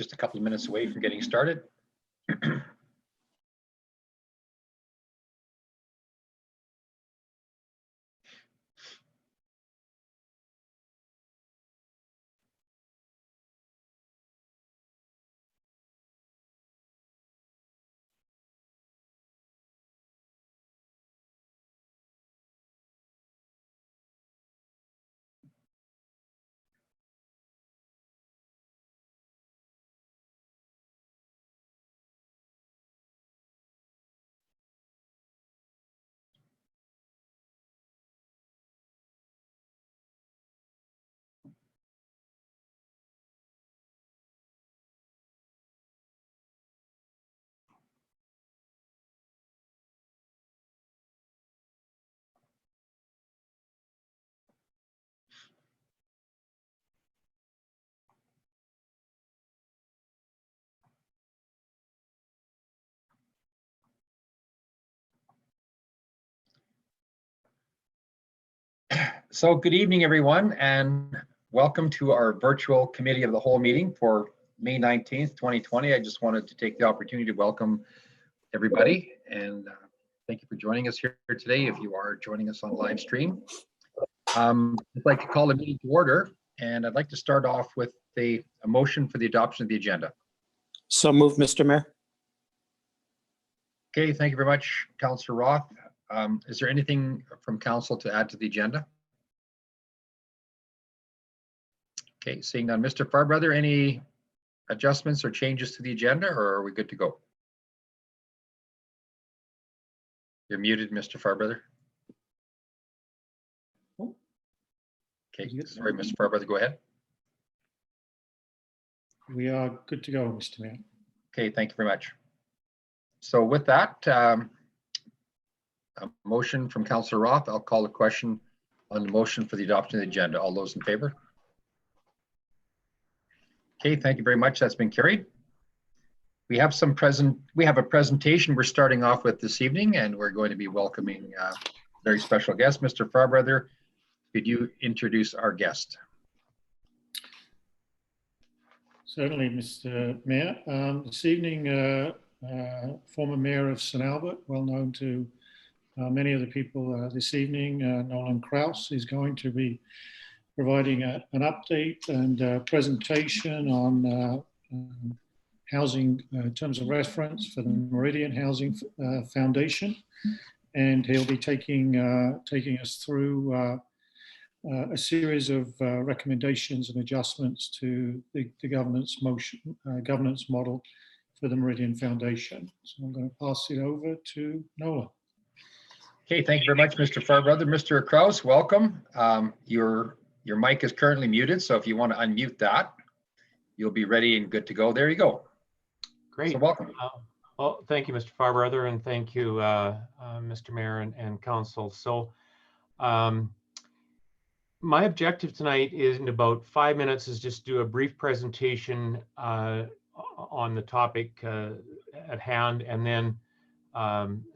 just a couple of minutes away from getting started. So good evening, everyone, and welcome to our virtual Committee of the Whole meeting for May 19th, 2020. I just wanted to take the opportunity to welcome everybody and thank you for joining us here today if you are joining us on live stream. I'd like to call the meeting to order, and I'd like to start off with a motion for the adoption of the agenda. So moved, Mr. Mayor. Okay, thank you very much, Councillor Roth. Is there anything from council to add to the agenda? Okay, seeing none. Mr. Farbrother, any adjustments or changes to the agenda, or are we good to go? You're muted, Mr. Farbrother. Okay, sorry, Mr. Farbrother, go ahead. We are good to go, Mr. Mayor. Okay, thank you very much. So with that, a motion from Councillor Roth. I'll call the question on the motion for the adoption of the agenda. All those in favor? Okay, thank you very much. That's been carried. We have a presentation we're starting off with this evening, and we're going to be welcoming a very special guest. Mr. Farbrother, could you introduce our guest? Certainly, Mr. Mayor. This evening, former Mayor of St. Albert, well known to many of the people this evening, Nolan Kraus, is going to be providing an update and presentation on housing terms of reference for the Meridian Housing Foundation. And he'll be taking us through a series of recommendations and adjustments to the governance model for the Meridian Foundation. So I'm going to pass it over to Nolan. Okay, thank you very much, Mr. Farbrother. Mr. Kraus, welcome. Your mic is currently muted, so if you want to unmute that, you'll be ready and good to go. There you go. Great. So welcome. Well, thank you, Mr. Farbrother, and thank you, Mr. Mayor and Council. So my objective tonight is in about 5 minutes is just do a brief presentation on the topic at hand, and then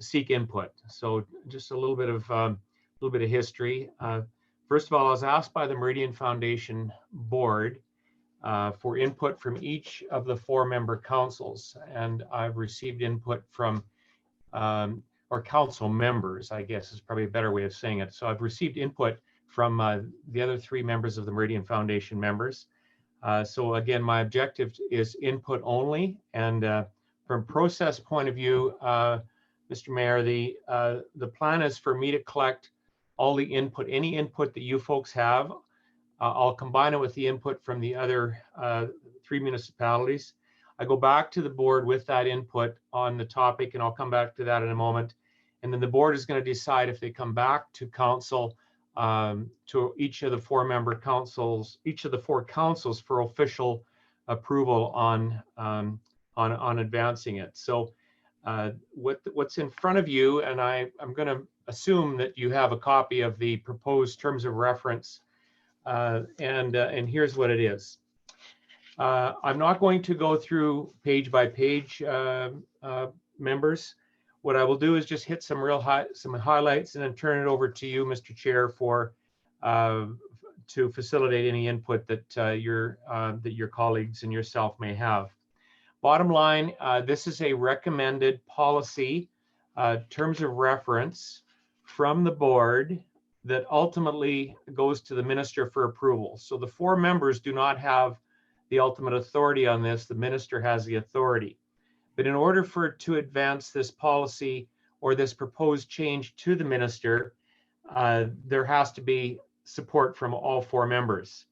seek input. So just a little bit of history. First of all, I was asked by the Meridian Foundation board for input from each of the 4 member councils, and I've received input from or council members, I guess is probably a better way of saying it. So I've received input from the other 3 members of the Meridian Foundation members. So again, my objective is input only, and from process point of view, Mr. Mayor, the plan is for me to collect all the input, any input that you folks have. I'll combine it with the input from the other 3 municipalities. I go back to the board with that input on the topic, and I'll come back to that in a moment. And then the board is going to decide if they come back to council, to each of the 4 member councils, each of the 4 councils for official approval on advancing it. So what's in front of you, and I'm going to assume that you have a copy of the proposed terms of reference, and here's what it is. I'm not going to go through page by page, members. What I will do is just hit some highlights and then turn it over to you, Mr. Chair, to facilitate any input that your colleagues and yourself may have. Bottom line, this is a recommended policy, terms of reference from the board that ultimately goes to the minister for approval. So the 4 members do not have the ultimate authority on this. The minister has the authority. But in order for it to advance this policy or this proposed change to the minister, there has to be support from all 4 members.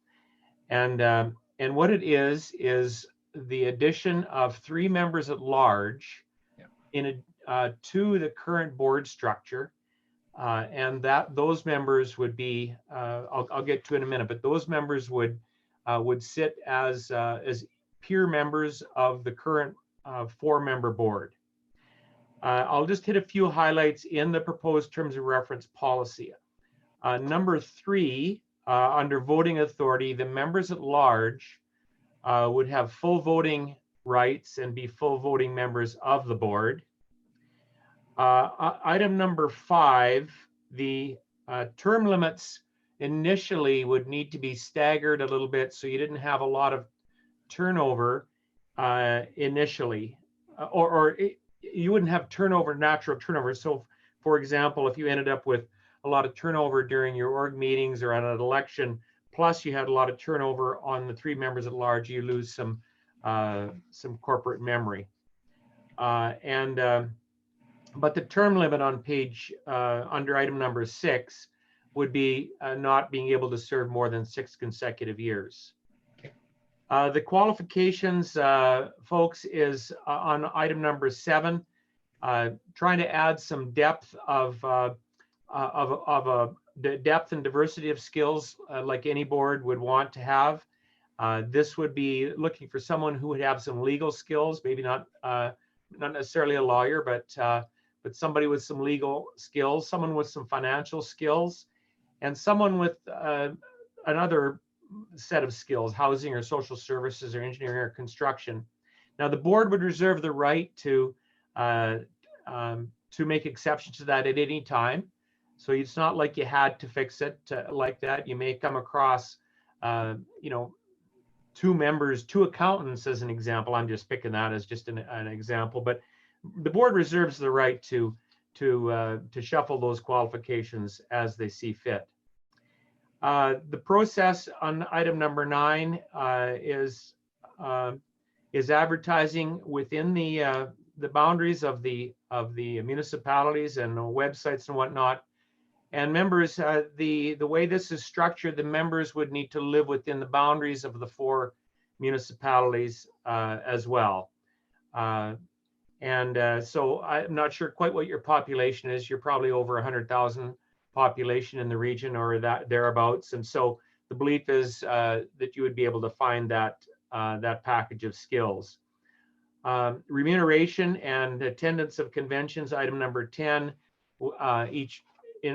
And what it is the addition of 3 members at large to the current board structure. And that those members would be, I'll get to in a minute, but those members would sit as peer members of the current 4-member board. I'll just hit a few highlights in the proposed terms of reference policy. Number 3, under voting authority, the members at large would have full voting rights and be full voting members of the board. Item number 5, the term limits initially would need to be staggered a little bit so you didn't have a lot of turnover initially, or you wouldn't have natural turnover. So for example, if you ended up with a lot of turnover during your org meetings or on an election, plus you had a lot of turnover on the 3 members at large, you lose some corporate memory. But the term limit on page under item number 6 would be not being able to serve more than 6 consecutive years. The qualifications, folks, is on item number 7, trying to add some depth of the depth and diversity of skills like any board would want to have. This would be looking for someone who would have some legal skills, maybe not necessarily a lawyer, but somebody with some legal skills, someone with some financial skills, and someone with another set of skills, housing or social services or engineering or construction. Now, the board would reserve the right to make exceptions to that at any time. So it's not like you had to fix it like that. You may come across, 2 members, 2 accountants as an example. I'm just picking that as just an example, but the board reserves the right to shuffle those qualifications as they see fit. The process on item number 9 is advertising within the boundaries of the municipalities and websites and whatnot. And members, the way this is structured, the members would need to live within the boundaries of the 4 municipalities as well. So I'm not sure quite what your population is. You're probably over 100,000 population in the region or that thereabouts. And so the belief is that you would be able to find that package of skills. Remuneration and attendance of conventions, item number 10, each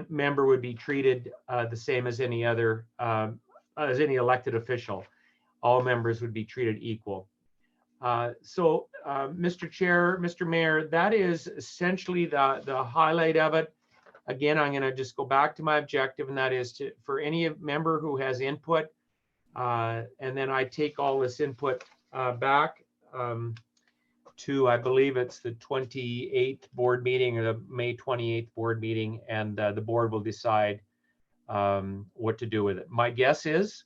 member would be treated the same as any other, as any elected official. All members would be treated equal. Mr. Chair, Mr. Mayor, that is essentially the highlight of it. Again, I'm going to just go back to my objective, and that is for any member who has input, and then I take all this input back to, I believe it's the 28th board meeting or the May 28th board meeting, and the board will decide what to do with it. My guess is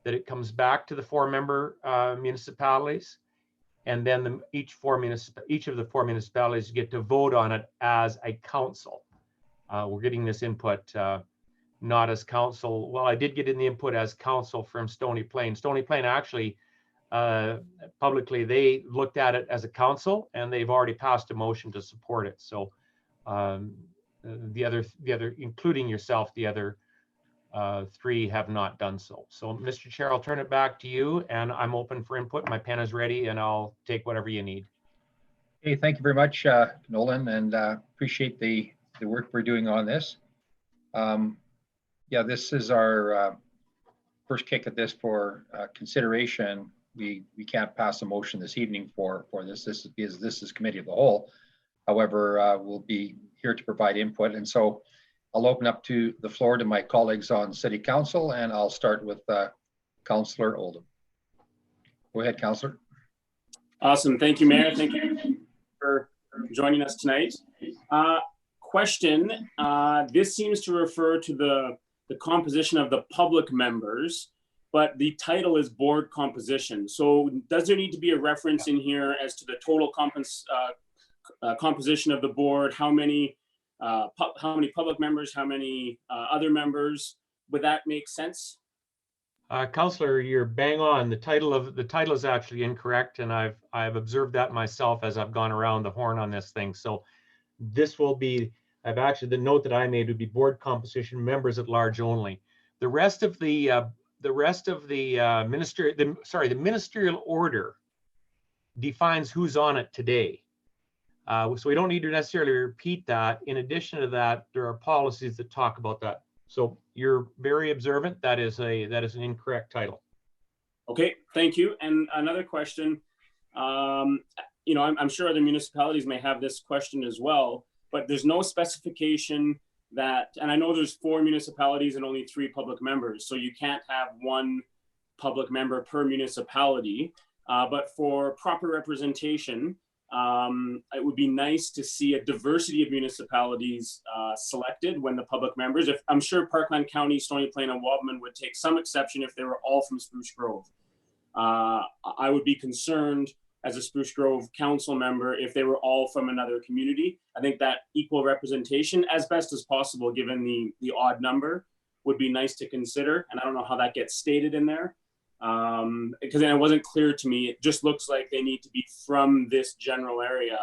that it comes back to the 4-member municipalities, and then each of the 4 municipalities get to vote on it as a council. We're getting this input not as council. Well, I did get in the input as council from Stony Plain. Stony Plain actually publicly, they looked at it as a council, and they've already passed a motion to support it. So the other, including yourself, the other 3 have not done so. So, Mr. Chair, I'll turn it back to you, and I'm open for input. My pen is ready, and I'll take whatever you need. Hey, thank you very much, Nolan, and appreciate the work we're doing on this. Yeah, this is our first kick at this for consideration. We can't pass a motion this evening for this. This is committee of the whole. However, we'll be here to provide input, and so I'll open up to the floor to my colleagues on City Council, and I'll start with Councillor Oldham. Go ahead, Councillor. Awesome. Thank you, Mayor. Thank you for joining us tonight. Question, this seems to refer to the composition of the public members, but the title is board composition. So does there need to be a reference in here as to the total composition of the board? How many public members, how many other members? Would that make sense? Councillor, you're bang on. The title is actually incorrect, and I've observed that myself as I've gone around the horn on this thing. So this will be, the note that I made would be board composition, members at large only. The rest of the ministerial order defines who's on it today. So we don't need to necessarily repeat that. In addition to that, there are policies that talk about that. So you're very observant. That is an incorrect title. Okay, thank you. And another question, I'm sure other municipalities may have this question as well, but there's no specification that, and I know there's 4 municipalities and only 3 public members, so you can't have 1 public member per municipality, but for proper representation, it would be nice to see a diversity of municipalities selected when the public members, I'm sure Parkland County, Stony Plain, and Wabamun would take some exception if they were all from Spruce Grove. I would be concerned as a Spruce Grove council member if they were all from another community. I think that equal representation, as best as possible, given the odd number, would be nice to consider. And I don't know how that gets stated in there. Because it wasn't clear to me. It just looks like they need to be from this general area,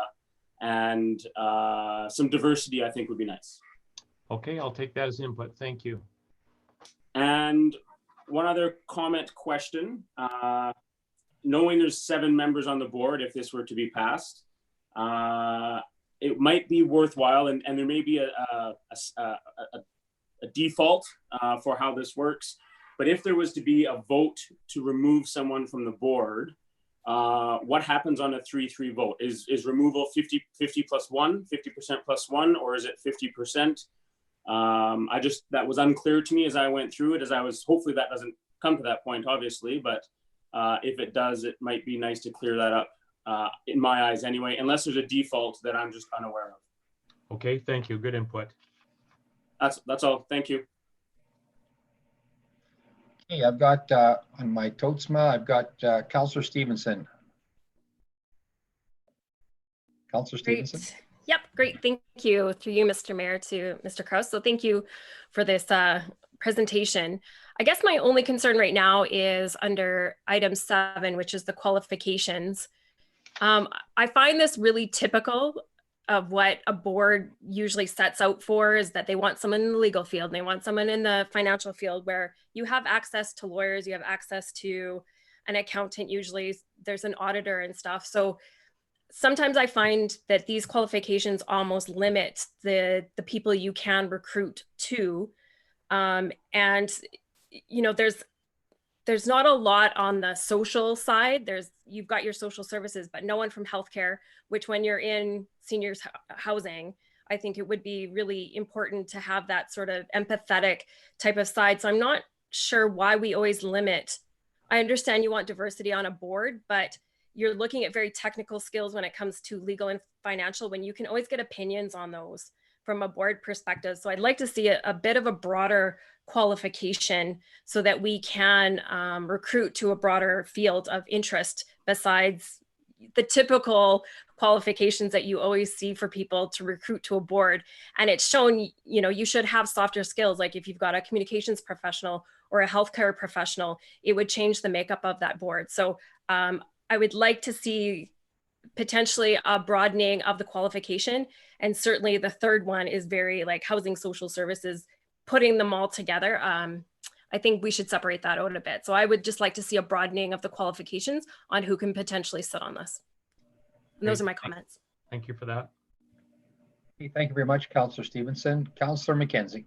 and some diversity I think would be nice. Okay, I'll take that as input. Thank you. And one other comment question, knowing there's 7 members on the board, if this were to be passed, it might be worthwhile, and there may be a default for how this works. But if there was to be a vote to remove someone from the board, what happens on a 3-3 vote? Is removal 50 plus 1, 50% plus 1, or is it 50%? That was unclear to me as I went through it, hopefully that doesn't come to that point, obviously, but if it does, it might be nice to clear that up, in my eyes anyway, unless there's a default that I'm just unaware of. Okay, thank you. Good input. That's all. Thank you. Okay, I've got on my Toadsma, I've got Councillor Stevenson. Councillor Stevenson. Great. Yep, great. Thank you through you, Mr. Mayor, to Mr. Kraus. So thank you for this presentation. I guess my only concern right now is under item 7, which is the qualifications. I find this really typical of what a board usually sets out for, is that they want someone in the legal field, and they want someone in the financial field, where you have access to lawyers, you have access to an accountant, usually there's an auditor and stuff. So sometimes I find that these qualifications almost limit the people you can recruit to. And there's not a lot on the social side. You've got your social services, but no one from healthcare, which when you're in seniors housing, I think it would be really important to have that sort of empathetic type of side. So I'm not sure why we always limit. I understand you want diversity on a board, but you're looking at very technical skills when it comes to legal and financial, when you can always get opinions on those from a board perspective. So I'd like to see a bit of a broader qualification so that we can recruit to a broader field of interest besides the typical qualifications that you always see for people to recruit to a board. And it's shown, you should have softer skills. Like if you've got a communications professional or a healthcare professional, it would change the makeup of that board. So I would like to see potentially a broadening of the qualification. And certainly the third one is very like housing, social services, putting them all together. I think we should separate that out a bit. So I would just like to see a broadening of the qualifications on who can potentially sit on this. And those are my comments. Thank you for that. Okay, thank you very much, Councillor Stevenson. Councillor McKenzie.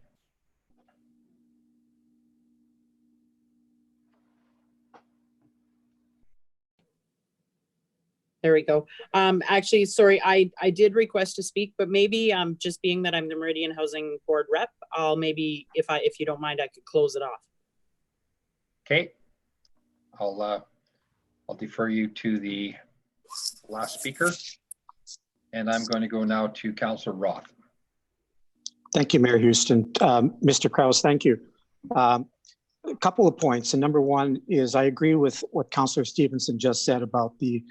There we go. Actually, sorry, I did request to speak, but maybe just being that I'm the Meridian Housing Board rep, I'll maybe, if you don't mind, I could close it off. Okay. I'll defer you to the last speaker. And I'm going to go now to Councillor Roth. Thank you, Mayor Houston. Mr. Kraus, thank you. A couple of points. And number one is I agree with what Councillor Stevenson just said about the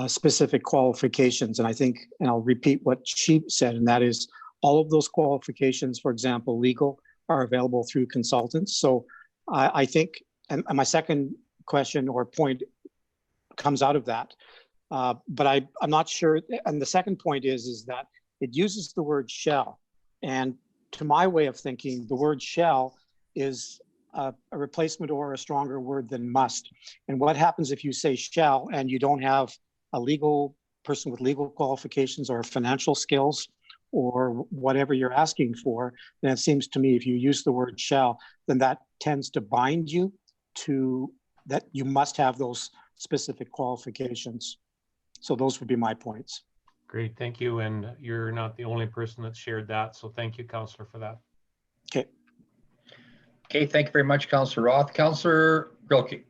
specific qualifications. And I think, and I'll repeat what she said, and that is all of those qualifications, for example, legal, are available through consultants. So I think, and my second question or point comes out of that. But I'm not sure. And the second point is that it uses the word shall. And to my way of thinking, the word shall is a replacement or a stronger word than must. And what happens if you say shall and you don't have a legal person with legal qualifications or financial skills or whatever you're asking for? Then it seems to me if you use the word shall, then that tends to bind you to that you must have those specific qualifications. So those would be my points. Great, thank you. And you're not the only person that shared that. So thank you, Councillor, for that. Okay. Okay, thank you very much, Councillor Roth. Councillor Grilke.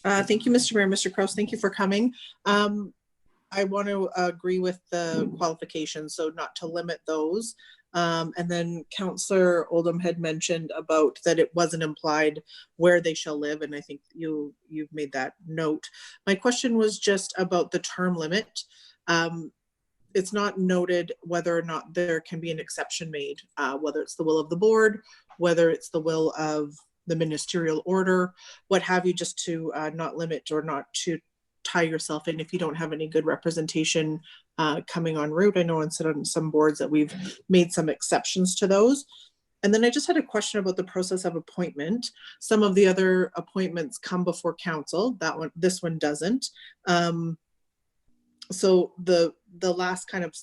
Thank you, Mr. Mayor. Mr. Kraus, thank you for coming. I want to agree with the qualifications, so not to limit those. And then Councillor Oldham had mentioned about that it wasn't implied where they shall live, and I think you've made that note. My question was just about the term limit. It's not noted whether or not there can be an exception made, whether it's the will of the board, whether it's the will of the ministerial order, what have you, just to not limit or not to tie yourself in if you don't have any good representation coming en route. I know on some boards that we've made some exceptions to those. And then I just had a question about the process of appointment. Some of the other appointments come before council. This one doesn't. So the last kind of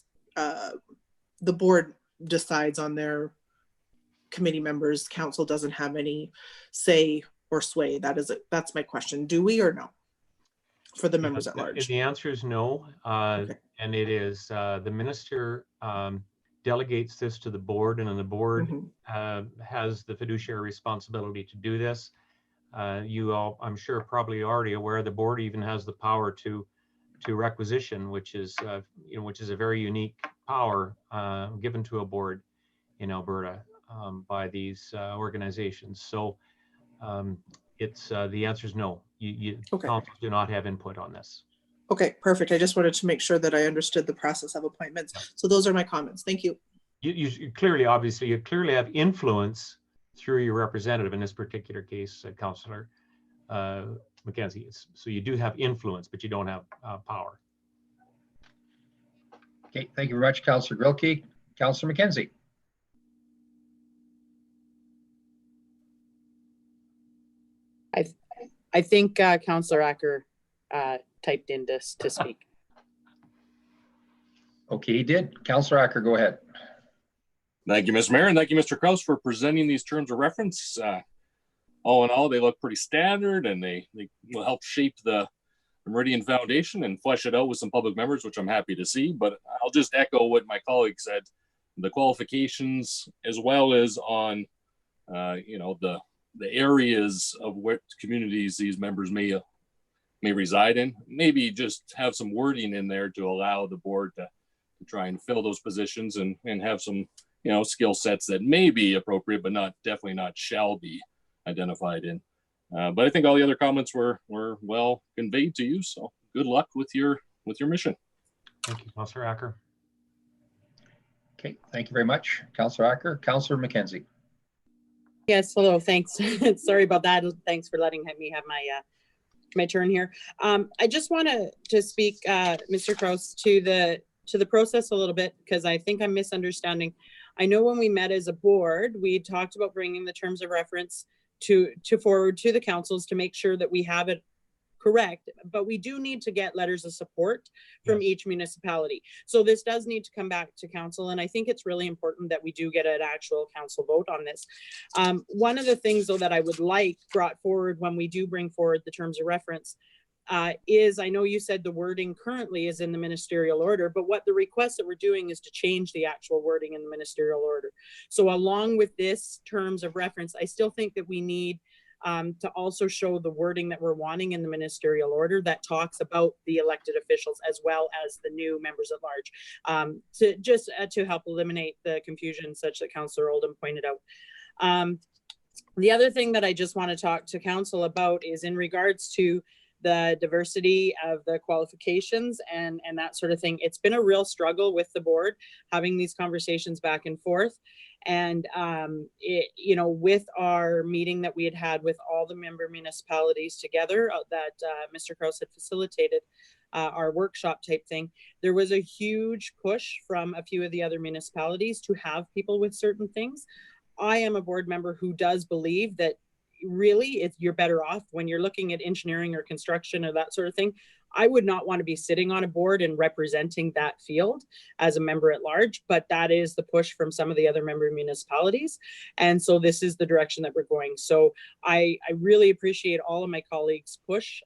the board decides on their committee members. Council doesn't have any say or sway. That's my question. Do we or no? For the members at large? The answer is no. Okay. And it is the minister delegates this to the board, and then the board has the fiduciary responsibility to do this. You all, I'm sure, probably already aware, the board even has the power to requisition, which is which is a very unique power given to a board in Alberta by these organizations. So it's the answer is no. Okay. Council do not have input on this. Okay, perfect. I just wanted to make sure that I understood the process of appointments. Yeah. So those are my comments. Thank you. You clearly, obviously, you clearly have influence through your representative in this particular case, Councillor Mackenzie. So you do have influence, but you don't have power. Okay, thank you very much, Councillor Grilke. Councillor Mackenzie. I think Councillor Acker typed in this to speak. Okay, he did. Councillor Acker, go ahead. Thank you, Mr. Mayor, and thank you, Mr. Kraus, for presenting these terms of reference. All in all, they look pretty standard, and they will help shape the Meridian Foundation and flesh it out with some public members, which I'm happy to see. But I'll just echo what my colleague said. The qualifications, as well as on, the areas of what communities these members may reside in, maybe just have some wording in there to allow the board to try and fill those positions and have some skill sets that may be appropriate, but definitely not shall be identified in. But I think all the other comments were well conveyed to you. So good luck with your mission. Thank you, Councillor Acker. Okay, thank you very much, Councillor Acker. Councillor Mackenzie. Yes, hello, thanks. Sorry about that. Thanks for letting me have my turn here. I just want to speak, Mr. Kraus, to the process a little bit, because I think I'm misunderstanding. I know when we met as a board, we talked about bringing the terms of reference to forward to the councils to make sure that we have it correct, but we do need to get letters of support from each municipality. So this does need to come back to council, and I think it's really important that we do get an actual council vote on this. One of the things, though, that I would like brought forward when we do bring forward the terms of reference, is, I know you said the wording currently is in the ministerial order, but what the request that we're doing is to change the actual wording in the ministerial order. So along with this terms of reference, I still think that we need to also show the wording that we're wanting in the ministerial order that talks about the elected officials as well as the new members at large, to help eliminate the confusion such that Councillor Oldham pointed out. The other thing that I just want to talk to council about is in regards to the diversity of the qualifications and that sort of thing. It's been a real struggle with the board having these conversations back and forth. And, you know, with our meeting that we had with all the member municipalities together that Mr. Krause had facilitated, our workshop type thing, there was a huge push from a few of the other municipalities to have people with certain things. I am a board member who does believe that really you're better off when you're looking at engineering or construction or that sort of thing. I would not want to be sitting on a board and representing that field as a member at large, but that is the push from some of the other member municipalities. And so this is the direction that we're going. So I really appreciate all of my colleagues' push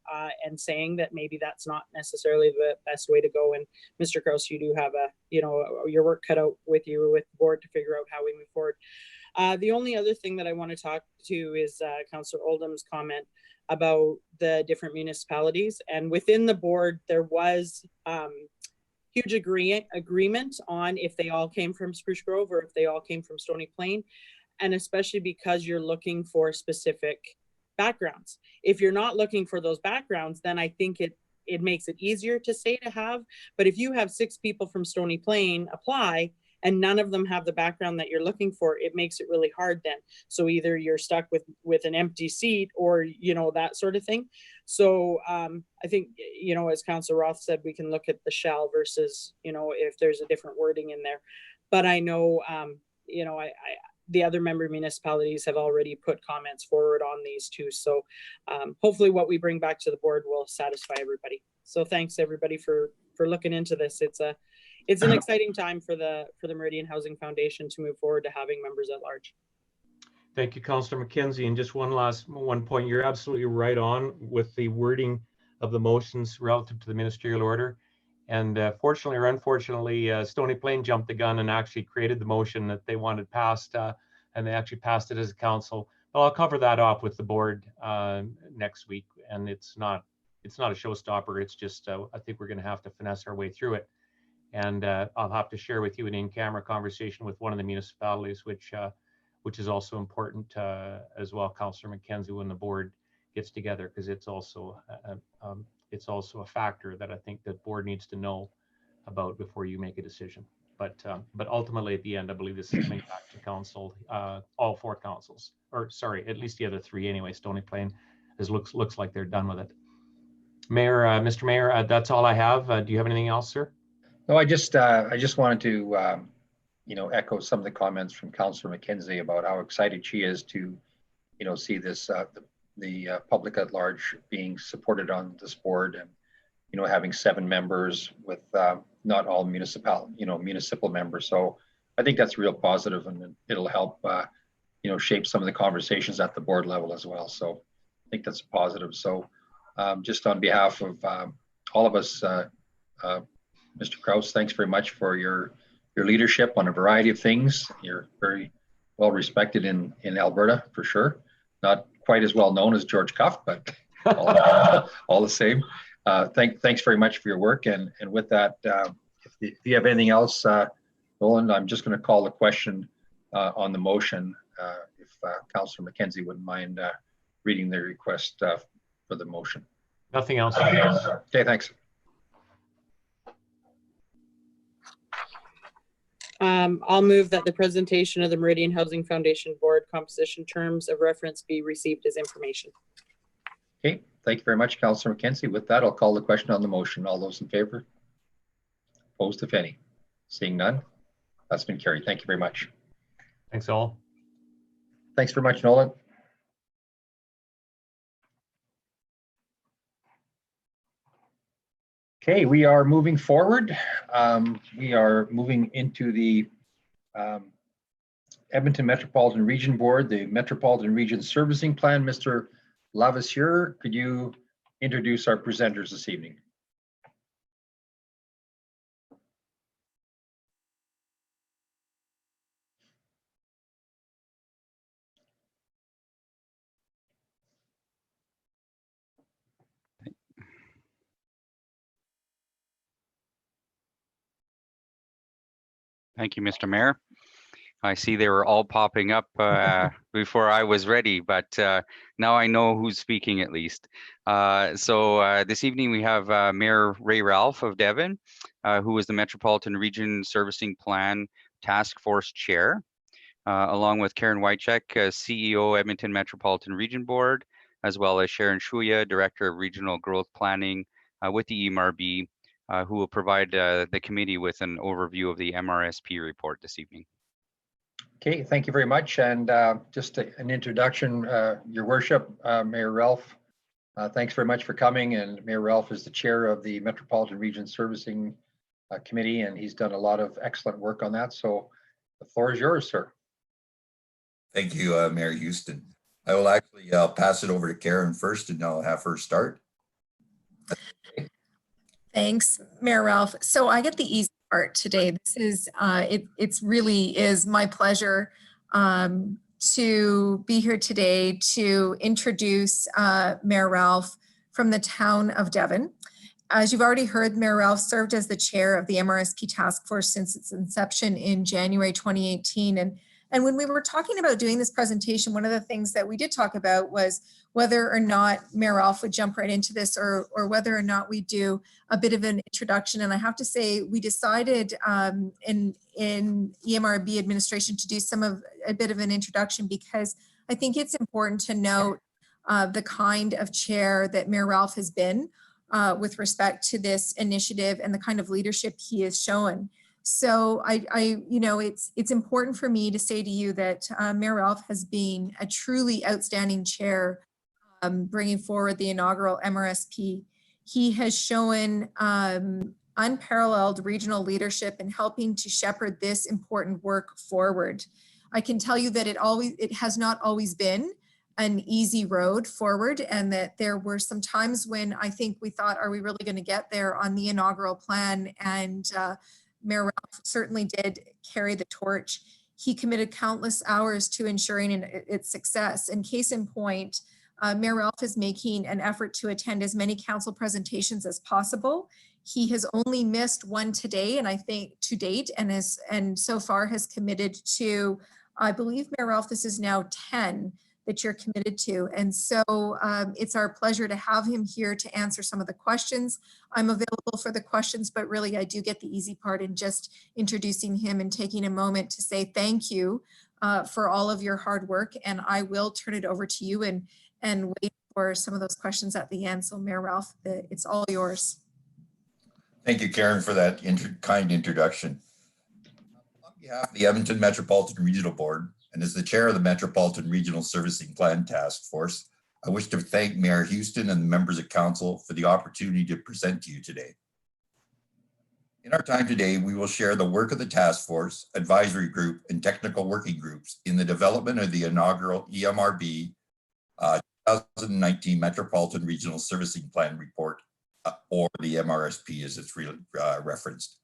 and saying that maybe that's not necessarily the best way to go. And Mr. Krause, you do have your work cut out with you with the board to figure out how we move forward. The only other thing that I want to talk to is Councillor Oldham's comment about the different municipalities. And within the board, there was huge agreement on if they all came from Spruce Grove or if they all came from Stony Plain, and especially because you're looking for specific backgrounds. If you're not looking for those backgrounds, then I think it makes it easier to say to have. But if you have 6 people from Stony Plain apply, and none of them have the background that you're looking for, it makes it really hard then. So either you're stuck with an empty seat or, you know, that sort of thing. So I think, you know, as Councillor Roth said, we can look at the shall versus, you know, if there's a different wording in there. But I know, you know, the other member municipalities have already put comments forward on these too. So hopefully what we bring back to the board will satisfy everybody. So thanks everybody for looking into this. It's an exciting time for the Meridian Housing Foundation to move forward to having members at large. Thank you, Councillor McKenzie. And just one point, you're absolutely right on with the wording of the motions relative to the ministerial order. And fortunately or unfortunately, Stony Plain jumped the gun and actually created the motion that they wanted passed, and they actually passed it as a council. But I'll cover that off with the board next week. And it's not a showstopper. It's just I think we're going to have to finesse our way through it. And I'll have to share with you an in-camera conversation with one of the municipalities, which is also important as well, Councillor McKenzie, when the board gets together, because it's also a factor that I think the board needs to know about before you make a decision. But ultimately, at the end, I believe this is coming back to council, all 4 councils, or sorry, at least the other 3 anyway. Stony Plain looks like they're done with it. Mayor, Mr. Mayor, that's all I have. Do you have anything else, sir? No, I just wanted to, you know, echo some of the comments from Councillor McKenzie about how excited she is to, you know, see this, the public at large being supported on this board, and, you know, having 7 members with not all municipal members. So I think that's real positive, and it'll help, you know, shape some of the conversations at the board level as well. So I think that's positive. So just on behalf of all of us, Mr. Krause, thanks very much for your leadership on a variety of things. You're very well respected in Alberta, for sure. Not quite as well known as George Cuff, but all the same. Thanks very much for your work. And with that, if you have anything else, Nolan, I'm just going to call the question on the motion. If Councillor McKenzie wouldn't mind reading the request for the motion. Nothing else. Okay, thanks. I'll move that the presentation of the Meridian Housing Foundation Board composition terms of reference be received as information. Okay, thank you very much, Councillor McKenzie. With that, I'll call the question on the motion. All those in favor? Opposed, if any? Seeing none, that's been carried. Thank you very much. Thanks all. Thanks very much, Nolan. Okay, we are moving forward. We are moving into the Edmonton Metropolitan Region Board, the Metropolitan Region Servicing Plan. Mr. Lavassieur, could you introduce our presenters this evening. Thank you, Mr. Mayor. I see they were all popping up before I was ready, but now I know who's speaking at least. So this evening we have Mayor Ray Ralph of Devon, who is the Metropolitan Region Servicing Plan Task Force Chair, along with Karen Wycheck, CEO, Edmonton Metropolitan Region Board, as well as Sharon Shuya, Director of Regional Growth Planning with the EMRB, who will provide the committee with an overview of the MRSP report this evening. Okay, thank you very much. And just an introduction, Your Worship, Mayor Ralph, thanks very much for coming. And Mayor Ralph is the chair of the Metropolitan Region Servicing Committee, and he's done a lot of excellent work on that. So the floor is yours, sir. Thank you, Mayor Houston. I will actually pass it over to Karen first, and I'll have her start. Thanks, Mayor Ralph. So I get the easy part today. This is, it really is my pleasure to be here today to introduce Mayor Ralph from the town of Devon. As you've already heard, Mayor Ralph served as the chair of the MRSP task force since its inception in January 2018. And when we were talking about doing this presentation, one of the things that we did talk about was whether or not Mayor Ralph would jump right into this, or whether or not we do a bit of an introduction. And I have to say, we decided in EMRB administration to do a bit of an introduction, because I think it's important to note the kind of chair that Mayor Ralph has been with respect to this initiative and the kind of leadership he has shown. So it's important for me to say to you that Mayor Ralph has been a truly outstanding chair bringing forward the inaugural MRSP. He has shown unparalleled regional leadership in helping to shepherd this important work forward. I can tell you that it has not always been an easy road forward, and that there were some times when I think we thought, are we really going to get there on the inaugural plan? And Mayor Ralph certainly did carry the torch. He committed countless hours to ensuring its success. And case in point, Mayor Ralph is making an effort to attend as many council presentations as possible. He has only missed one today, and I think to date, and so far has committed to, I believe, Mayor Ralph, this is now 10 that you're committed to. And so it's our pleasure to have him here to answer some of the questions. I'm available for the questions, but really I do get the easy part in just introducing him and taking a moment to say thank you for all of your hard work. And I will turn it over to you and wait for some of those questions at the end. So Mayor Ralph, it's all yours. Thank you, Karen, for that kind introduction. On behalf of the Edmonton Metropolitan Regional Board, and as the chair of the Metropolitan Regional Servicing Plan Task Force, I wish to thank Mayor Houston and the members of council for the opportunity to present to you today. In our time today, we will share the work of the task force, advisory group, and technical working groups in the development of the inaugural EMRB 2019 Metropolitan Regional Servicing Plan Report, or the MRSP as it's referenced.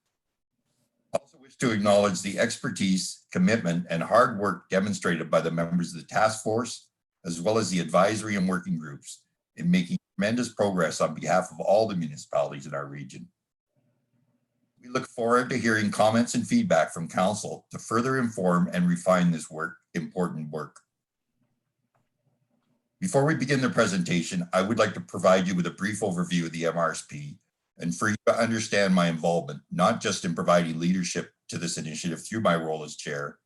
I also wish to acknowledge the expertise, commitment, and hard work demonstrated by the members of the task force, as well as the advisory and working groups in making tremendous progress on behalf of all the municipalities in our region. We look forward to hearing comments and feedback from council to further inform and refine this important work. Before we begin the presentation, I would like to provide you with a brief overview of the MRSP and for you to understand my involvement, not just in providing leadership to this initiative through my role as chair,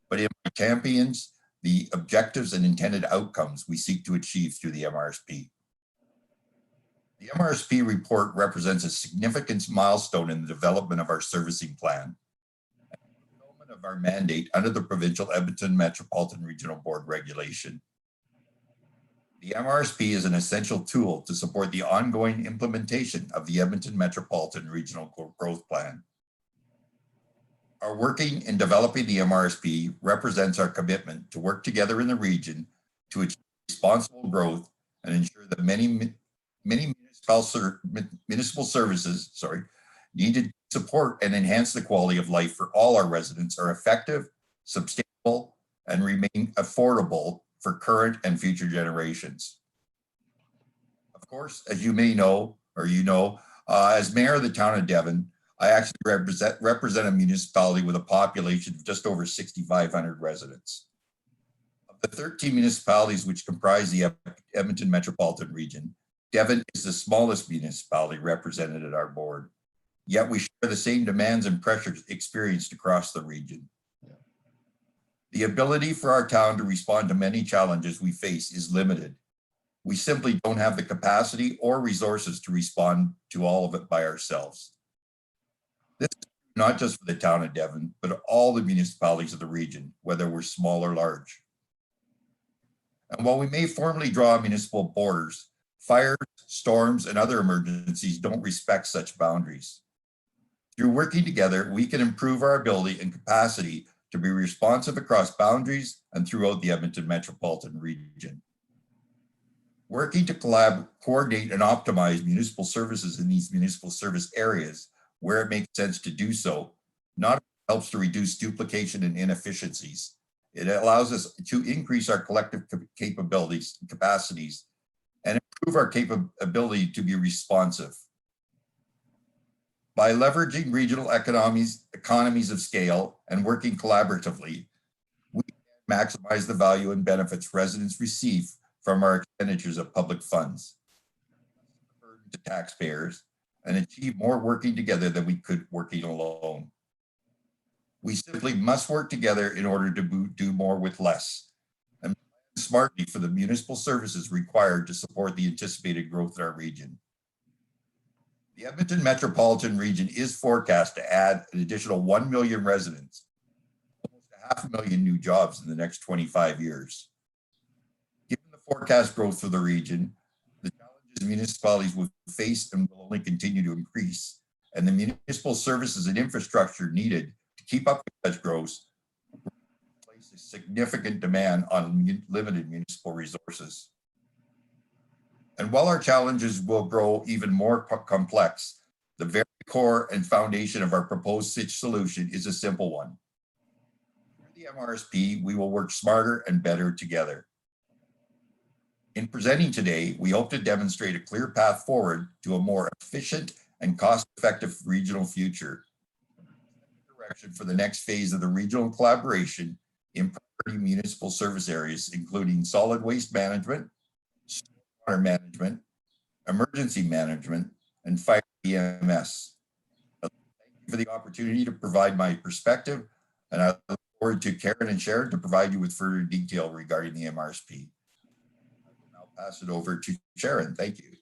but in my champions, the objectives and intended outcomes we seek to achieve through the MRSP. The MRSP report represents a significant milestone in the development of our servicing plan and the fulfillment of our mandate under the provincial Edmonton Metropolitan Regional Board regulation. The MRSP is an essential tool to support the ongoing implementation of the Edmonton Metropolitan Regional Growth Plan. Our working in developing the MRSP represents our commitment to work together in the region to achieve responsible growth and ensure that many municipal services, needed to support and enhance the quality of life for all our residents are effective, sustainable, and remain affordable for current and future generations. Of course, as you may know, or as mayor of the town of Devon, I actually represent a municipality with a population of just over 6,500 residents. Of the 13 municipalities which comprise the Edmonton metropolitan region, Devon is the smallest municipality represented at our board. Yet we share the same demands and pressures experienced across the region. The ability for our town to respond to many challenges we face is limited. We simply don't have the capacity or resources to respond to all of it by ourselves. This is not just for the town of Devon, but all the municipalities of the region, whether we're small or large. And while we may formally draw municipal borders, fires, storms, and other emergencies don't respect such boundaries. Through working together, we can improve our ability and capacity to be responsive across boundaries and throughout the Edmonton metropolitan region. Working to coordinate and optimize municipal services in these municipal service areas where it makes sense to do so, not only helps to reduce duplication and inefficiencies, it allows us to increase our collective capabilities and capacities and improve our capability to be responsive. By leveraging regional economies of scale and working collaboratively, we maximize the value and benefits residents receive from our expenditures of public funds to taxpayers and achieve more working together than we could working alone. We simply must work together in order to do more with less and smartly for the municipal services required to support the anticipated growth in our region. The Edmonton metropolitan region is forecast to add an additional 1 million residents, almost 500,000 new jobs in the next 25 years. Given the forecast growth for the region, the challenges municipalities will face and will only continue to increase, and the municipal services and infrastructure needed to keep up with such growth place a significant demand on limited municipal resources. And while our challenges will grow even more complex, the very core and foundation of our proposed solution is a simple one. Through the MRSP, we will work smarter and better together. In presenting today, we hope to demonstrate a clear path forward to a more efficient and cost-effective regional future. Direction for the next phase of the regional collaboration in priority municipal service areas, including solid waste management, water management, emergency management, and fire EMS. Thank you for the opportunity to provide my perspective, and I look forward to Karen and Sharon to provide you with further detail regarding the MRSP. I will now pass it over to Sharon. Thank you.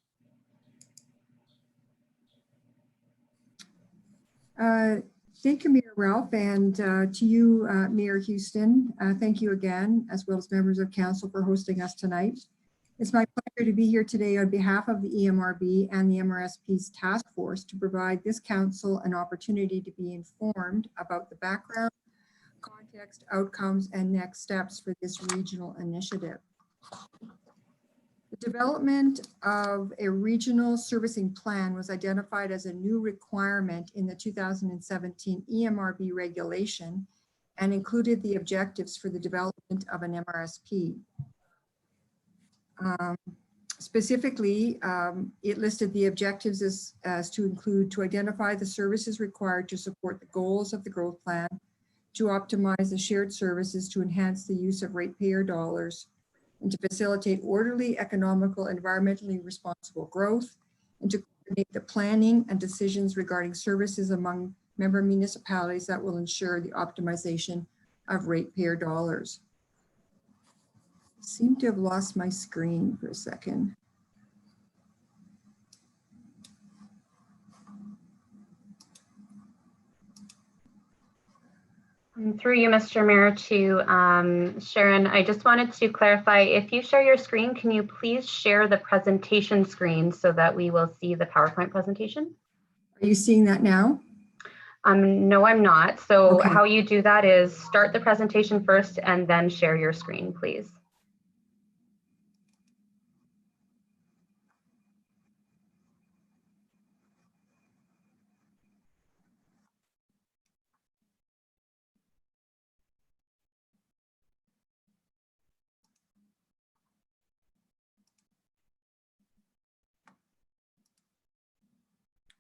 Thank you, Mayor Ralph, and to you, Mayor Houston. Thank you again, as well as members of council, for hosting us tonight. It's my pleasure to be here today on behalf of the EMRB and the MRSP's task force to provide this council an opportunity to be informed about the background, context, outcomes, and next steps for this regional initiative. The development of a regional servicing plan was identified as a new requirement in the 2017 EMRB regulation and included the objectives for the development of an MRSP. Specifically, it listed the objectives as to include to identify the services required to support the goals of the growth plan, to optimize the shared services to enhance the use of ratepayer dollars, and to facilitate orderly, economical, environmentally responsible growth, and to coordinate the planning and decisions regarding services among member municipalities that will ensure the optimization of ratepayer dollars. Seem to have lost my screen for a second. Through you, Mr. Mayor, to Sharon, I just wanted to clarify, if you share your screen, can you please share the presentation screen so that we will see the PowerPoint presentation? Are you seeing that now? No, I'm not. So okay. How you do that is start the presentation first and then share your screen, please.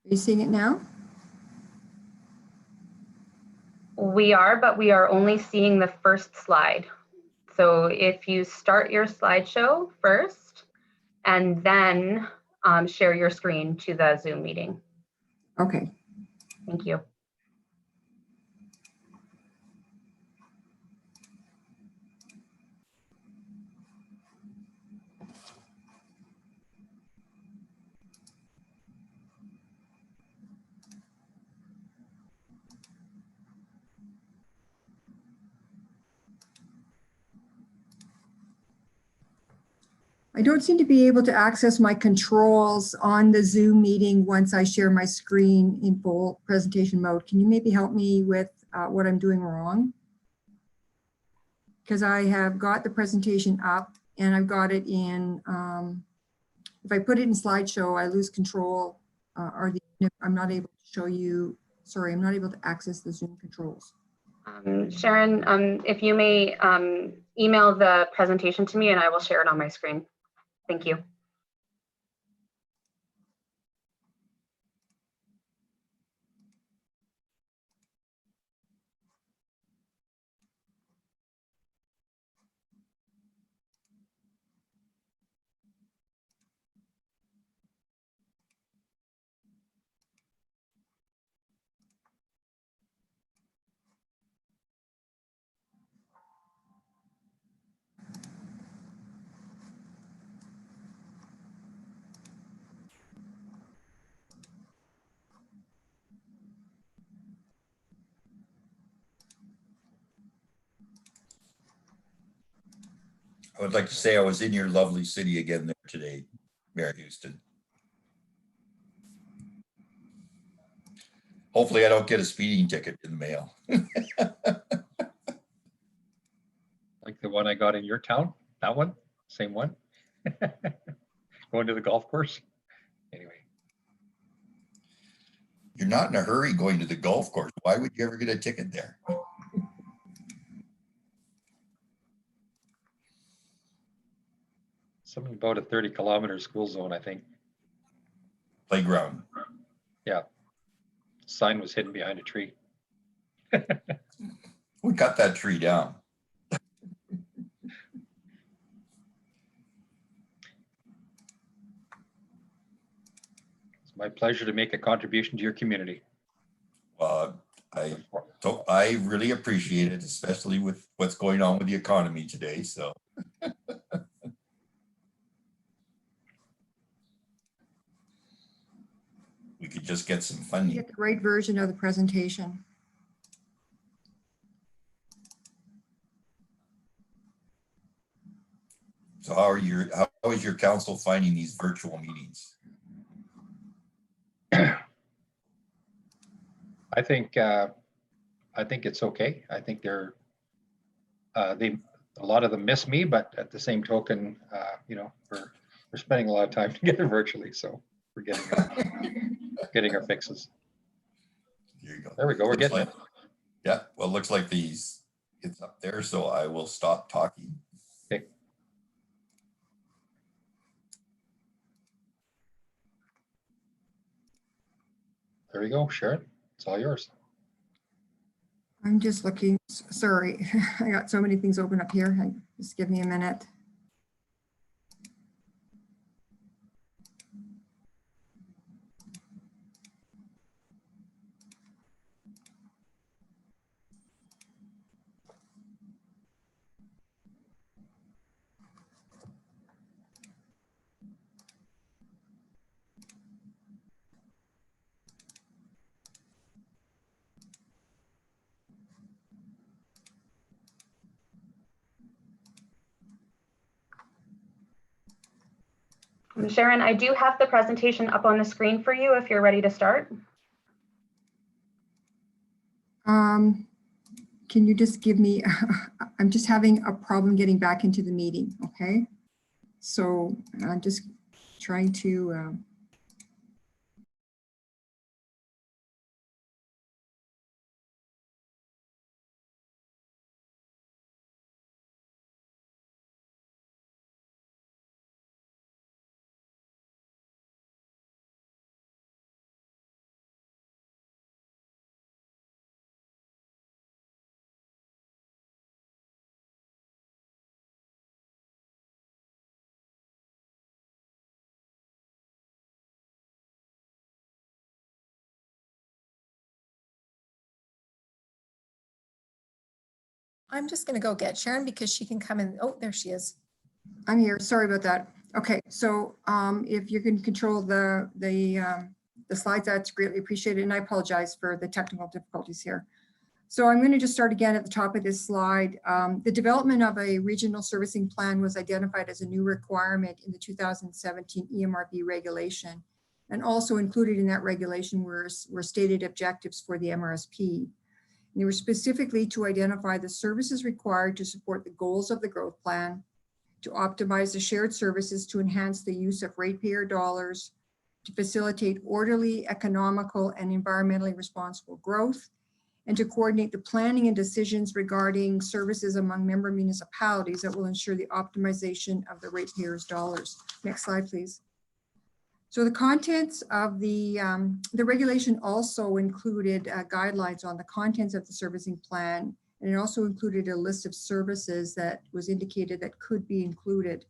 Are you seeing it now? We are, but we are only seeing the first slide. So if you start your slideshow first and then share your screen to the Zoom meeting. Okay. Thank you. I don't seem to be able to access my controls on the Zoom meeting once I share my screen in full presentation mode. Can you maybe help me with what I'm doing wrong? Because I have got the presentation up and I've got it in, if I put it in slideshow, I lose control I'm not able to show you, sorry, I'm not able to access the Zoom controls. Sharon, if you may email the presentation to me and I will share it on my screen. Thank you. I would like to say I was in your lovely city again there today, Mayor Houston. Hopefully I don't get a speeding ticket in the mail. Like the one I got in your town, that one, same one. Going to the golf course. Anyway. You're not in a hurry going to the golf course. Why would you ever get a ticket there? Something about a 30-kilometer school zone, I think. Playground. Yeah. Sign was hidden behind a tree. We cut that tree down. It's my pleasure to make a contribution to your community. I really appreciate it, especially with what's going on with the economy today. So. We could just get some funding. Get the right version of the presentation. So how is your council finding these virtual meetings? I think it's okay. I think a lot of them miss me, but at the same token, we're spending a lot of time together virtually, so we're getting our fixes. Here you go. There we go. We're getting it. Yeah. Well, it looks like it's up there, so I will stop talking. Okay. There you go, Sharon. It's all yours. I'm just looking, sorry, I got so many things open up here. Just give me a minute. Sharon, I do have the presentation up on the screen for you if you're ready to start. Can you just give me, I'm just having a problem getting back into the meeting, okay? So I'm just trying to, I'm just going to go get Sharon because she can come in. Oh, there she is. I'm here. Sorry about that. Okay, so if you can control the slides, that's greatly appreciated. And I apologize for the technical difficulties here. So I'm going to just start again at the top of this slide. The development of a regional servicing plan was identified as a new requirement in the 2017 EMRB regulation. And also included in that regulation were stated objectives for the MRSP. And they were specifically to identify the services required to support the goals of the growth plan, to optimize the shared services to enhance the use of ratepayer dollars, to facilitate orderly, economical, and environmentally responsible growth, and to coordinate the planning and decisions regarding services among member municipalities that will ensure the optimization of the ratepayers' dollars. Next slide, please. So the contents of the regulation also included guidelines on the contents of the servicing plan, and it also included a list of services that was indicated that could be included.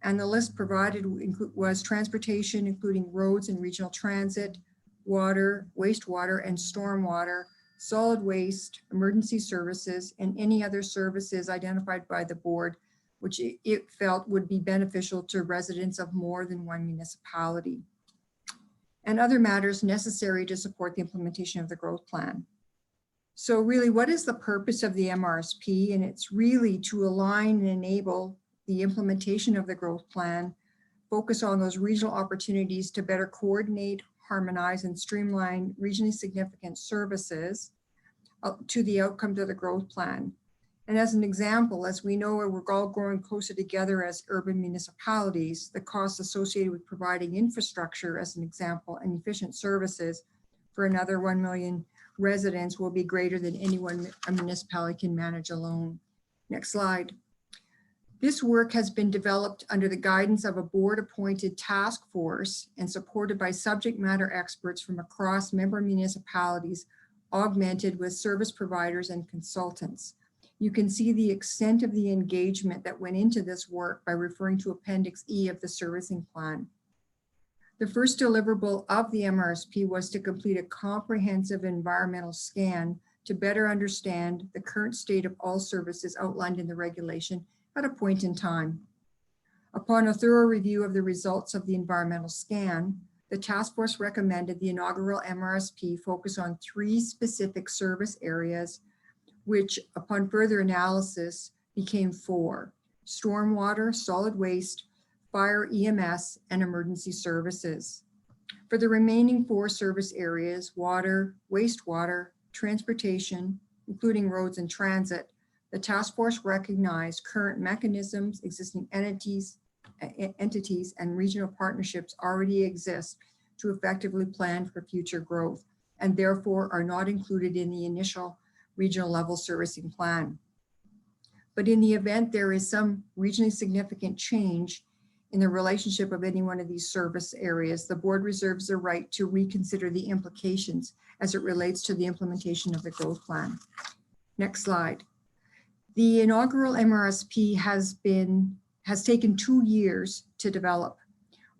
And the list provided was transportation, including roads and regional transit, water, wastewater, and stormwater, solid waste, emergency services, and any other services identified by the board which it felt would be beneficial to residents of more than one municipality, and other matters necessary to support the implementation of the growth plan. So really, what is the purpose of the MRSP? And it's really to align and enable the implementation of the growth plan, focus on those regional opportunities to better coordinate, harmonize, and streamline regionally significant services to the outcomes of the growth plan. And as an example, as we know, we're all growing closer together as urban municipalities, the costs associated with providing infrastructure, as an example, and efficient services for another 1 million residents will be greater than a municipality can manage alone. Next slide. This work has been developed under the guidance of a board-appointed task force and supported by subject matter experts from across member municipalities, augmented with service providers and consultants. You can see the extent of the engagement that went into this work by referring to Appendix E of the servicing plan. The first deliverable of the MRSP was to complete a comprehensive environmental scan to better understand the current state of all services outlined in the regulation at a point in time. Upon a thorough review of the results of the environmental scan, the task force recommended the inaugural MRSP focus on 3 specific service areas, which upon further analysis became 4: stormwater, solid waste, fire, EMS, and emergency services. For the remaining 4 service areas, water, wastewater, transportation, including roads and transit, the task force recognized current mechanisms, existing entities, and regional partnerships already exist to effectively plan for future growth, and therefore are not included in the initial regional level servicing plan. But in the event there is some regionally significant change in the relationship of any one of these service areas, the board reserves the right to reconsider the implications as it relates to the implementation of the growth plan. Next slide. The inaugural MRSP has taken 2 years to develop.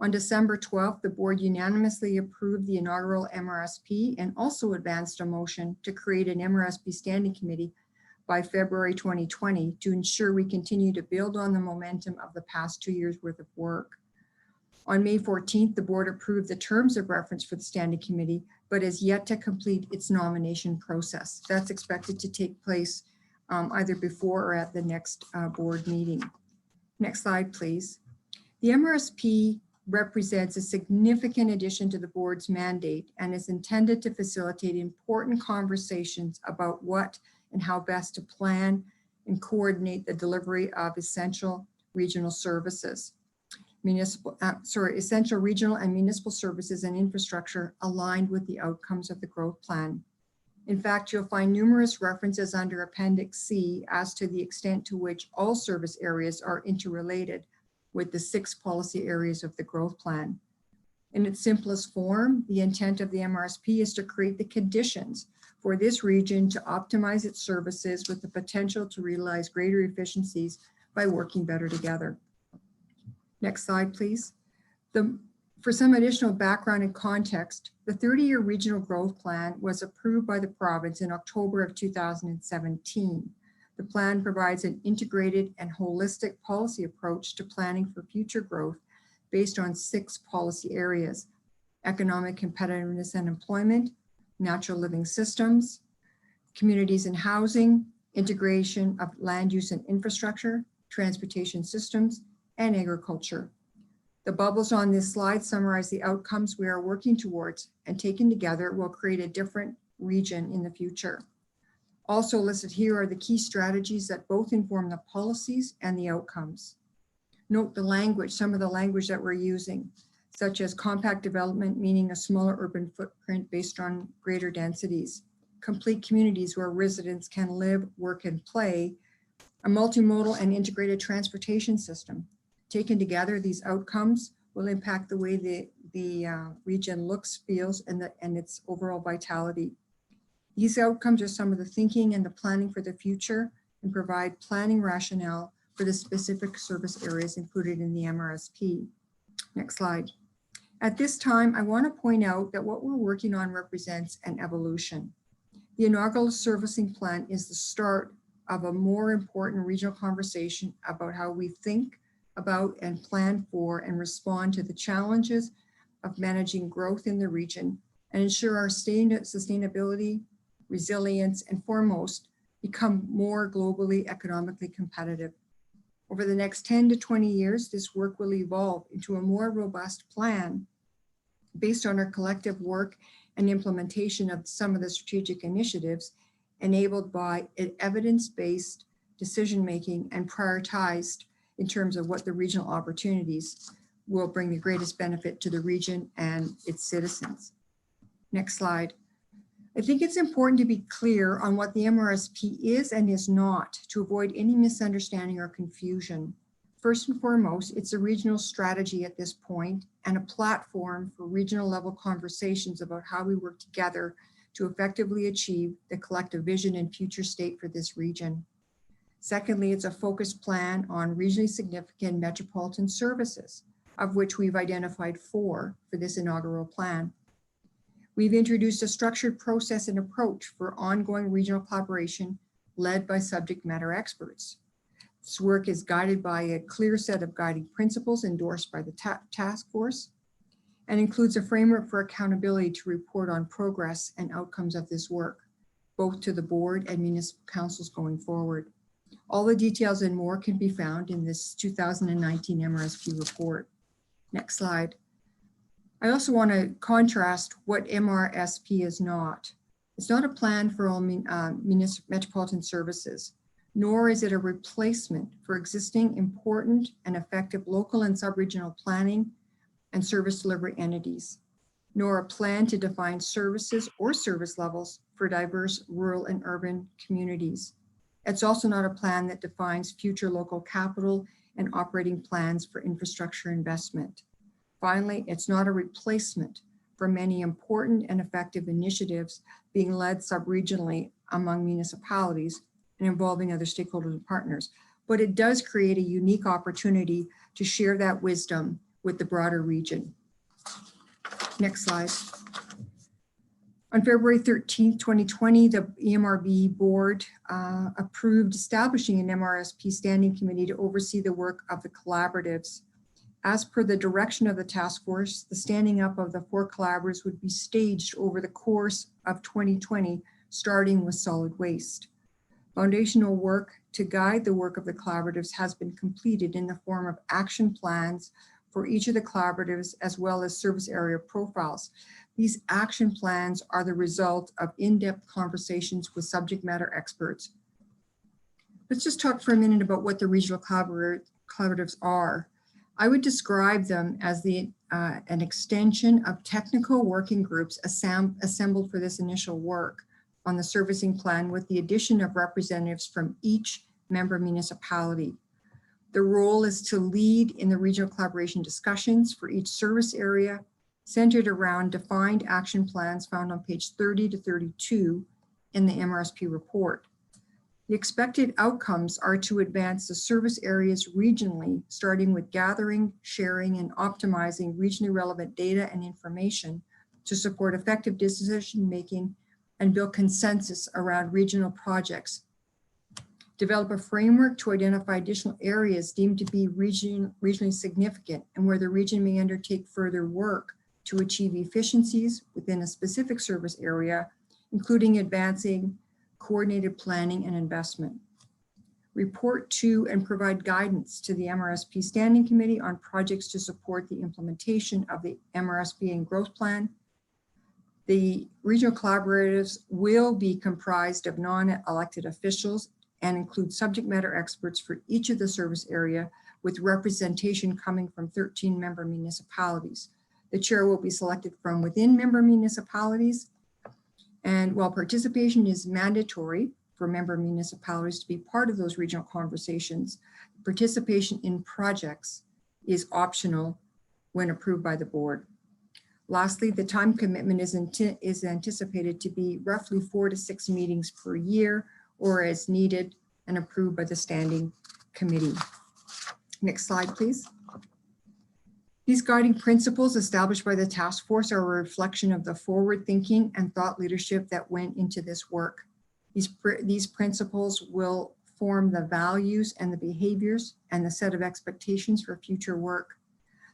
On December 12th, the board unanimously approved the inaugural MRSP and also advanced a motion to create an MRSP standing committee by February 2020 to ensure we continue to build on the momentum of the past 2 years worth of work. On May 14th, the board approved the terms of reference for the standing committee, but is yet to complete its nomination process. That's expected to take place either before or at the next board meeting. Next slide, please. The MRSP represents a significant addition to the board's mandate and is intended to facilitate important conversations about what and how best to plan and coordinate the delivery of essential regional services. Essential regional and municipal services and infrastructure aligned with the outcomes of the growth plan. In fact, you'll find numerous references under Appendix C as to the extent to which all service areas are interrelated with the 6 policy areas of the growth plan. In its simplest form, the intent of the MRSP is to create the conditions for this region to optimize its services with the potential to realize greater efficiencies by working better together. Next slide, please. For some additional background and context, the 30-year regional growth plan was approved by the province in October of 2017. The plan provides an integrated and holistic policy approach to planning for future growth based on 6 policy areas: economic competitiveness and employment, natural living systems, communities and housing, integration of land use and infrastructure, transportation systems, and agriculture. The bubbles on this slide summarize the outcomes we are working towards, and taken together will create a different region in the future. Also listed here are the key strategies that both inform the policies and the outcomes. Note the language, some of the language that we're using, such as compact development, meaning a smaller urban footprint based on greater densities, complete communities where residents can live, work, and play, a multimodal and integrated transportation system. Taken together, these outcomes will impact the way the region looks, feels, and its overall vitality. These outcomes are some of the thinking and the planning for the future, and provide planning rationale for the specific service areas included in the MRSP. Next slide. At this time, I want to point out that what we're working on represents an evolution. The inaugural servicing plan is the start of a more important regional conversation about how we think about and plan for and respond to the challenges of managing growth in the region and ensure our sustainability, resilience, and foremost, become more globally economically competitive. Over the next 10 to 20 years, this work will evolve into a more robust plan based on our collective work and implementation of some of the strategic initiatives enabled by evidence-based decision-making and prioritized in terms of what the regional opportunities will bring the greatest benefit to the region and its citizens. Next slide. I think it's important to be clear on what the MRSP is and is not to avoid any misunderstanding or confusion. First and foremost, it's a regional strategy at this point and a platform for regional level conversations about how we work together to effectively achieve the collective vision and future state for this region. Secondly, it's a focused plan on regionally significant metropolitan services, of which we've identified 4 for this inaugural plan. We've introduced a structured process and approach for ongoing regional collaboration led by subject matter experts. This work is guided by a clear set of guiding principles endorsed by the task force and includes a framework for accountability to report on progress and outcomes of this work, both to the board and municipal councils going forward. All the details and more can be found in this 2019 MRSP report. Next slide. I also want to contrast what MRSP is not. It's not a plan for all metropolitan services, nor is it a replacement for existing important and effective local and sub-regional planning and service delivery entities, nor a plan to define services or service levels for diverse rural and urban communities. It's also not a plan that defines future local capital and operating plans for infrastructure investment. Finally, it's not a replacement for many important and effective initiatives being led sub-regionally among municipalities and involving other stakeholders and partners, but it does create a unique opportunity to share that wisdom with the broader region. Next slide. On February 13, 2020, the EMRB board approved establishing an MRSP standing committee to oversee the work of the collaboratives. As per the direction of the task force, the standing up of the 4 collaboratives would be staged over the course of 2020, starting with solid waste. Foundational work to guide the work of the collaboratives has been completed in the form of action plans for each of the collaboratives, as well as service area profiles. These action plans are the result of in-depth conversations with subject matter experts. Let's just talk for a minute about what the regional collaboratives are. I would describe them as an extension of technical working groups assembled for this initial work on the servicing plan, with the addition of representatives from each member municipality. The role is to lead in the regional collaboration discussions for each service area, centered around defined action plans found on page 30 to 32 in the MRSP report. The expected outcomes are to advance the service areas regionally, starting with gathering, sharing, and optimizing regionally relevant data and information to support effective decision-making and build consensus around regional projects. Develop a framework to identify additional areas deemed to be regionally significant and where the region may undertake further work to achieve efficiencies within a specific service area, including advancing coordinated planning and investment. Report to and provide guidance to the MRSP Standing Committee on projects to support the implementation of the MRSP and growth plan. The regional collaboratives will be comprised of non-elected officials and include subject matter experts for each of the service area, with representation coming from 13 member municipalities. The chair will be selected from within member municipalities. And while participation is mandatory for member municipalities to be part of those regional conversations, participation in projects is optional when approved by the board. Lastly, the time commitment is anticipated to be roughly 4 to 6 meetings per year, or as needed and approved by the standing committee. Next slide, please. These guiding principles established by the task force are a reflection of the forward thinking and thought leadership that went into this work. These principles will form the values and the behaviors and the set of expectations for future work.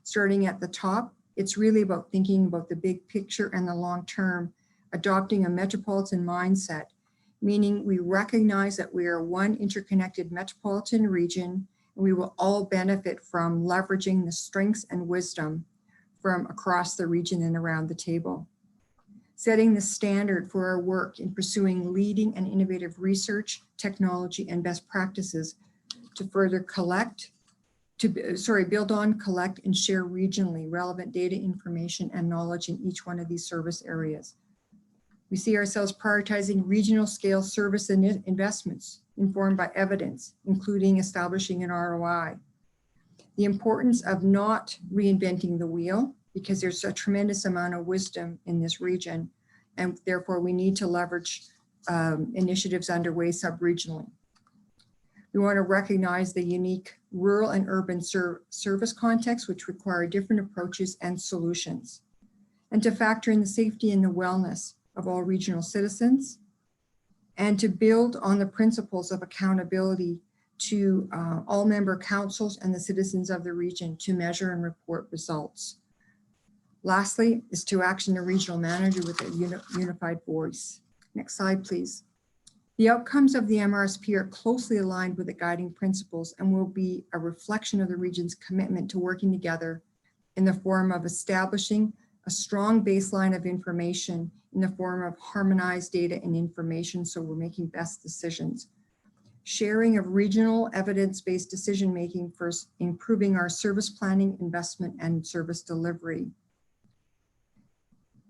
Starting at the top, it's really about thinking about the big picture and the long term, adopting a metropolitan mindset, meaning we recognize that we are one interconnected metropolitan region, and we will all benefit from leveraging the strengths and wisdom from across the region and around the table. Setting the standard for our work in pursuing leading and innovative research, technology, and best practices to further build on, collect, and share regionally relevant data, information, and knowledge in each one of these service areas. We see ourselves prioritizing regional scale service and investments informed by evidence, including establishing an ROI. The importance of not reinventing the wheel, because there's a tremendous amount of wisdom in this region, and therefore we need to leverage initiatives underway sub-regionally. We want to recognize the unique rural and urban service context, which require different approaches and solutions, and to factor in the safety and the wellness of all regional citizens, and to build on the principles of accountability to all member councils and the citizens of the region to measure and report results. Lastly, is to action the regional manager with a unified voice. Next slide, please. The outcomes of the MRSP are closely aligned with the guiding principles and will be a reflection of the region's commitment to working together in the form of establishing a strong baseline of information in the form of harmonized data and information, so we're making best decisions. Sharing of regional evidence-based decision-making for improving our service planning, investment, and service delivery.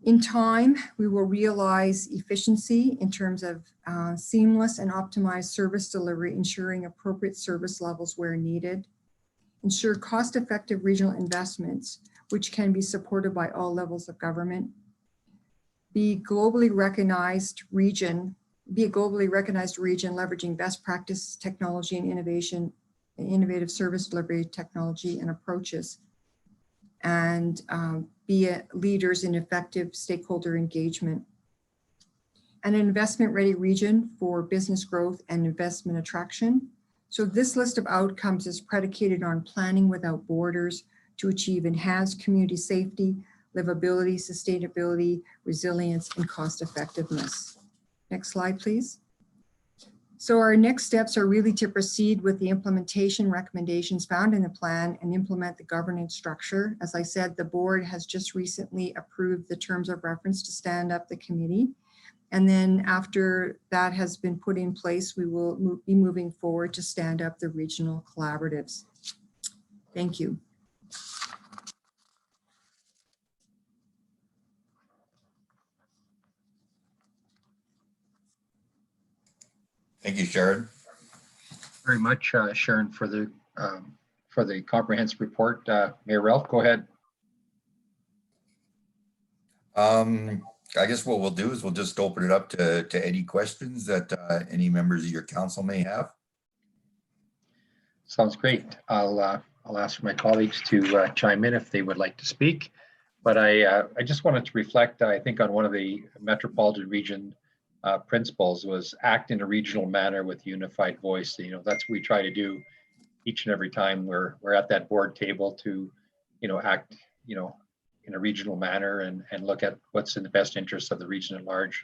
In time, we will realize efficiency in terms of seamless and optimized service delivery, ensuring appropriate service levels where needed. Ensure cost-effective regional investments, which can be supported by all levels of government. Be a globally recognized region leveraging best practice technology and innovation, innovative service delivery technology and approaches, and be leaders in effective stakeholder engagement. And an investment-ready region for business growth and investment attraction. So this list of outcomes is predicated on planning without borders to achieve enhanced community safety, livability, sustainability, resilience, and cost effectiveness. Next slide, please. So our next steps are really to proceed with the implementation recommendations found in the plan and implement the governance structure. As I said, the board has just recently approved the terms of reference to stand up the committee. And then after that has been put in place, we will be moving forward to stand up the regional collaboratives. Thank you. Thank you, Sharon. Very much, Sharon, for the comprehensive report. Mayor Ralph, go ahead. I guess what we'll do is we'll just open it up to any questions that any members of your council may have. Sounds great. I'll ask my colleagues to chime in if they would like to speak. But I just wanted to reflect, I think, on one of the metropolitan region principles was act in a regional manner with unified voice. You know, that's what we try to do each and every time we're at that board table to, you know, act, you know, in a regional manner and look at what's in the best interest of the region at large.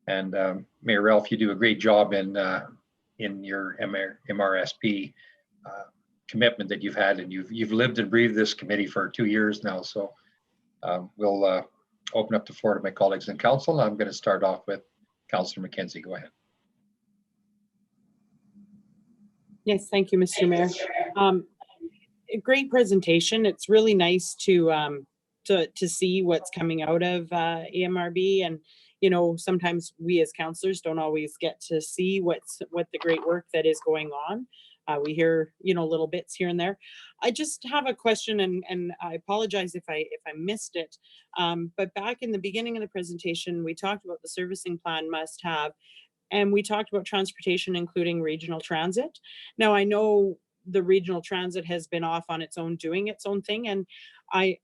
And Mayor Ralph, you do a great job in your MRSP commitment that you've had, and you've lived and breathed this committee for 2 years now. So we'll open up the floor to my colleagues in council. I'm going to start off with Councillor McKenzie. Go ahead. Yes, thank you, Mr. Mayor. A great presentation. It's really nice to see what's coming out of AMRB, and you know, sometimes we as councillors don't always get to see what the great work that is going on. We hear, you know, little bits here and there. I just have a question, and I apologize if I missed it. But back in the beginning of the presentation, we talked about the servicing plan must have, and we talked about transportation, including regional transit. Now, I know the regional transit has been off on its own, doing its own thing, and I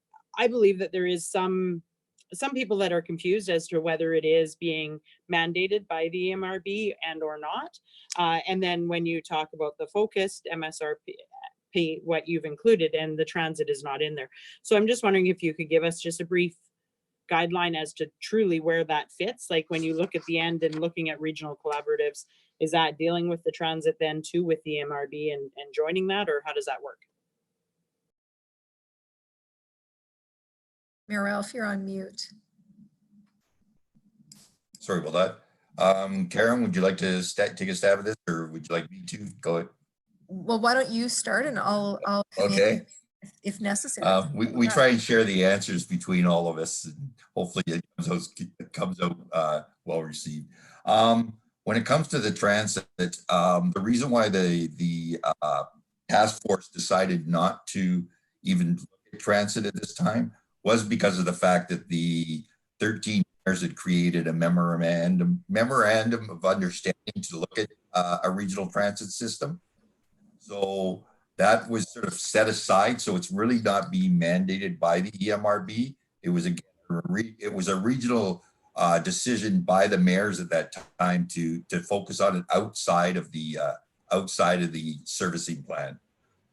believe that there is some people that are confused as to whether it is being mandated by the MRB and or not. And then when you talk about the focused MSRP, what you've included, and the transit is not in there. So I'm just wondering if you could give us just a brief guideline as to truly where that fits. Like when you look at the end and looking at regional collaboratives, is that dealing with the transit then too with the MRB and joining that, or how does that work? Mayor Ralph, you're on mute. Sorry about that. Karen, would you like to take a stab at this, or would you like me to go ahead? Well, why don't you start, and I'll come in if necessary. We try and share the answers between all of us, and hopefully it comes out well received. When it comes to the transit, the reason why the task force decided not to even look at transit at this time was because of the fact that the 13 mayors had created a memorandum of understanding to look at a regional transit system. So that was sort of set aside. So it's really not being mandated by the EMRB. It was a regional decision by the mayors at that time to focus on it outside of the servicing plan.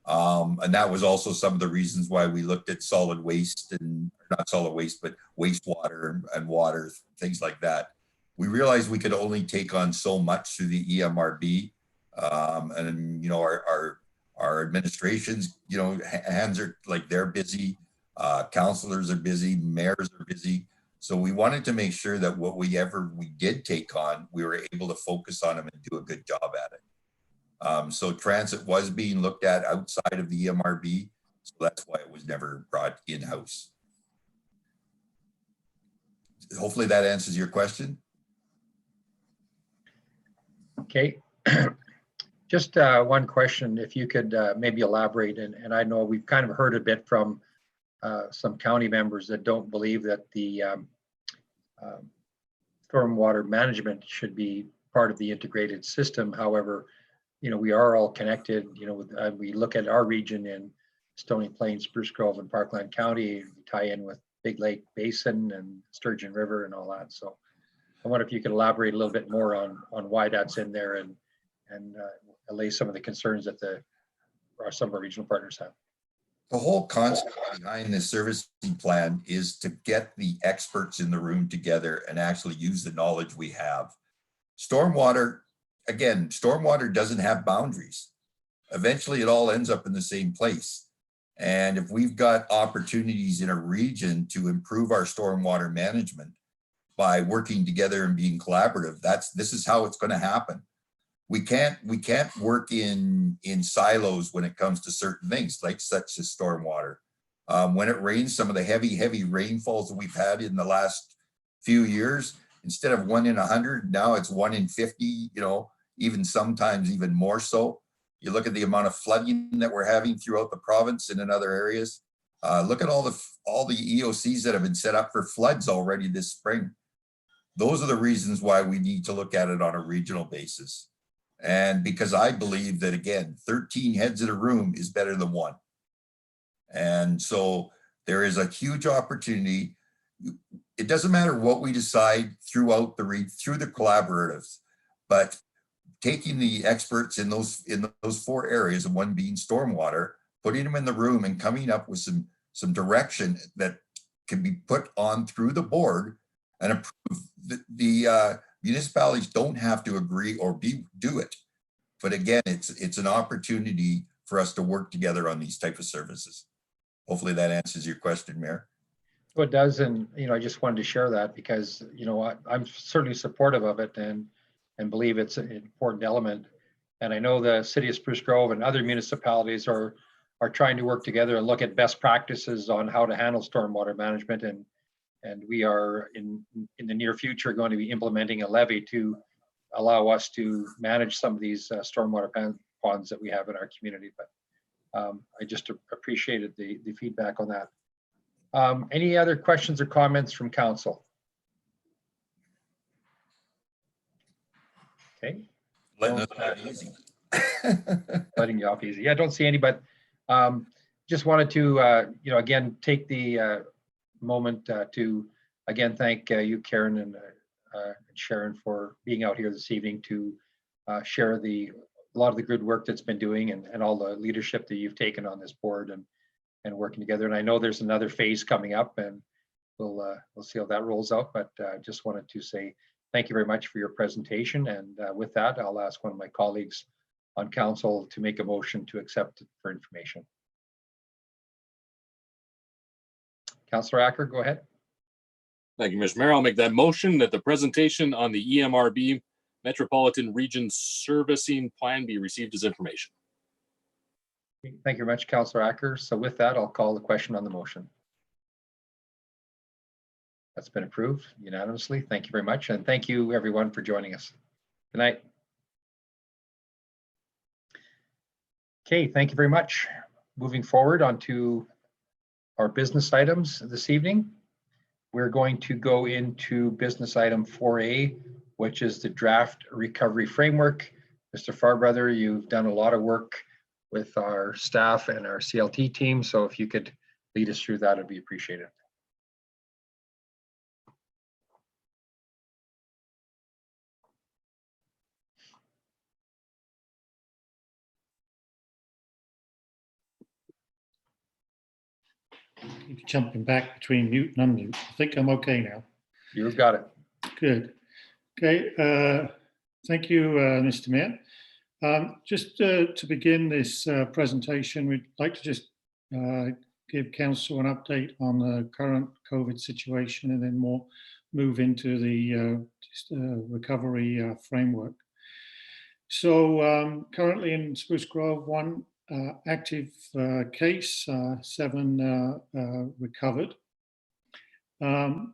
And that was also some of the reasons why we looked at solid waste, and not solid waste, but wastewater and water, things like that. We realized we could only take on so much through the EMRB. And, you know, our administrations, you know, hands are like, they're busy, councillors are busy, mayors are busy. So we wanted to make sure that whatever we did take on, we were able to focus on them and do a good job at it. So transit was being looked at outside of the EMRB, so that's why it was never brought in-house. Hopefully that answers your question. Okay. Just one question, if you could maybe elaborate, and I know we've kind of heard a bit from some county members that don't believe that the stormwater management should be part of the integrated system. However, you know, we are all connected. You know, we look at our region in Stony Plain, Spruce Grove, and Parkland County. We tie in with Big Lake Basin and Sturgeon River and all that. So I wonder if you could elaborate a little bit more on why that's in there and allay some of the concerns that some of our regional partners have. The whole concept behind the servicing plan is to get the experts in the room together and actually use the knowledge we have. Stormwater, again, stormwater doesn't have boundaries. Eventually it all ends up in the same place. And if we've got opportunities in a region to improve our stormwater management by working together and being collaborative, this is how it's going to happen. We can't work in silos when it comes to certain things, like such as stormwater. When it rains, some of the heavy rainfalls that we've had in the last few years, instead of 1 in 100, now it's 1 in 50, you know, even sometimes even more so. You look at the amount of flooding that we're having throughout the province and in other areas. Look at all the EOCs that have been set up for floods already this spring. Those are the reasons why we need to look at it on a regional basis. And because I believe that, again, 13 heads in a room is better than 1. And so there is a huge opportunity. it doesn't matter what we decide throughout through the collaboratives, but taking the experts in those 4 areas, and one being stormwater, putting them in the room and coming up with some direction that can be put on through the board and approved. The municipalities don't have to agree or do it. But again, it's an opportunity for us to work together on these type of services. Hopefully that answers your question, Mayor. Well, it does, and I just wanted to share that because I'm certainly supportive of it and believe it's an important element. And I know the city of Spruce Grove and other municipalities are trying to work together and look at best practices on how to handle stormwater management. And we are in the near future going to be implementing a levy to allow us to manage some of these stormwater ponds that we have in our community. But I just appreciated the feedback on that. Any other questions or comments from council? Okay. Letting us off easy. Letting you off easy. Yeah, I don't see any, but just wanted to, again, take the moment to, again, thank you, Karen and Sharon, for being out here this evening to share a lot of the good work that's been doing and all the leadership that you've taken on this board and working together. And I know there's another phase coming up, and we'll see how that rolls out. But just wanted to say thank you very much for your presentation. And with that, I'll ask one of my colleagues on council to make a motion to accept it for information. Councillor Acker, go ahead. Thank you, Mr. Mayor. I'll make that motion that the presentation on the EMRB Metropolitan Region Servicing Plan be received as information. Thank you very much, Councillor Acker. So with that, I'll call the question on the motion. That's been approved unanimously. Thank you very much. And thank you everyone for joining us. Good night. Okay, thank you very much. Moving forward onto our business items this evening. We're going to go into business item 4A, which is the draft recovery framework. Mr. Farbrother, you've done a lot of work with our staff and our CLT team. So if you could lead us through that, it'd be appreciated. Keep jumping back between mute and unmute. I think I'm okay now. You've got it. Good. Okay. Thank you, Mr. Mayor. Just to begin this presentation, we'd like to just give council an update on the current COVID situation and then move into the recovery framework. So currently in Spruce Grove, 1 active case, 7 recovered.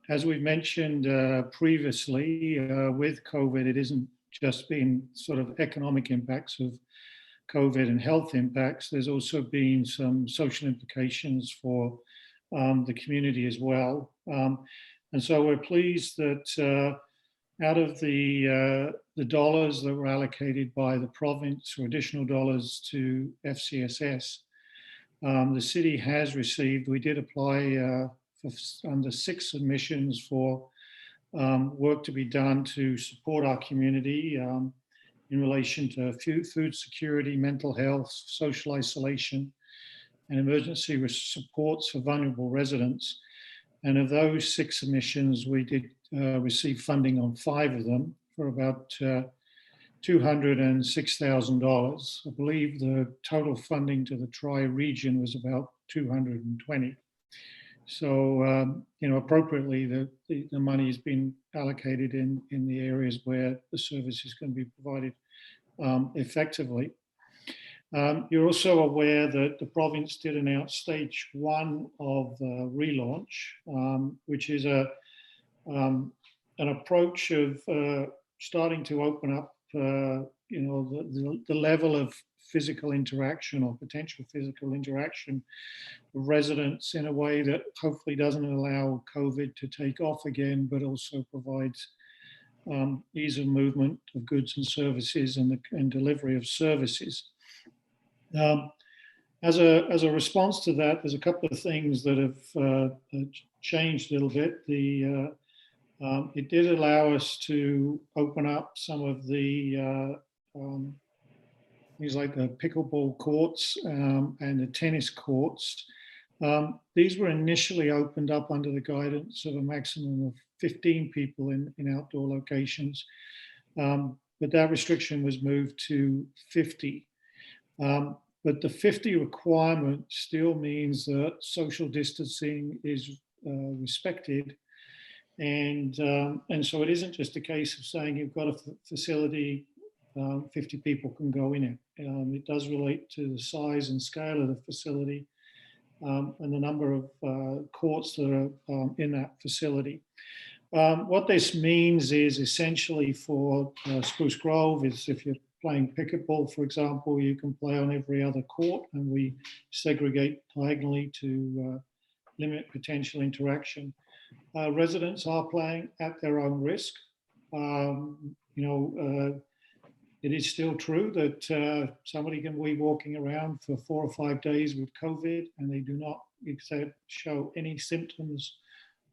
As we mentioned previously, with COVID, it isn't just been sort of economic impacts of COVID and health impacts. There's also been some social implications for the community as well. And so we're pleased that out of the dollars that were allocated by the province, or additional dollars to FCSS, the city has received, we did apply under 6 submissions for work to be done to support our community in relation to food security, mental health, social isolation, and emergency supports for vulnerable residents. And of those 6 submissions, we did receive funding on 5 of them for about $206,000. I believe the total funding to the tri-region was about 220. So, appropriately, the money has been allocated in the areas where the service is going to be provided effectively. You're also aware that the province did announce stage 1 of the relaunch, which is an approach of starting to open up, the level of physical interaction or potential physical interaction with residents in a way that hopefully doesn't allow COVID to take off again, but also provides ease of movement of goods and services and delivery of services. As a response to that, there's a couple of things that have changed a little bit. It did allow us to open up some of the things like the pickleball courts and the tennis courts. These were initially opened up under the guidance of a maximum of 15 people in outdoor locations, but that restriction was moved to 50. But the 50 requirement still means that social distancing is respected. And so it isn't just a case of saying you've got a facility, 50 people can go in it. It does relate to the size and scale of the facility and the number of courts that are in that facility. What this means is essentially for Spruce Grove is if you're playing pickleball, for example, you can play on every other court, and we segregate diagonally to limit potential interaction. Residents are playing at their own risk. It is still true that somebody can be walking around for 4 or 5 days with COVID and they do not show any symptoms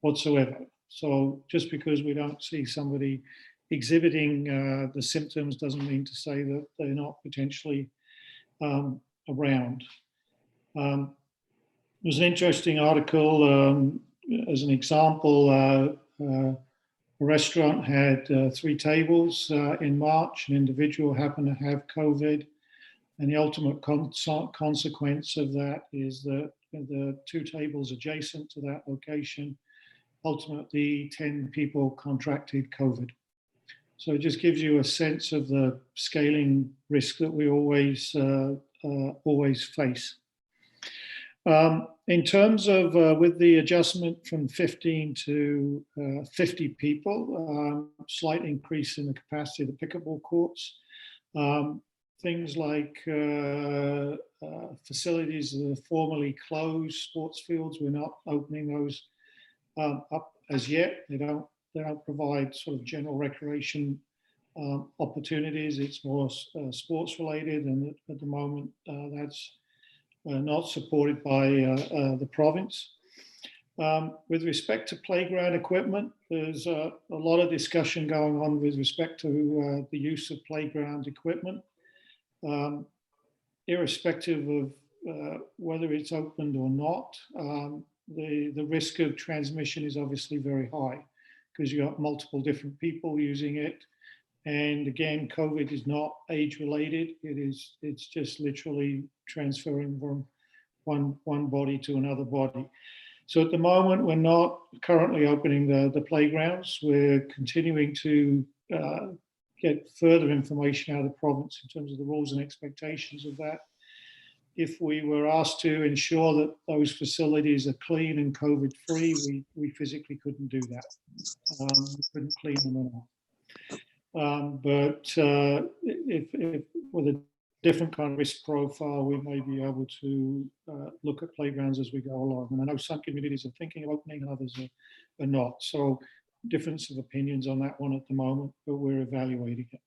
whatsoever. So just because we don't see somebody exhibiting the symptoms doesn't mean to say that they're not potentially around. There's an interesting article, as an example, a restaurant had 3 tables in March. An individual happened to have COVID, and the ultimate consequence of that is that the 2 tables adjacent to that location, ultimately 10 people contracted COVID. So it just gives you a sense of the scaling risk that we always face. In terms of with the adjustment from 15 to 50 people, slight increase in the capacity of the pickleball courts. Things like facilities that are formerly closed, sports fields, we're not opening those up as yet. They don't provide sort of general recreation opportunities. It's more sports related, and at the moment that's not supported by the province. With respect to playground equipment, there's a lot of discussion going on with respect to the use of playground equipment. Irrespective of whether it's opened or not, the risk of transmission is obviously very high because you've got multiple different people using it. And again, COVID is not age related. It's just literally transferring from one body to another body. So at the moment, we're not currently opening the playgrounds. We're continuing to get further information out of the province in terms of the rules and expectations of that. If we were asked to ensure that those facilities are clean and COVID free, we physically couldn't do that. We couldn't clean them at all. But if with a different kind of risk profile, we may be able to look at playgrounds as we go along. And I know some communities are thinking of opening and others are not. So difference of opinions on that one at the moment, but we're evaluating it.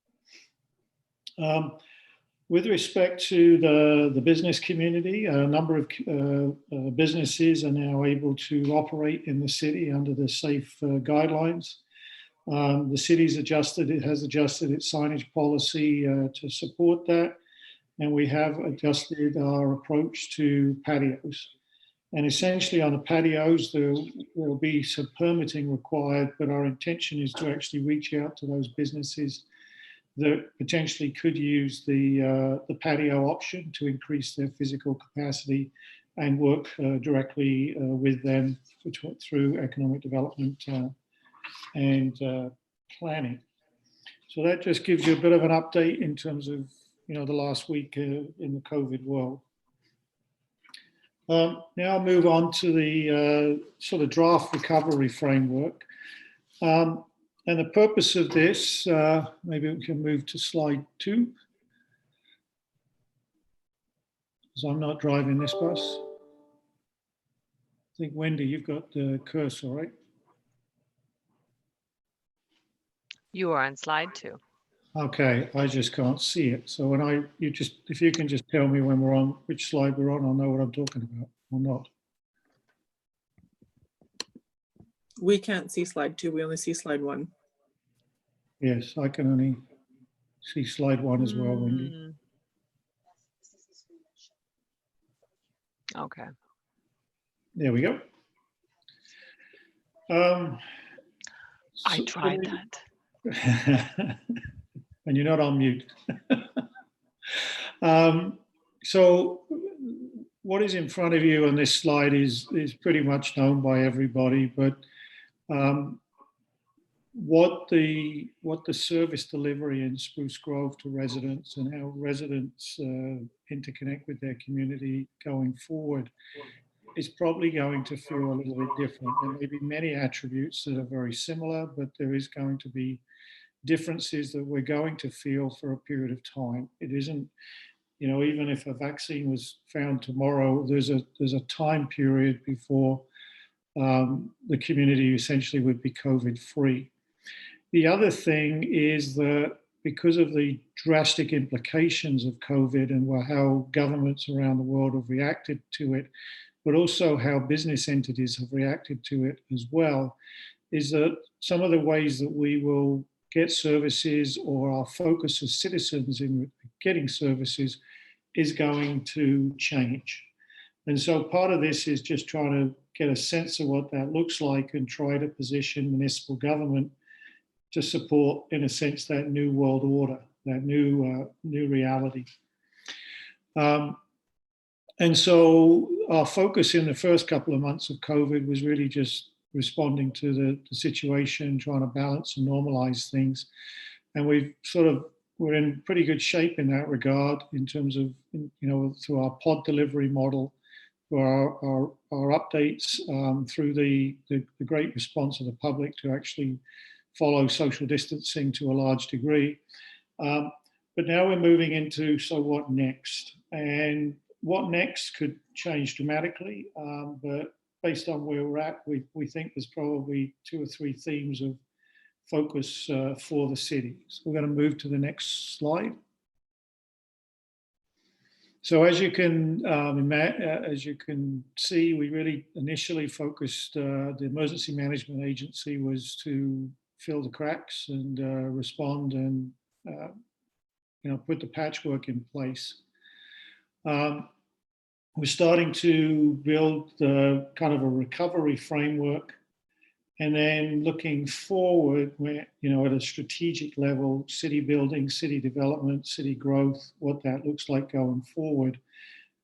With respect to the business community, a number of businesses are now able to operate in the city under the safe guidelines. The city's has adjusted its signage policy to support that, and we have adjusted our approach to patios. And essentially on the patios, there will be some permitting required, but our intention is to actually reach out to those businesses that potentially could use the patio option to increase their physical capacity and work directly with them through economic development and planning. So that just gives you a bit of an update in terms of the last week in the COVID world. Now I'll move on to the sort of draft recovery framework. And the purpose of this, maybe we can move to slide 2. Because I'm not driving this bus. I think, Wendy, you've got the cursor, right? You are on slide 2. Okay, I just can't see it. So when if you can just tell me when we're on, which slide we're on, I'll know what I'm talking about or not. We can't see slide 2. We only see slide 1. Yes, I can only see slide 1 as well, Wendy. Mm. Okay. There we go. I So- tried that. and you're not on mute. So what is in front of you on this slide is pretty much known by everybody, but what the service delivery in Spruce Grove to residents and how residents interconnect with their community going forward is probably going to feel a little bit different. There may be many attributes that are very similar, but there is going to be differences that we're going to feel for a period of time. It isn't, you know, even if a vaccine was found tomorrow, there's a time period before the community essentially would be COVID free. The other thing is that because of the drastic implications of COVID and how governments around the world have reacted to it, but also how business entities have reacted to it as well, is that some of the ways that we will get services or our focus as citizens in getting services is going to change. And so part of this is just trying to get a sense of what that looks like and try to position municipal government to support, in a sense, that new world order, that new reality. And so our focus in the first couple of months of COVID was really just responding to the situation, trying to balance and normalize things. And we're in pretty good shape in that regard in terms of, you know, through our pod delivery model, for our updates, through the great response of the public to actually follow social distancing to a large degree. But now we're moving into, so what next? And what next could change dramatically, but based on where we're at, we think there's probably 2 or 3 themes of focus for the city. So we're going to move to the next slide. So as you can see, we really initially focused, the Emergency Management Agency was to fill the cracks and respond and you know, put the patchwork in place. We're starting to build kind of a recovery framework, and then looking forward, where, you know, at a strategic level, city building, city development, city growth, what that looks like going forward,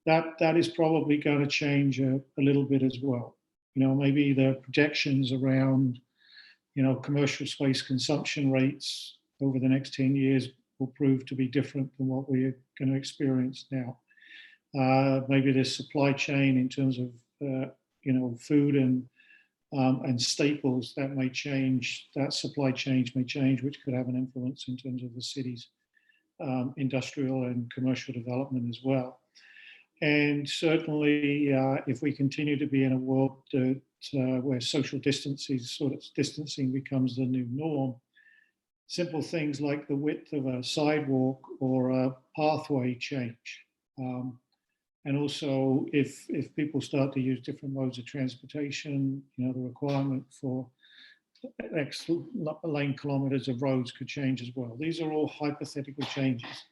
that is probably going to change a little bit as well. You know, maybe the projections around, you know, commercial space consumption rates over the next 10 years will prove to be different than what we're going to experience now. Maybe there's supply chain in terms of, you know, food and staples that may change, that supply chain may change, which could have an influence in terms of the city's industrial and commercial development as well. And certainly, if we continue to be in a world that, where social distancing becomes the new norm, simple things like the width of a sidewalk or a pathway change. And also, if people start to use different modes of transportation, you know, the requirement for X lane kilometers of roads could change as well. These are all hypothetical changes,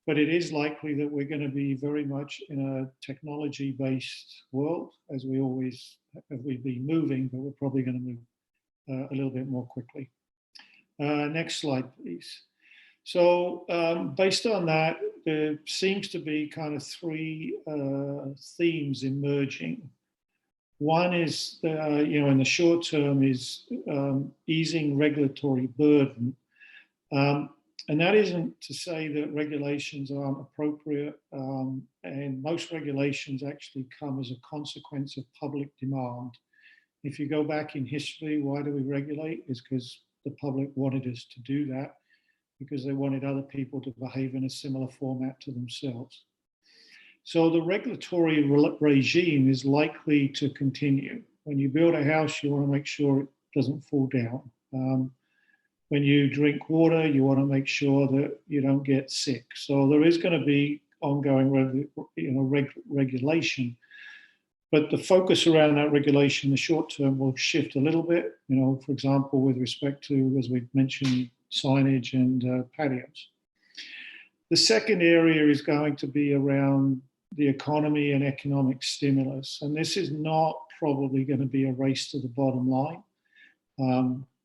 but it is likely that we're going to be very much in a technology-based world, as we've been moving, but we're probably going to move a little bit more quickly. Next slide, please. So based on that, there seems to be kind of 3 themes emerging. One is, you know, in the short term is easing regulatory burden. And that isn't to say that regulations aren't appropriate. And most regulations actually come as a consequence of public demand. If you go back in history, why do we regulate? It's because the public wanted us to do that, because they wanted other people to behave in a similar format to themselves. So the regulatory regime is likely to continue. When you build a house, you want to make sure it doesn't fall down. When you drink water, you want to make sure that you don't get sick. So there is going to be ongoing regulation. But the focus around that regulation in the short term will shift a little bit, you know, for example, with respect to, as we mentioned, signage and patios. The second area is going to be around the economy and economic stimulus. And this is not probably going to be a race to the bottom line.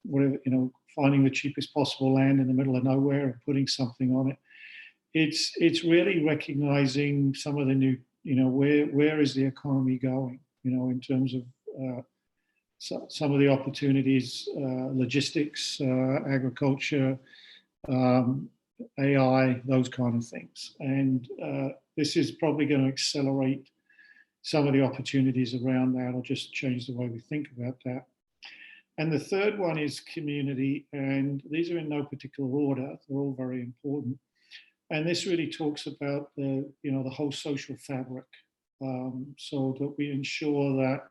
Whatever, you know, finding the cheapest possible land in the middle of nowhere and putting something on it. It's really recognizing some of the new, you know, where is the economy going, you know, in terms of some of the opportunities, logistics, agriculture, AI, those kind of things. And this is probably going to accelerate some of the opportunities around that, or just change the way we think about that. And the third one is community, and these are in no particular order. They're all very important. And this really talks about the, you know, the whole social fabric, so that we ensure that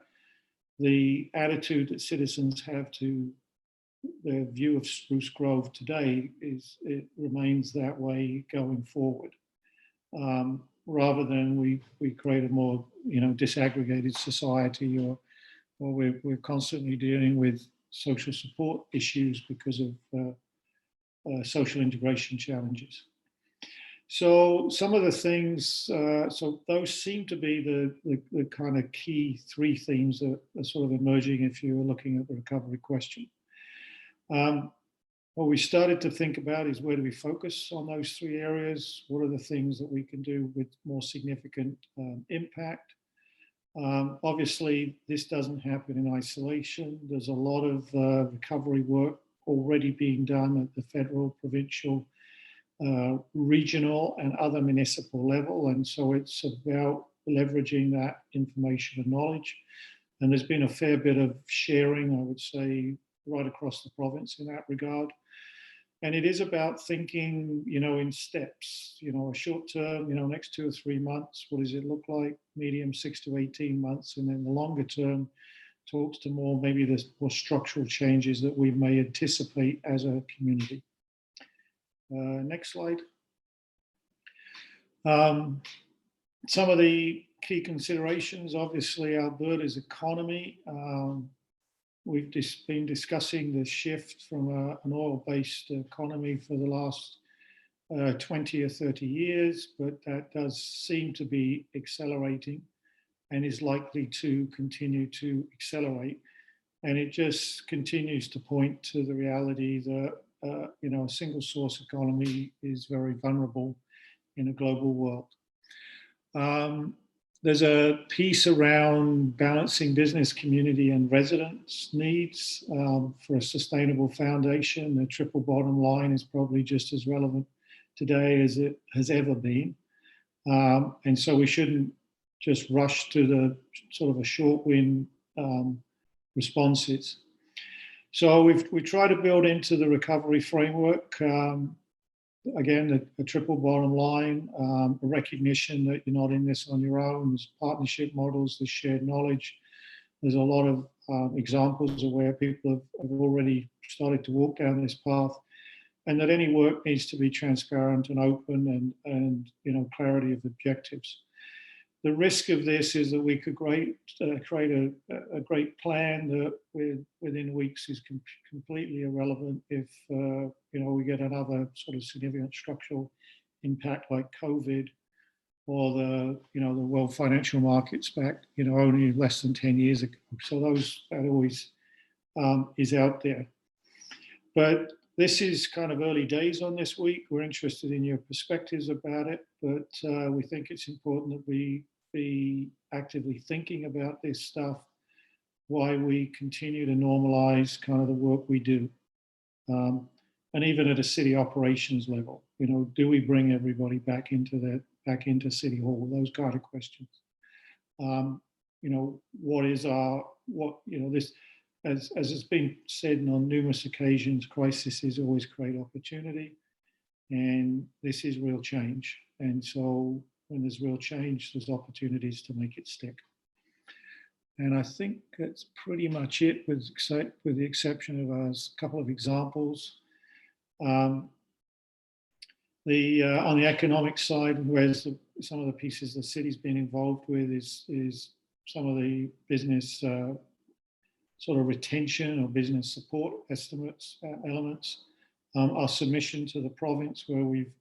the attitude that citizens have to their view of Spruce Grove today it remains that way going forward, rather than we create a more, you know, disaggregated society, or we're constantly dealing with social support issues because of social integration challenges. So some of the things, so those seem to be the kind of key three themes that are sort of emerging if you were looking at the recovery question. What we started to think about is, where do we focus on those three areas? What are the things that we can do with more significant impact? Obviously, this doesn't happen in isolation. There's a lot of recovery work already being done at the federal, provincial, regional and other municipal level. And so it's about leveraging that information and knowledge. And there's been a fair bit of sharing, I would say, right across the province in that regard. And it is about thinking, you know, in steps, you know, a short term, you know, next 2 or 3 months, what does it look like? Medium, 6 to 18 months. And then the longer term talks to more, maybe the more structural changes that we may anticipate as a community. Next slide. Some of the key considerations, obviously, Alberta's economy. We've just been discussing the shift from an oil-based economy for the last 20 or 30 years, but that does seem to be accelerating and is likely to continue to accelerate. And it just continues to point to the reality that you know, a single source economy is very vulnerable in a global world. There's a piece around balancing business, community and residents' needs for a sustainable foundation. The triple bottom line is probably just as relevant today as it has ever been. And so we shouldn't just rush to the sort of a short win responses. So we try to build into the recovery framework, again, a triple bottom line, a recognition that you're not in this on your own. There's partnership models, there's shared knowledge. There's a lot of examples of where people have already started to walk down this path, and that any work needs to be transparent and open and you know, clarity of objectives. The risk of this is that we could create a great plan that within weeks is completely irrelevant if you know, we get another sort of significant structural impact like COVID, or the, you know, the world financial markets back, you know, only less than 10 years ago. So that always is out there. But this is kind of early days on this week. We're interested in your perspectives about it, but we think it's important that we be actively thinking about this stuff, why we continue to normalize kind of the work we do. And even at a city operations level, you know, do we bring everybody back into City Hall? Those kind of questions. You know, this, as has been said on numerous occasions, crisis is always great opportunity, and this is real change. And so when there's real change, there's opportunities to make it stick. And I think that's pretty much it, with the exception of a couple of examples. On the economic side, whereas some of the pieces the city's been involved with is some of the business sort of retention or business support estimates elements. Our submission to the province, where we've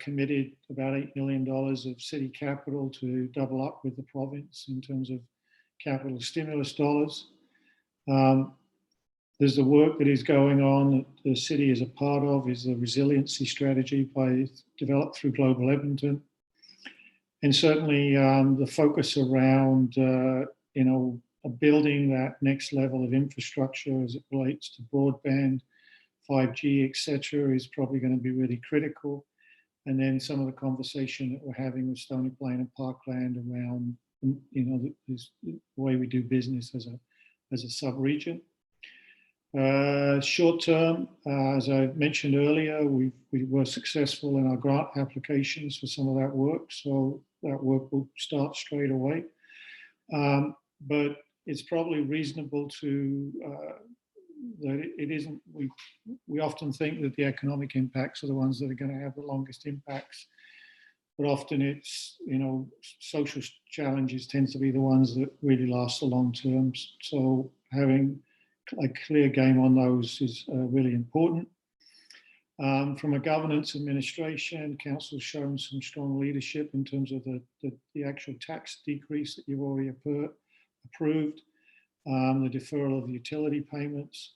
committed about $8 million of city capital to double up with the province in terms of capital stimulus dollars. There's the work that is going on that the city is a part of, is the resiliency strategy developed through Global Edmonton. And certainly the focus around, building that next level of infrastructure as it relates to broadband, 5G, et cetera, is probably going to be really critical. And then some of the conversation that we're having with Stony Plain and Parkland around, the way we do business as a sub-region. Short term, as I mentioned earlier, we were successful in our grant applications for some of that work, so that work will start straight away. But it's probably reasonable to that it isn't. We often think that the economic impacts are the ones that are going to have the longest impacts, but often it's social challenges tends to be the ones that really last the long term. So having a clear game on those is really important. From a governance administration, council's shown some strong leadership in terms of the actual tax decrease that you've already approved, the deferral of utility payments,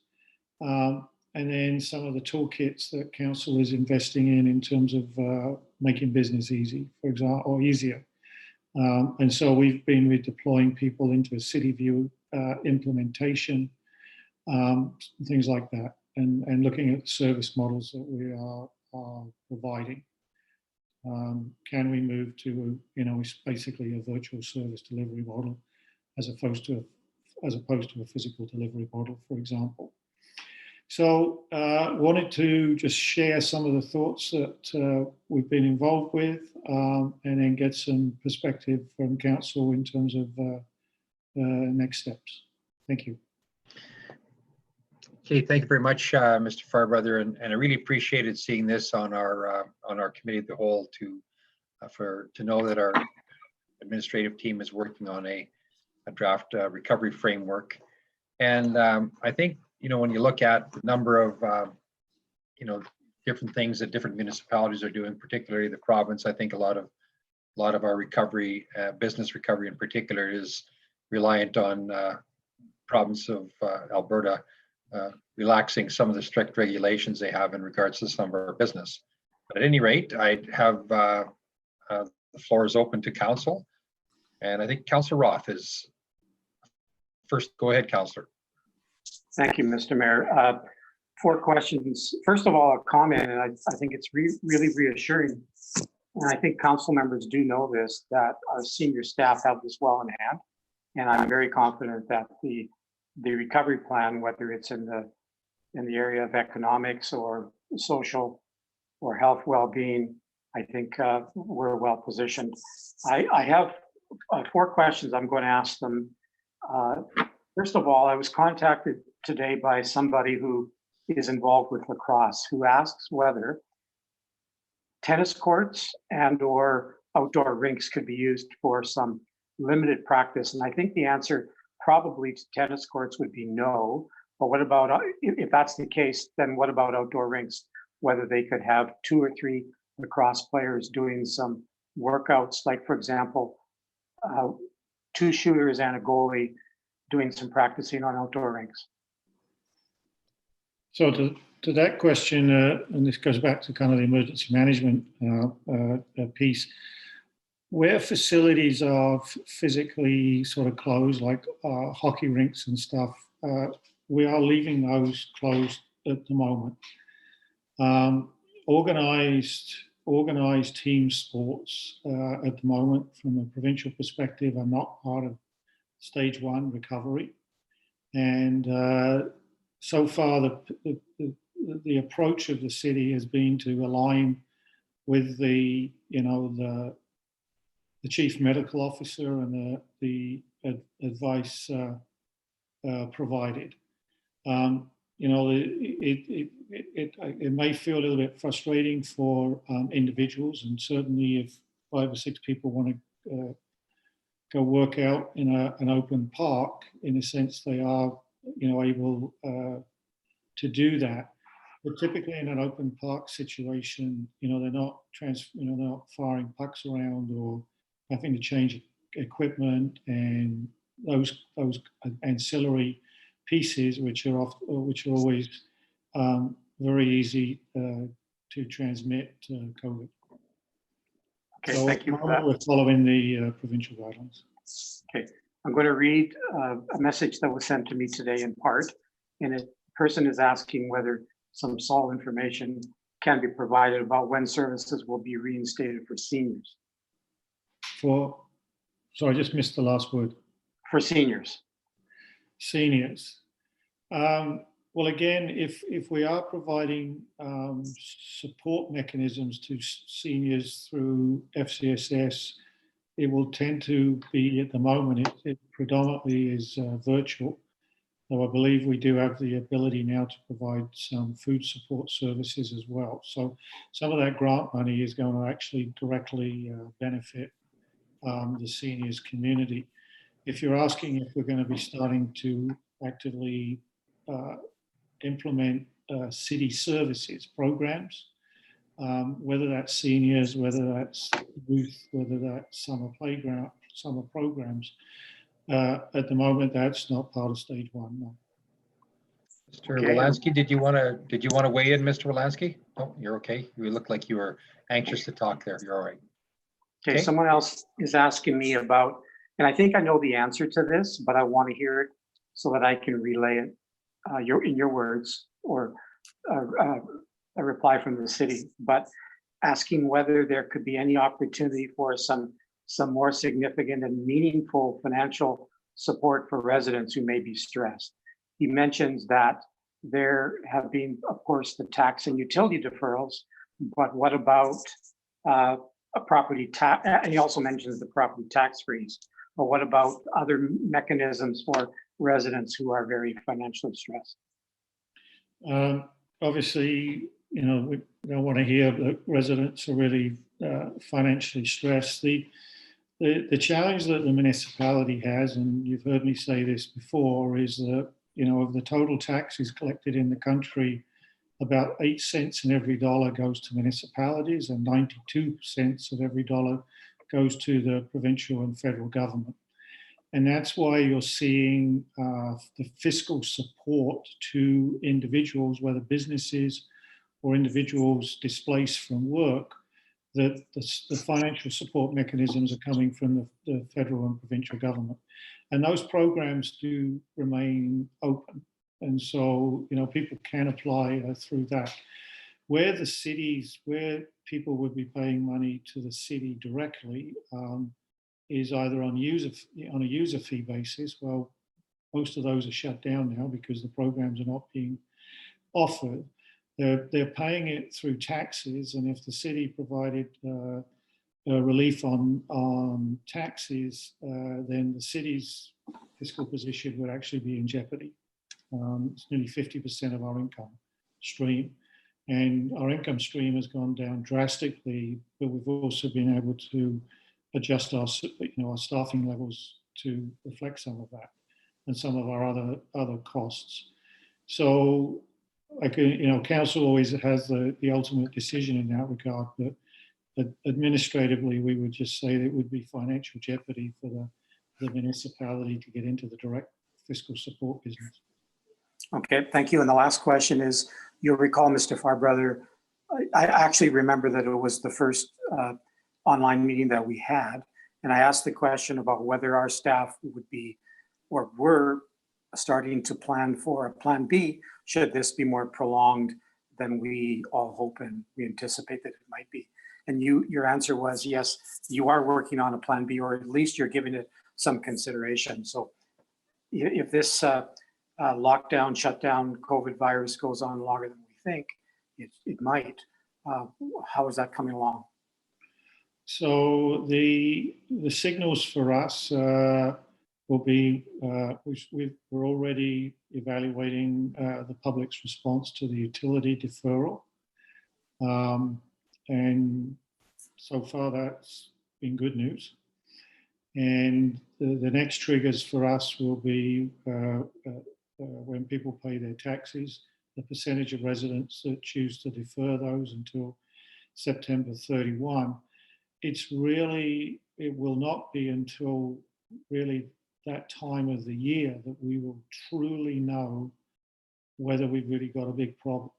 and then some of the toolkits that council is investing in terms of making business easy, for example, or easier. And so we've been redeploying people into a CityView implementation, things like that, and looking at the service models that we are providing. Can we move to basically a virtual service delivery model as opposed to a physical delivery model, for example? So wanted to just share some of the thoughts that we've been involved with, and then get some perspective from council in terms of next steps. Thank you. Okay, thank you very much, Mr. Fairbrother, and I really appreciated seeing this on our committee of the whole to know that our administrative team is working on a draft recovery framework. And I think when you look at the number of different things that different municipalities are doing, particularly the province, I think a lot of our recovery, business recovery in particular, is reliant on province of Alberta relaxing some of the strict regulations they have in regards to some of our business. But at any rate, I have the floor is open to council, and I think Councillor Roth is first. Go ahead, Councillor. Thank you, Mr. Mayor. 4 questions. First of all, a comment, and I think it's really reassuring, and I think council members do know this, that our senior staff have this well in hand, and I'm very confident that the recovery plan, whether it's in the area of economics or social or health well-being, I think we're well positioned. I have 4 questions. I'm going to ask them. First of all, I was contacted today by somebody who is involved with lacrosse, who asks whether tennis courts and or outdoor rinks could be used for some limited practice. And I think the answer probably to tennis courts would be no. But what about, if that's the case, then what about outdoor rinks? Whether they could have 2 or 3 lacrosse players doing some workouts, like for example, 2 shooters and a goalie doing some practicing on outdoor rinks. So to that question, and this goes back to kind of the emergency management piece, where facilities are physically sort of closed, like hockey rinks and stuff, we are leaving those closed at the moment. Organized team sports at the moment, from a provincial perspective, are not part of stage 1 recovery, and so far the approach of the city has been to align with the chief medical officer and the advice provided. It may feel a little bit frustrating for individuals, and certainly if 5 or 6 people want to go work out in an open park, in a sense they are, able to do that. But typically in an open park situation, they're not they're not firing pucks around or having to change equipment and those ancillary pieces, which are always very easy to transmit COVID. Okay, So thank you for that. we're following the provincial guidelines. Okay, I'm going to read a message that was sent to me today in part, and a person is asking whether some solid information can be provided about when services will be reinstated for seniors. Sorry, I just missed the last word. For seniors. Seniors. Well, again, if we are providing support mechanisms to seniors through FCSS, it will tend to be, at the moment, it predominantly is virtual. Though I believe we do have the ability now to provide some food support services as well. So some of that grant money is going to actually directly benefit the seniors community. If you're asking if we're going to be starting to actively implement city services programs, whether that's seniors, whether that's youth, whether that's summer playground, summer programs, at the moment, that's not part of stage one. No. Mr. Wolanski, did you want to weigh in, Mr. Wolanski? Oh, you're okay. You look like you were anxious to talk there. You're all right. Okay, someone else is asking me about, and I think I know the answer to this, but I want to hear it so that I can relay it in your words, or a reply from the city, but asking whether there could be any opportunity for some more significant and meaningful financial support for residents who may be stressed. He mentions that there have been, of course, the tax and utility deferrals, but what about a property tax? And he also mentions the property tax freeze. But what about other mechanisms for residents who are very financially stressed? Obviously, we don't want to hear that residents are really financially stressed. The challenge that the municipality has, and you've heard me say this before, is that, of the total taxes collected in the country, about 8 cents in every dollar goes to municipalities and 92 cents of every dollar goes to the provincial and federal government. And that's why you're seeing the fiscal support to individuals, whether businesses or individuals displaced from work, that the financial support mechanisms are coming from the federal and provincial government. And those programs do remain open. And so, people can apply through that. Where people would be paying money to the city directly is either on a user fee basis. Well, most of those are shut down now because the programs are not being offered. They're paying it through taxes, and if the city provided relief on taxes, then the city's fiscal position would actually be in jeopardy. It's nearly 50% of our income stream, and our income stream has gone down drastically, but we've also been able to adjust our staffing levels to reflect some of that and some of our other costs. So, council always has the ultimate decision in that regard, but administratively, we would just say that it would be financial jeopardy for the municipality to get into the direct fiscal support business. Okay, thank you. And the last question is, you'll recall, Mr. Farbrother, I actually remember that it was the first online meeting that we had, and I asked the question about whether our staff would be or were starting to plan for a plan B should this be more prolonged than we all hope and we anticipate that it might be. And your answer was yes, you are working on a plan B, or at least you're giving it some consideration. So if this lockdown, shutdown, COVID virus goes on longer than we think it might, how is that coming along? So the signals for us will be, we're already evaluating the public's response to the utility deferral. And so far that's been good news. And the next triggers for us will be when people pay their taxes, the percentage of residents that choose to defer those until September 31. It will not be until really that time of the year that we will truly know whether we've really got a big problem.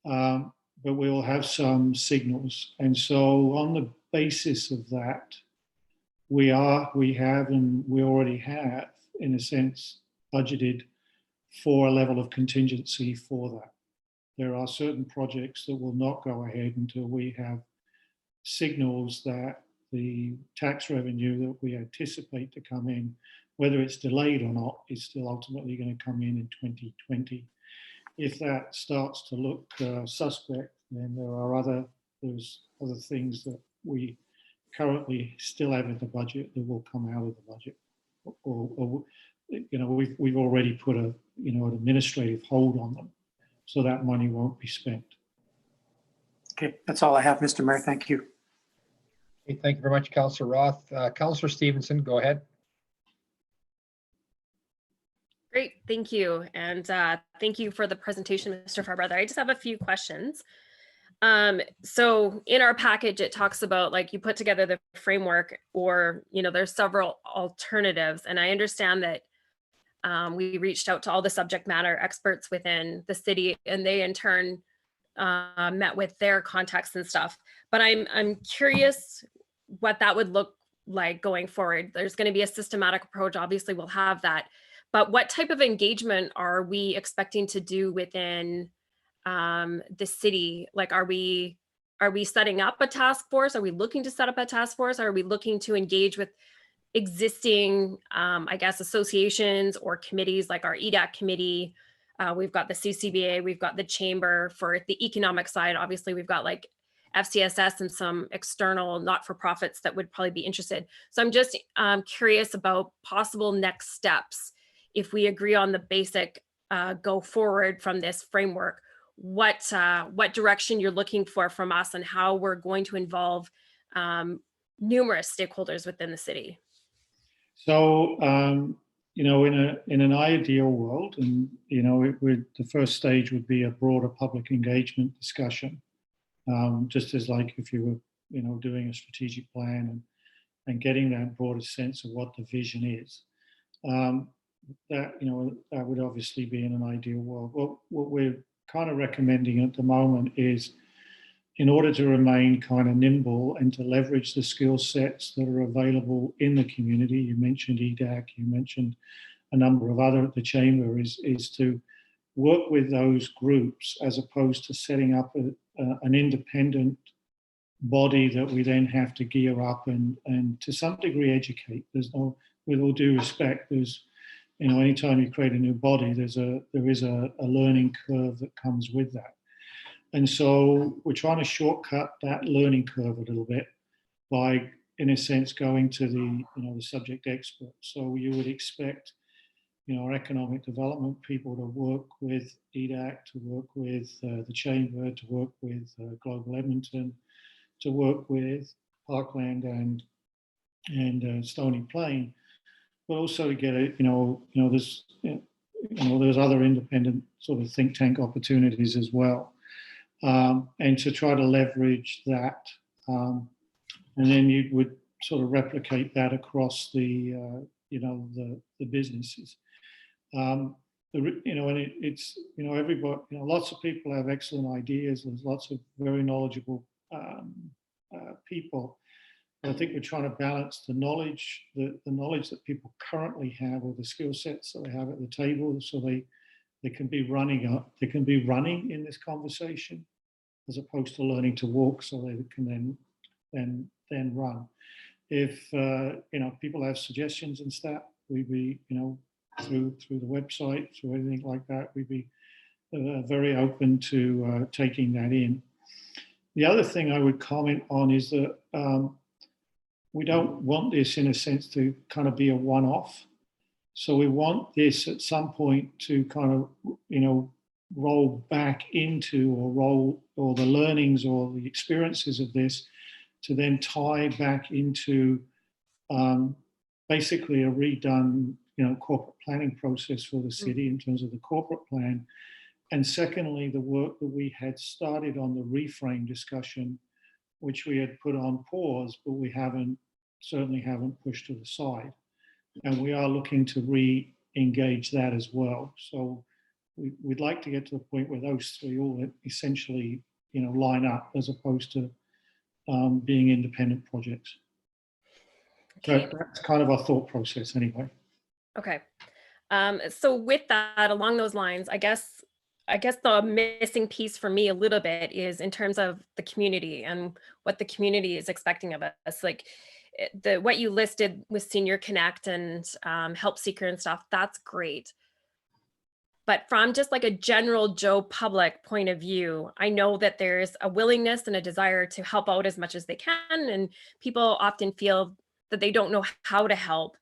But we'll have some signals. And so on the basis of that, we already have, in a sense, budgeted for a level of contingency for that. There are certain projects that will not go ahead until we have signals that the tax revenue that we anticipate to come in, whether it's delayed or not, is still ultimately going to come in 2020. If that starts to look suspect, then there's other things that we currently still have in the budget that will come out of the budget, or we've already put an administrative hold on them, so that money won't be spent. Okay, that's all I have, Mr. Mayor. Thank you. Okay, thank you very much, Councillor Roth. Councillor Stevenson, go ahead. Great, thank you. And thank you for the presentation, Mr. Farbrother. I just have a few questions. So in our package, it talks about, like, you put together the framework, or, there's several alternatives. And I understand that we reached out to all the subject matter experts within the city, and they in turn met with their contacts and stuff. But I'm curious what that would look like going forward. There's going to be a systematic approach. Obviously, we'll have that. But what type of engagement are we expecting to do within the city? Like, are we setting up a task force? Are we looking to set up a task force? Are we looking to engage with existing, I guess, associations or committees, like our EDAC committee? We've got the CCBA, we've got the chamber. For the economic side, obviously, we've got like FCSS and some external not-for-profits that would probably be interested. So I'm just curious about possible next steps. If we agree on the basic go forward from this framework, what direction you're looking for from us, and how we're going to involve numerous stakeholders within the city. So, in an ideal world, and the first stage would be a broader public engagement discussion, just as like if you were, doing a strategic plan and getting that broader sense of what the vision is. That would obviously be in an ideal world. What we're kind of recommending at the moment is, in order to remain kind of nimble and to leverage the skill sets that are available in the community, you mentioned EDAC, you mentioned a number of other at the chamber, is to work with those groups as opposed to setting up an independent body that we then have to gear up and to some degree educate. With all due respect, there's, anytime you create a new body, there is a learning curve that comes with that. And so we're trying to shortcut that learning curve a little bit by, in a sense, going to the subject experts. So you would expect, our economic development people to work with EDAC, to work with the chamber, to work with Global Edmonton, to work with Parkland and Stony Plain, but also to get there's other independent sort of think tank opportunities as well. And to try to leverage that, and then you would sort of replicate that across the businesses. And it's everybody, lots of people have excellent ideas. There's lots of very knowledgeable people. But I think we're trying to balance the knowledge that people currently have, or the skill sets that they have at the table, so they can be running in this conversation, as opposed to learning to walk, so they can then run. If people have suggestions and stuff, we'd be through the website, through anything like that, we'd be very open to taking that in. The other thing I would comment on is that we don't want this, in a sense, to kind of be a one-off. So we want this at some point to kind of, roll back into, or the learnings or the experiences of this to then tie back into basically a redone, corporate planning process for the city in terms of the corporate plan. And secondly, the work that we had started on the reframe discussion, which we had put on pause, but we certainly haven't pushed to the side. And we are looking to re-engage that as well. So we'd like to get to the point where those three all essentially, line up as opposed to being independent projects. Okay. So that's kind of our thought process anyway. Okay. So with that, along those lines, I guess the missing piece for me a little bit is in terms of the community and what the community is expecting of us. Like what you listed with Senior Connect and Help Seeker and stuff, that's great. But from just like a general Joe public point of view, I know that there's a willingness and a desire to help out as much as they can. And people often feel that they don't know how to help.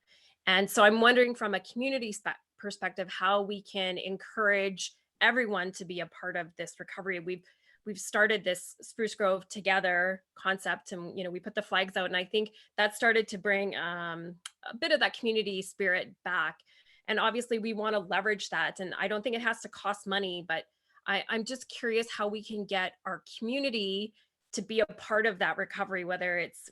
And so I'm wondering from a community perspective, how we can encourage everyone to be a part of this recovery. We've started this Spruce Grove Together concept, and we put the flags out, and I think that started to bring a bit of that community spirit back. And obviously we want to leverage that, and I don't think it has to cost money, but I'm just curious how we can get our community to be a part of that recovery, whether it's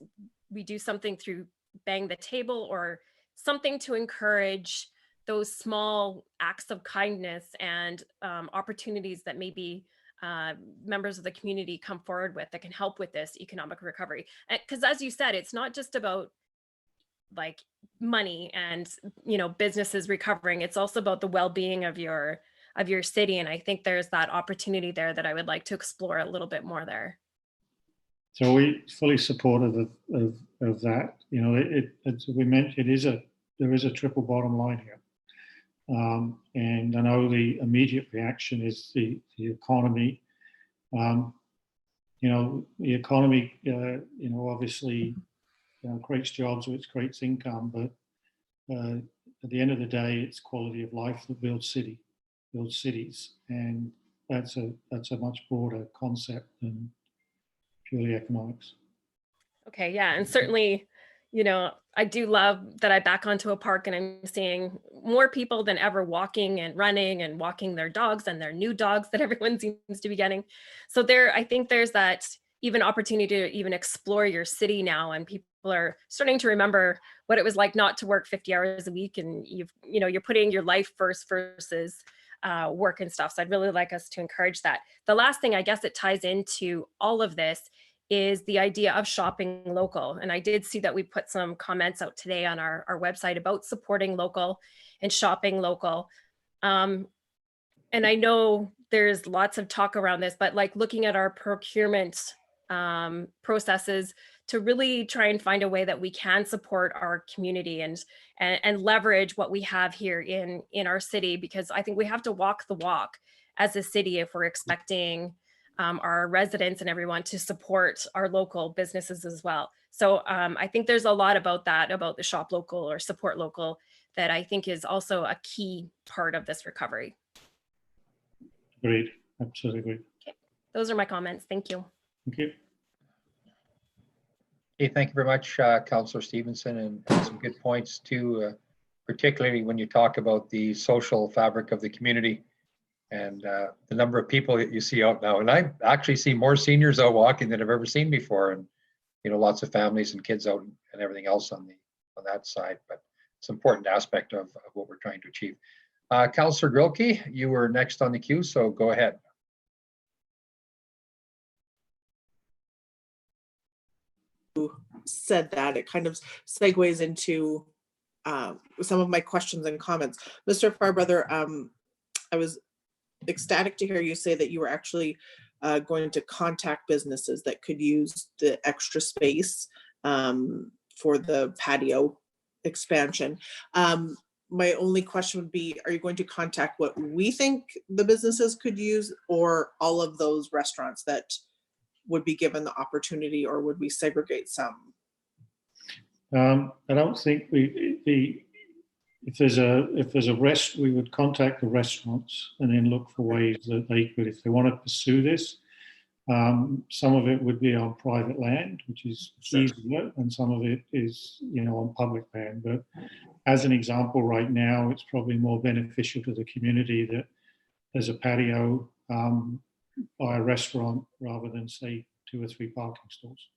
we do something through Bang the Table or something to encourage those small acts of kindness and opportunities that maybe members of the community come forward with that can help with this economic recovery. Because as you said, it's not just about like money and businesses recovering. It's also about the well-being of your city, and I think there's that opportunity there that I would like to explore a little bit more there. So we fully supportive of that. As we mentioned, there is a triple bottom line here. And I know the immediate reaction is the economy. The economy, obviously, creates jobs, which creates income, but at the end of the day, it's quality of life that builds cities, and that's a much broader concept than purely economics. Okay, yeah, and certainly, I do love that I back onto a park and I'm seeing more people than ever walking and running and walking their dogs and their new dogs that everyone seems to be getting. So I think there's that even opportunity to even explore your city now, and people are starting to remember what it was like not to work 50 hours a week, and you're putting your life first versus work and stuff. So I'd really like us to encourage that. The last thing, I guess it ties into all of this, is the idea of shopping local. And I did see that we put some comments out today on our website about supporting local and shopping local. And I know there's lots of talk around this, but like looking at our procurement processes to really try and find a way that we can support our community and leverage what we have here in our city, because I think we have to walk the walk as a city if we're expecting our residents and everyone to support our local businesses as well. So I think there's a lot about that, about the shop local or support local, that I think is also a key part of this recovery. Agreed, absolutely agreed. Okay. Those are my comments. Thank you. Thank you. Okay, thank you very much, Councillor Stevenson, and some good points too, particularly when you talk about the social fabric of the community and the number of people that you see out now. And I actually see more seniors out walking than I've ever seen before, and lots of families and kids out and everything else on that side. But it's an important aspect of what we're trying to achieve. Councillor Grilke, you were next on the queue, so go ahead. Said that, it kind of segues into some of my questions and comments. Mr. Farbrother, I was ecstatic to hear you say that you were actually going to contact businesses that could use the extra space for the patio expansion. My only question would be, are you going to contact what we think the businesses could use, or all of those restaurants that would be given the opportunity, or would we segregate some? I don't think if there's a we would contact the restaurants and then look for ways that they could, if they want to pursue this, Some of it would be on private land, which is Sure. easier, and some of it is, on public land. But as an example, right now, it's probably more beneficial to the community that there's a patio by a restaurant rather than, say, 2 or 3 parking stalls.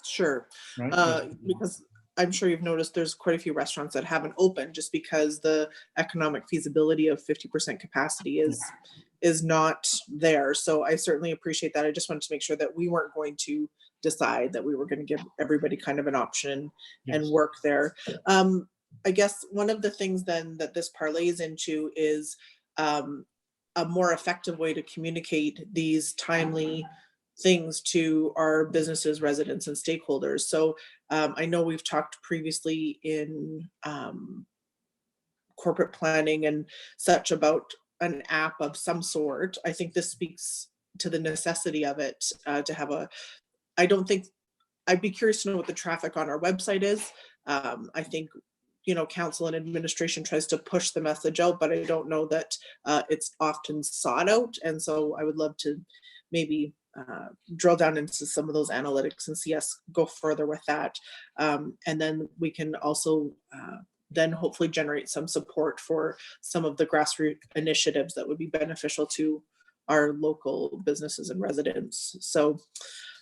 Sure. Right? Because I'm sure you've noticed there's quite a few restaurants that haven't opened just because the economic feasibility of 50% capacity is not there. So I certainly appreciate that. I just wanted to make sure that we weren't going to decide, that we were going to give everybody kind of an option and Yes. work there. I guess one of the things then that this parlays into is a more effective way to communicate these timely things to our businesses, residents, and stakeholders. So I know we've talked previously in corporate planning and such about an app of some sort. I think this speaks to the necessity of it to have I'd be curious to know what the traffic on our website is. I think, council and administration tries to push the message out, but I don't know that it's often sought out. And so I would love to maybe drill down into some of those analytics and see us go further with that. And then we can also then hopefully generate some support for some of the grassroots initiatives that would be beneficial to our local businesses and residents. So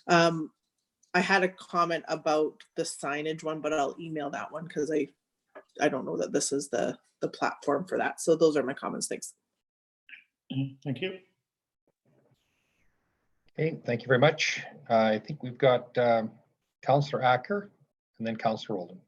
I had a comment about the signage one, but I'll email that one because I don't know that this is the platform for that. So those are my comments. Thanks. Thank you. Okay, thank you very much. I think we've got Councillor Acker and then Councillor Oldham.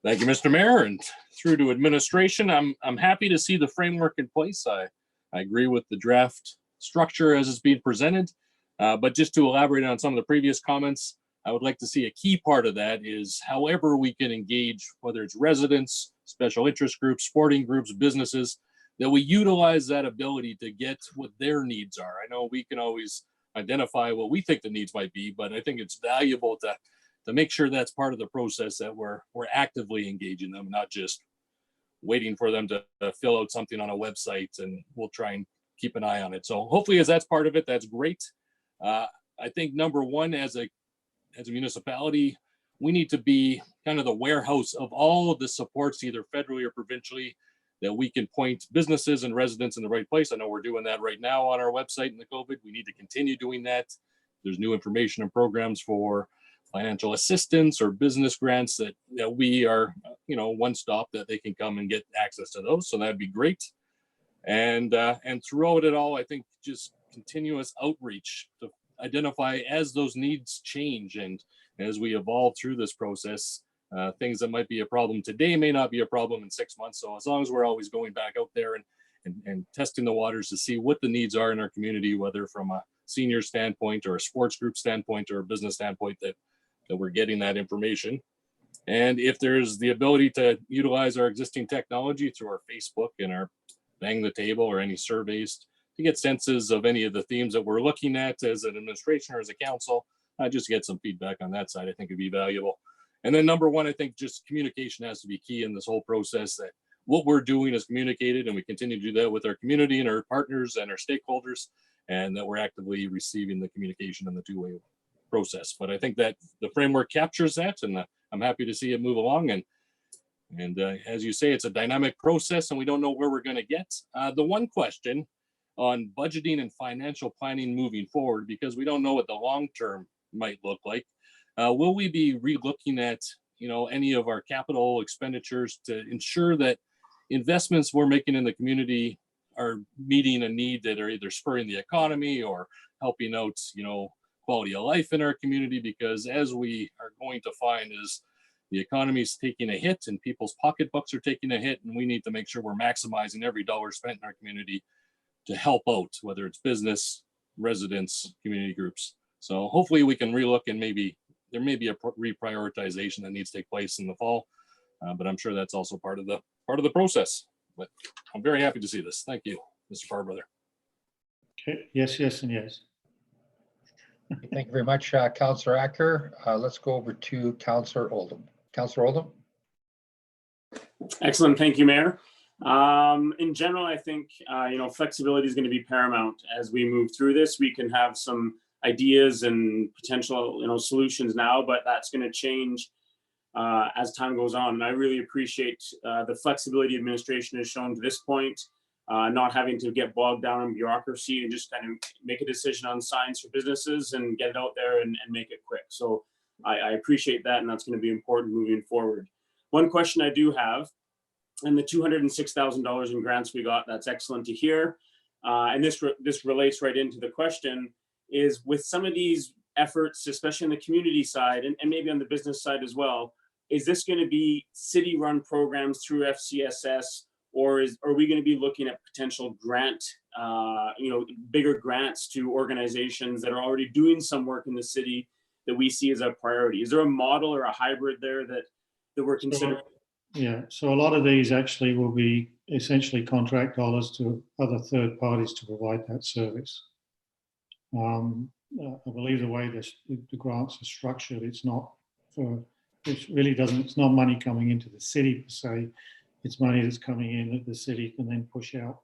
Thank you, Mr. Mayor, and through to administration. I'm happy to see the framework in place. I agree with the draft structure as it's being presented, but just to elaborate on some of the previous comments, I would like to see a key part of that is however we can engage, whether it's residents, special interest groups, sporting groups, businesses, that we utilize that ability to get what their needs are. I know we can always identify what we think the needs might be, but I think it's valuable to make sure that's part of the process, that we're actively engaging them, not just waiting for them to fill out something on a website and we'll try and keep an eye on it. So hopefully as that's part of it, that's great. I think number one, as a municipality, we need to be kind of the warehouse of all of the supports, either federally or provincially, that we can point businesses and residents in the right place. I know we're doing that right now on our website in the COVID. We need to continue doing that. There's new information and programs for financial assistance or business grants that we are, one stop that they can come and get access to those. So that'd be great. And throughout it all, I think just continuous outreach to identify as those needs change and as we evolve through this process, things that might be a problem today may not be a problem in 6 months. So as long as we're always going back out there and testing the waters to see what the needs are in our community, whether from a senior standpoint or a sports group standpoint or a business standpoint, that we're getting that information. And if there's the ability to utilize our existing technology through our Facebook and our Bang the Table or any surveys to get senses of any of the themes that we're looking at as an administration or as a council, just get some feedback on that side, I think would be valuable. And then number one, I think just communication has to be key in this whole process, that what we're doing is communicated and we continue to do that with our community and our partners and our stakeholders, and that we're actively receiving the communication in the two-way process. But I think that the framework captures that, and I'm happy to see it move along. And as you say, it's a dynamic process and we don't know where we're going to get. The one question on budgeting and financial planning moving forward, because we don't know what the long term might look like. Will we be re-looking at any of our capital expenditures to ensure that investments we're making in the community are meeting a need that are either spurring the economy or helping out quality of life in our community? Because as we are going to find is the economy is taking a hit and people's pocketbooks are taking a hit, and we need to make sure we're maximizing every dollar spent in our community to help out, whether it's business, residents, community groups. So hopefully we can relook, and maybe there may be a reprioritization that needs to take place in the fall, but I'm sure that's also part of the process. But I'm very happy to see this. Thank you, Mr. Farbrother. Okay. Yes, yes, and yes. Thank you very much, Councillor Acker. Let's go over to Councillor Oldham. Councillor Oldham. Excellent. Thank you, Mayor. In general, I think, flexibility is going to be paramount as we move through this. We can have some ideas and potential, solutions now, but that's going to change as time goes on. And I really appreciate the flexibility administration has shown to this point, not having to get bogged down in bureaucracy and just kind of make a decision on signs for businesses and get it out there and make it quick. So I appreciate that, and that's going to be important moving forward. One question I do have, and the $206,000 in grants we got, that's excellent to hear. And this relates right into the question, is with some of these efforts, especially on the community side and maybe on the business side as well, is this going to be city-run programs through FCSS, or are we going to be looking at potential grant, bigger grants to organizations that are already doing some work in the city that we see as a priority? Is there a model or a hybrid there that we're considering? Yeah, so a lot of these actually will be essentially contract dollars to other third parties to provide that service. I believe the way the grants are structured, it's not money coming into the city per se. It's money that's coming in that the city can then push out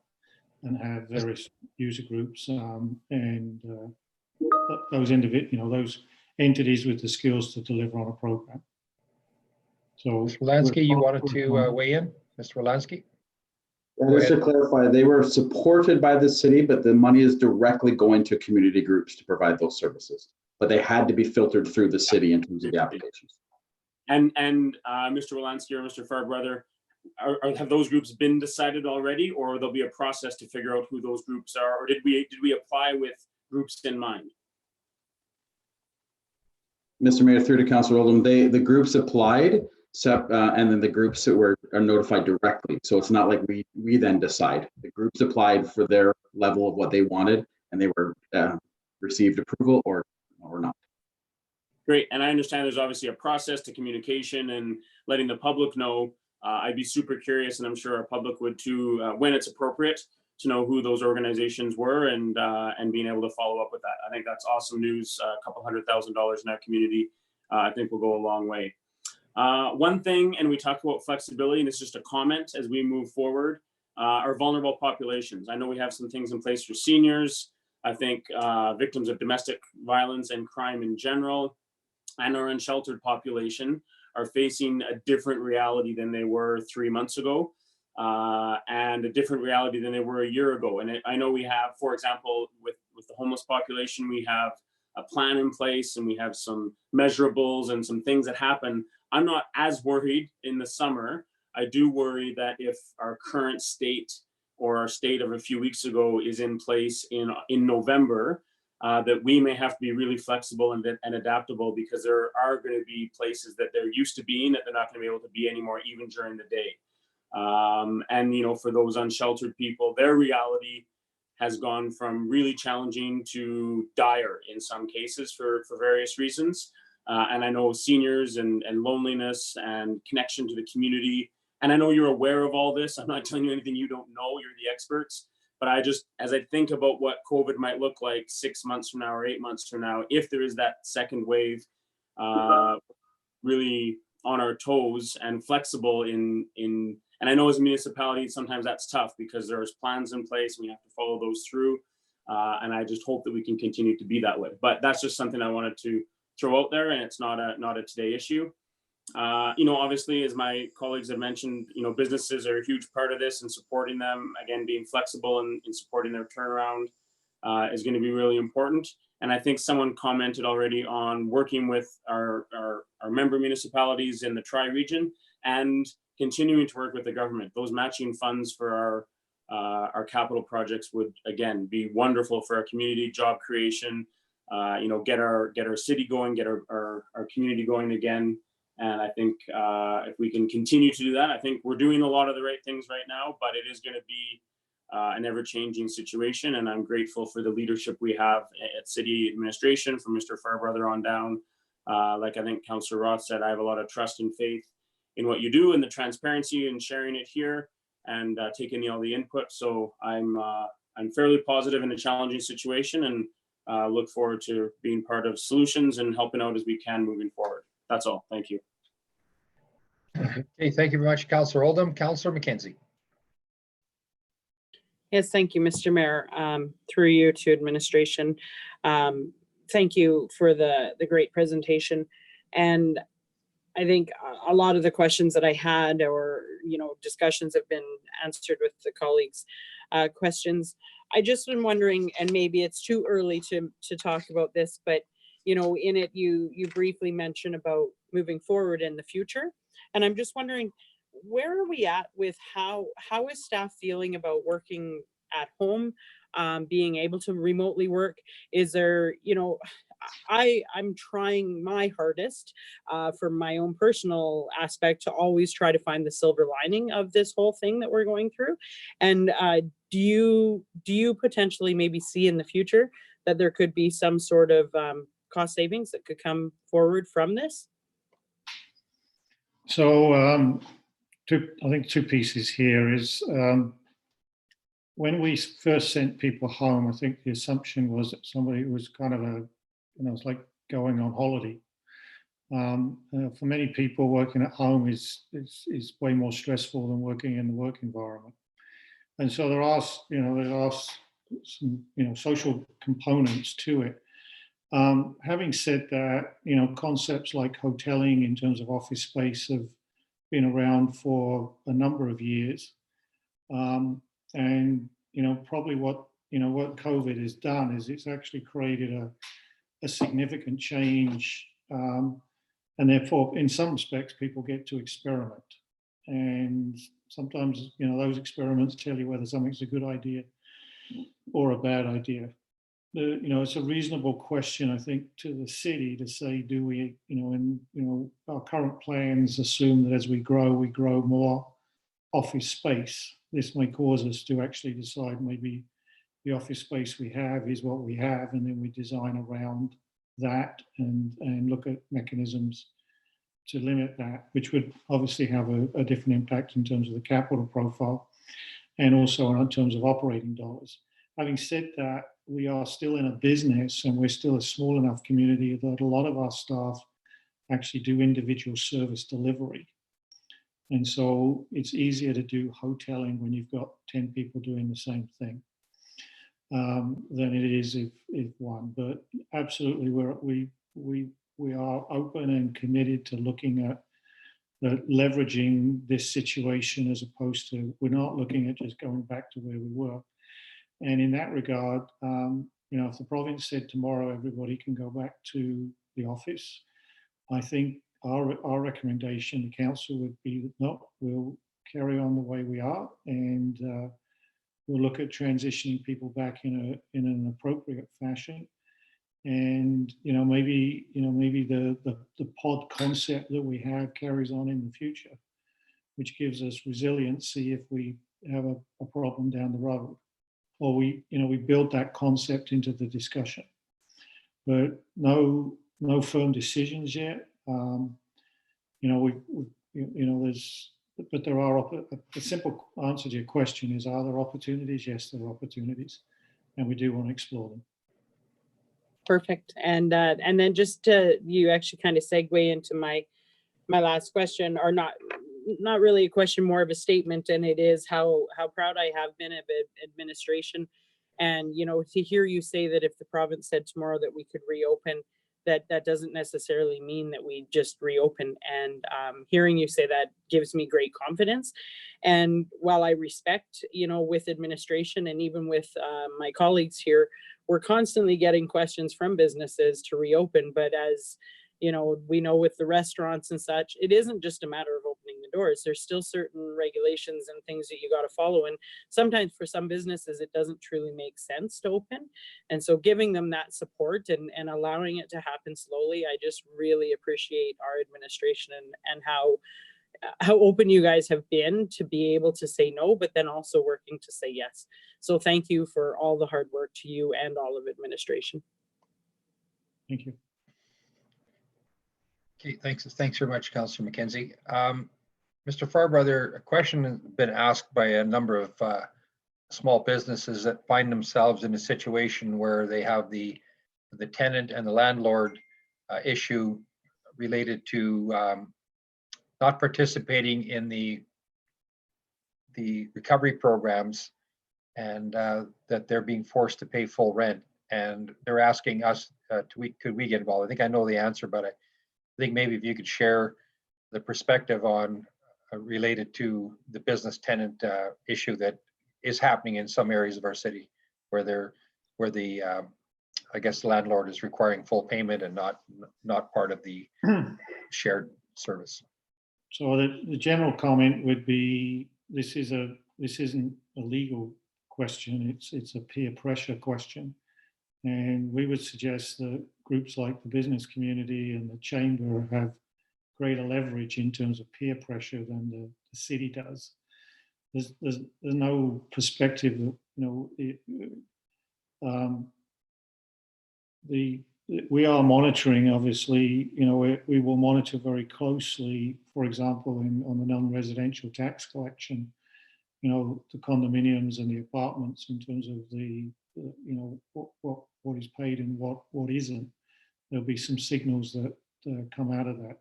and have various user groups and those entities with the skills to deliver on a program. So, Mr. Lansky, you wanted to weigh in? Mr. Lansky? Just to clarify, they were supported by the city, but the money is directly going to community groups to provide those services. But they had to be filtered through the city in terms of the applications. And Mr. Wolanski or Mr. Fairbrother, have those groups been decided already, or there'll be a process to figure out who those groups are, or did we apply with groups in mind? Mr. Mayor, through to Councilor Oldham, the groups applied, and then the groups that are notified directly. So it's not like we then decide. The groups applied for their level of what they wanted, and they were received approval or not. Great, and I understand there's obviously a process to communication and letting the public know. I'd be super curious, and I'm sure our public would too, when it's appropriate to know who those organizations were and being able to follow up with that. I think that's awesome news. A couple $100,000 in our community, I think will go a long way. One thing, and we talked about flexibility, and it's just a comment as we move forward, are vulnerable populations. I know we have some things in place for seniors. I think victims of domestic violence and crime in general, and our unsheltered population are facing a different reality than they were 3 months ago, and a different reality than they were a year ago. And I know we have, for example, with the homeless population, we have a plan in place and we have some measurables and some things that happen. I'm not as worried in the summer. I do worry that if our current state or our state of a few weeks ago is in place in November, that we may have to be really flexible and adaptable, because there are going to be places that they're used to being that they're not going to be able to be anymore, even during the day. And for those unsheltered people, their reality has gone from really challenging to dire in some cases for various reasons. And I know seniors and loneliness and connection to the community. And I know you're aware of all this. I'm not telling you anything you don't know. You're the experts. But as I think about what COVID might look like 6 months from now or 8 months from now, if there is that second wave, really on our toes and flexible and I know as a municipality, sometimes that's tough because there's plans in place and we have to follow those through. And I just hope that we can continue to be that way. But that's just something I wanted to throw out there, and it's not a today issue. Obviously, as my colleagues have mentioned, businesses are a huge part of this, and supporting them, again, being flexible and supporting their turnaround is going to be really important. And I think someone commented already on working with our member municipalities in the Tri-region and continuing to work with the government. Those matching funds for our capital projects would, again, be wonderful for our community, job creation, get our city going, get our community going again. And I think if we can continue to do that, I think we're doing a lot of the right things right now, but it is going to be an ever-changing situation. And I'm grateful for the leadership we have at city administration, from Mr. Fairbrother on down. Like I think Councillor Roth said, I have a lot of trust and faith in what you do and the transparency and sharing it here and taking all the input. So I'm fairly positive in a challenging situation, and look forward to being part of solutions and helping out as we can moving forward. That's all. Thank you. Okay, thank you very much, Councillor Oldham. Councillor McKenzie. Yes, thank you, Mr. Mayor. Through you to administration. Thank you for the great presentation. And I think a lot of the questions that I had, or, discussions have been answered with the colleagues' questions. I just been wondering, and maybe it's too early to talk about this, but, in it, you briefly mentioned about moving forward in the future. And I'm just wondering, where are we at with how is staff feeling about working at home, being able to remotely work? Is there, I'm trying my hardest for my own personal aspect to always try to find the silver lining of this whole thing that we're going through. And do you potentially maybe see in the future that there could be some sort of cost savings that could come forward from this? So I think two pieces here is when we first sent people home, I think the assumption was that somebody was kind of it's like going on holiday. For many people, working at home is way more stressful than working in the work environment. And so there are some social components to it. Having said that, concepts like hoteling in terms of office space have been around for a number of years. And probably what COVID has done is it's actually created a significant change, and therefore in some respects people get to experiment, and sometimes those experiments tell you whether something's a good idea or a bad idea. It's a reasonable question, I think, to the city to say, do we, our current plans assume that as we grow more office space. This may cause us to actually decide maybe the office space we have is what we have, and then we design around that and look at mechanisms to limit that, which would obviously have a different impact in terms of the capital profile and also in terms of operating dollars. Having said that, we are still in a business and we're still a small enough community that a lot of our staff actually do individual service delivery. And so it's easier to do hoteling when you've got 10 people doing the same thing than it is if one. But absolutely, we are open and committed to looking at leveraging this situation, as opposed to, we're not looking at just going back to where we were. And in that regard, if the province said tomorrow everybody can go back to the office, I think our recommendation to council would be, no, we'll carry on the way we are, and we'll look at transitioning people back in an appropriate fashion. And maybe the pod concept that we have carries on in the future, which gives us resiliency if we have a problem down the road, or we build that concept into the discussion. But no firm decisions yet. But there are, a simple answer to your question is, are there opportunities? Yes, there are opportunities, and we do want to explore them. Perfect. And then just to, you actually kind of segue into my last question, or not really a question, more of a statement, and it is how proud I have been of administration. And to hear you say that if the province said tomorrow that we could reopen, that doesn't necessarily mean that we just reopen. And hearing you say that gives me great confidence. And while I respect, with administration and even with my colleagues here, we're constantly getting questions from businesses to reopen. But as we know with the restaurants and such, it isn't just a matter of opening the doors. There's still certain regulations and things that you got to follow. And sometimes for some businesses, it doesn't truly make sense to open. And so giving them that support and allowing it to happen slowly, I just really appreciate our administration and how open you guys have been to be able to say no, but then also working to say yes. So thank you for all the hard work to you and all of administration. Thank you. Okay, thanks very much, Councillor McKenzie. Mr. Farbrother, a question has been asked by a number of small businesses that find themselves in a situation where they have the tenant and the landlord issue related to not participating in the recovery programs and that they're being forced to pay full rent. And they're asking us, could we get involved? I think I know the answer, but I think maybe if you could share the perspective on related to the business tenant issue that is happening in some areas of our city where the I guess the landlord is requiring full payment and not part of the shared service. So the general comment would be, this isn't a legal question, it's a peer pressure question. And we would suggest that groups like the business community and the chamber have greater leverage in terms of peer pressure than the city does. There's no perspective that, we are monitoring, obviously, we will monitor very closely, for example, on the non-residential tax collection, the condominiums and the apartments in terms of what is paid and what isn't. There'll be some signals that come out of that.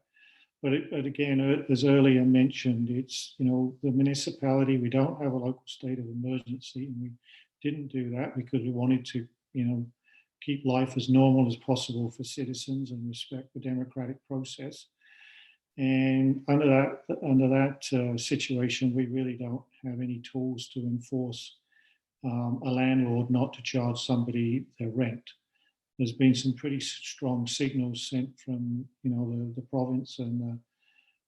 But again, as earlier mentioned, it's, the municipality, we don't have a local state of emergency, and we didn't do that because we wanted to, keep life as normal as possible for citizens and respect the democratic process. And under that situation, we really don't have any tools to enforce a landlord not to charge somebody their rent. There's been some pretty strong signals sent from, the province and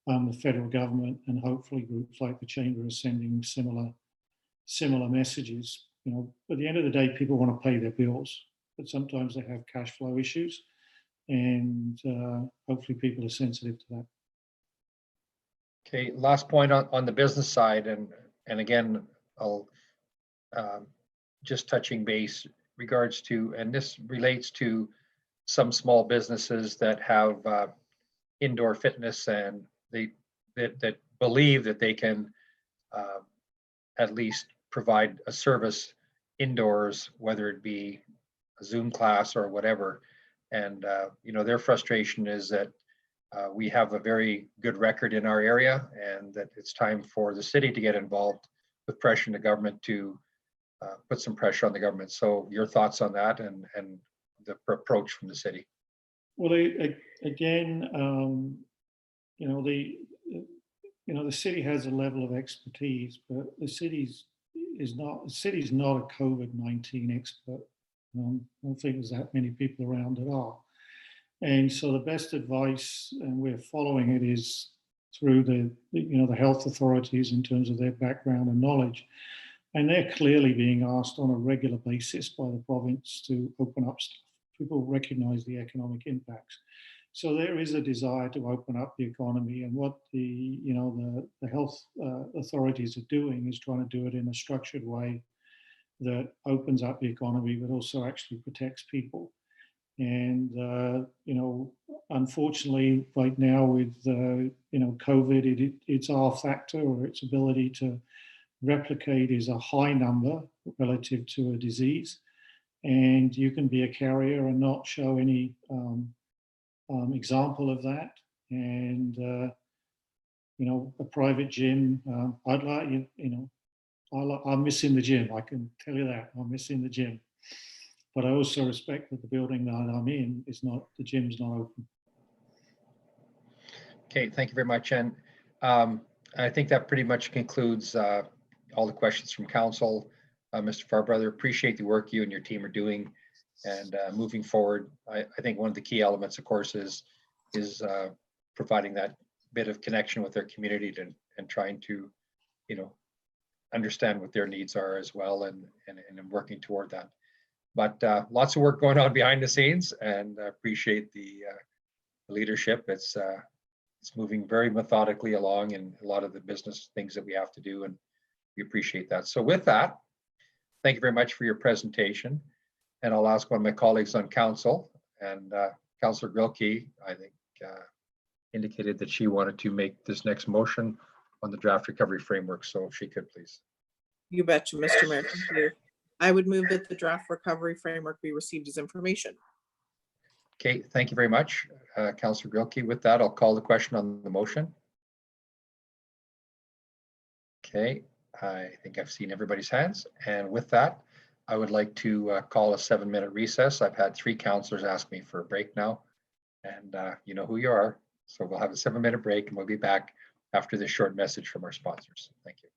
the federal government, and hopefully groups like the Chamber are sending similar messages. At the end of the day, people want to pay their bills, but sometimes they have cash flow issues, and hopefully people are sensitive to that. Okay, last point on the business side, and again, I'll just touching base regards to, and this relates to some small businesses that have indoor fitness, and that believe that they can at least provide a service indoors, whether it be a Zoom class or whatever. And their frustration is that we have a very good record in our area, and that it's time for the city to get involved with pressuring the government to put some pressure on the government. So your thoughts on that and the approach from the city? Well, again, the city has a level of expertise, but the city's not a COVID-19 expert. I don't think there's that many people around that are. And so the best advice, and we're following it, is through the health authorities in terms of their background and knowledge. And they're clearly being asked on a regular basis by the province to open up stuff. People recognize the economic impacts. So there is a desire to open up the economy, and what the health authorities are doing is trying to do it in a structured way that opens up the economy, but also actually protects people. And unfortunately, right now with COVID, its R factor, or its ability to replicate, is a high number relative to a disease, and you can be a carrier and not show any example of that. And a private gym, I'm missing the gym. I can tell you that I'm missing the gym. But I also respect that the building that I'm in the gym's not open. Okay, thank you very much. And I think that pretty much concludes all the questions from council. Mr. Farbrother, appreciate the work you and your team are doing. And moving forward, I think one of the key elements, of course, is providing that bit of connection with their community and trying to, understand what their needs are as well, and working toward that. But lots of work going on behind the scenes, and I appreciate the leadership. It's moving very methodically along in a lot of the business things that we have to do, and we appreciate that. So with that, thank you very much for your presentation. And I'll ask one of my colleagues on council, and Councillor Grilke, I think, indicated that she wanted to make this next motion on the draft recovery framework. So if she could, please. You betcha, Mr. Mayor. Thank you. I would move that the draft recovery framework be received as information. Okay, thank you very much, Councillor Grilke. With that, I'll call the question on the motion. Okay, I think I've seen everybody's hands. And with that, I would like to call a 7-minute recess. I've had 3 counselors ask me for a break now, and you know who you are. So we'll have a 7-minute break and we'll be back after this short message from our sponsors. Thank you.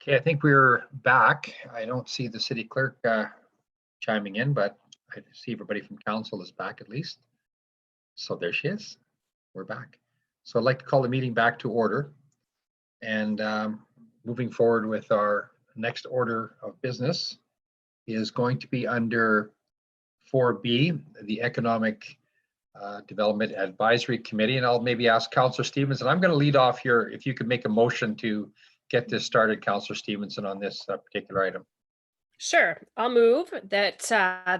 Okay, I think we're back. I don't see the city clerk chiming in, but I see everybody from council is back at least. So there she is. We're back. So I'd like to call the meeting back to order. And moving forward with our next order of business is going to be under 4B, the Economic Development Advisory Committee. And I'll maybe ask Councillor Stevenson. I'm going to lead off here. If you could make a motion to get this started, Councillor Stevenson, on this particular item. Sure. I'll move that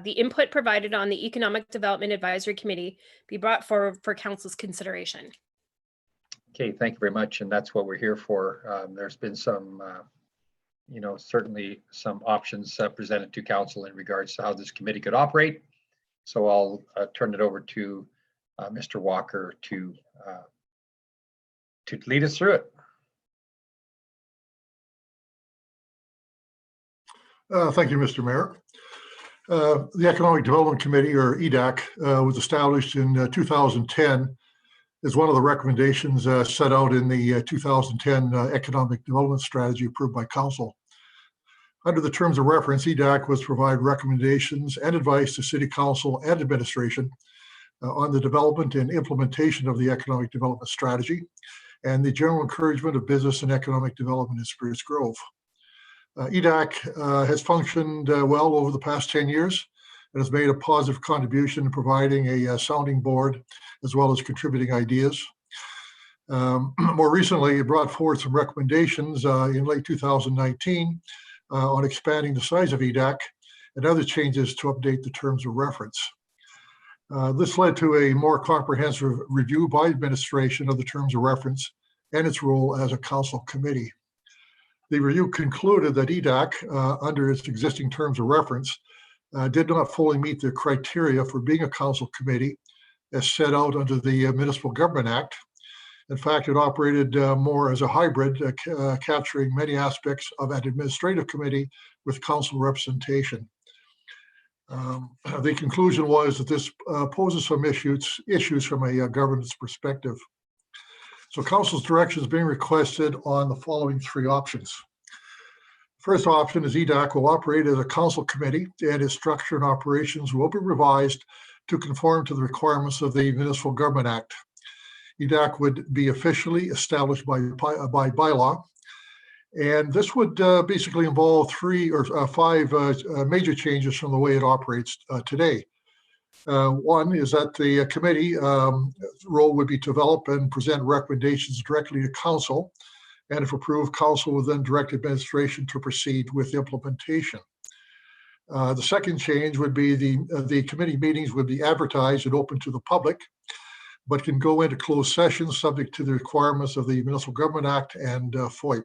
the input provided on the Economic Development Advisory Committee be brought forward for council's consideration. Okay, thank you very much. And that's what we're here for. There's been some, certainly some options presented to council in regards to how this committee could operate. So I'll turn it over to Mr. Walker to lead us through it. Thank you, Mr. Mayor. The Economic Development Committee, or EDAC, was established in 2010 as one of the recommendations set out in the 2010 Economic Development Strategy approved by Council. Under the terms of reference, EDAC was to provide recommendations and advice to City Council and administration on the development and implementation of the Economic Development Strategy and the general encouragement of business and economic development in Spruce Grove. EDAC has functioned well over the past 10 years and has made a positive contribution in providing a sounding board as well as contributing ideas. More recently, it brought forward some recommendations in late 2019 on expanding the size of EDAC and other changes to update the terms of reference. This led to a more comprehensive review by administration of the terms of reference and its role as a council committee. The review concluded that EDAC, under its existing terms of reference, did not fully meet the criteria for being a council committee as set out under the Municipal Government Act. In fact, it operated more as a hybrid, capturing many aspects of an administrative committee with council representation. The conclusion was that this poses some issues from a governance perspective. So council's direction is being requested on the following three options. First option is EDAC will operate as a council committee and its structure and operations will be revised to conform to the requirements of the Municipal Government Act. EDAC would be officially established by bylaw. And this would basically involve 3 or 5 major changes from the way it operates today. One is that the committee role would be to develop and present recommendations directly to council, and if approved, council will then direct administration to proceed with implementation. The second change would be the committee meetings would be advertised and open to the public, but can go into closed sessions subject to the requirements of the Municipal Government Act and FOIP.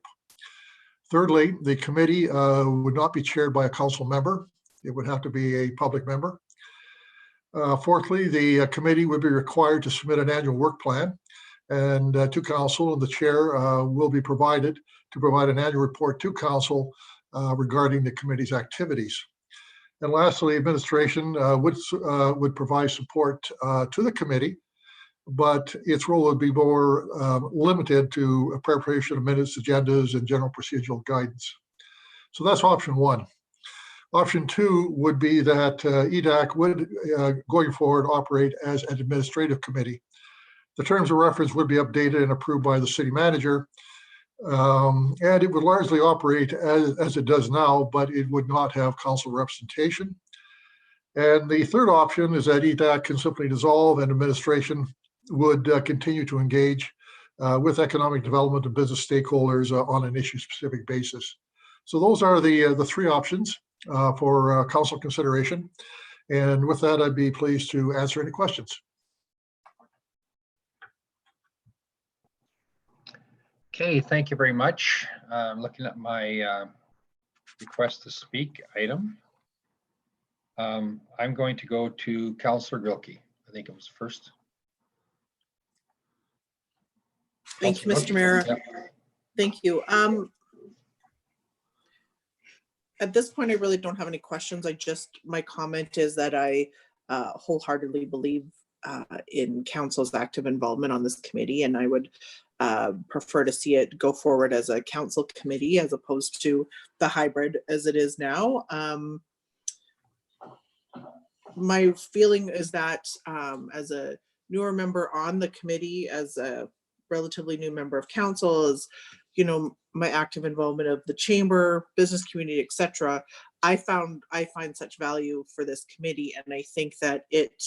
Thirdly, the committee would not be chaired by a council member. It would have to be a public member. Fourthly, the committee would be required to submit an annual work plan and to council, and the chair will be provided to provide an annual report to council regarding the committee's activities. And lastly, administration would provide support to the committee, but its role would be more limited to preparation of minutes, agendas, and general procedural guidance. So that's option one. Option two would be that EDAC would, going forward, operate as an administrative committee. The terms of reference would be updated and approved by the city manager, and it would largely operate as it does now, but it would not have council representation. And the third option is that EDAC can simply dissolve and administration would continue to engage with economic development and business stakeholders on an issue-specific basis. So those are the three options for council consideration. And with that, I'd be pleased to answer any questions. Okay, thank you very much. I'm looking at my request to speak item. I'm going to go to Councillor Gilkey. I think it was first. Thank you, Mr. Mayor. Yeah. Thank you. At this point, I really don't have any questions. My comment is that I wholeheartedly believe in council's active involvement on this committee, and I would prefer to see it go forward as a council committee as opposed to the hybrid as it is now. My feeling is that as a newer member on the committee, as a relatively new member of council, as you know, my active involvement of the chamber, business community, etc., I find such value for this committee, and I think that it,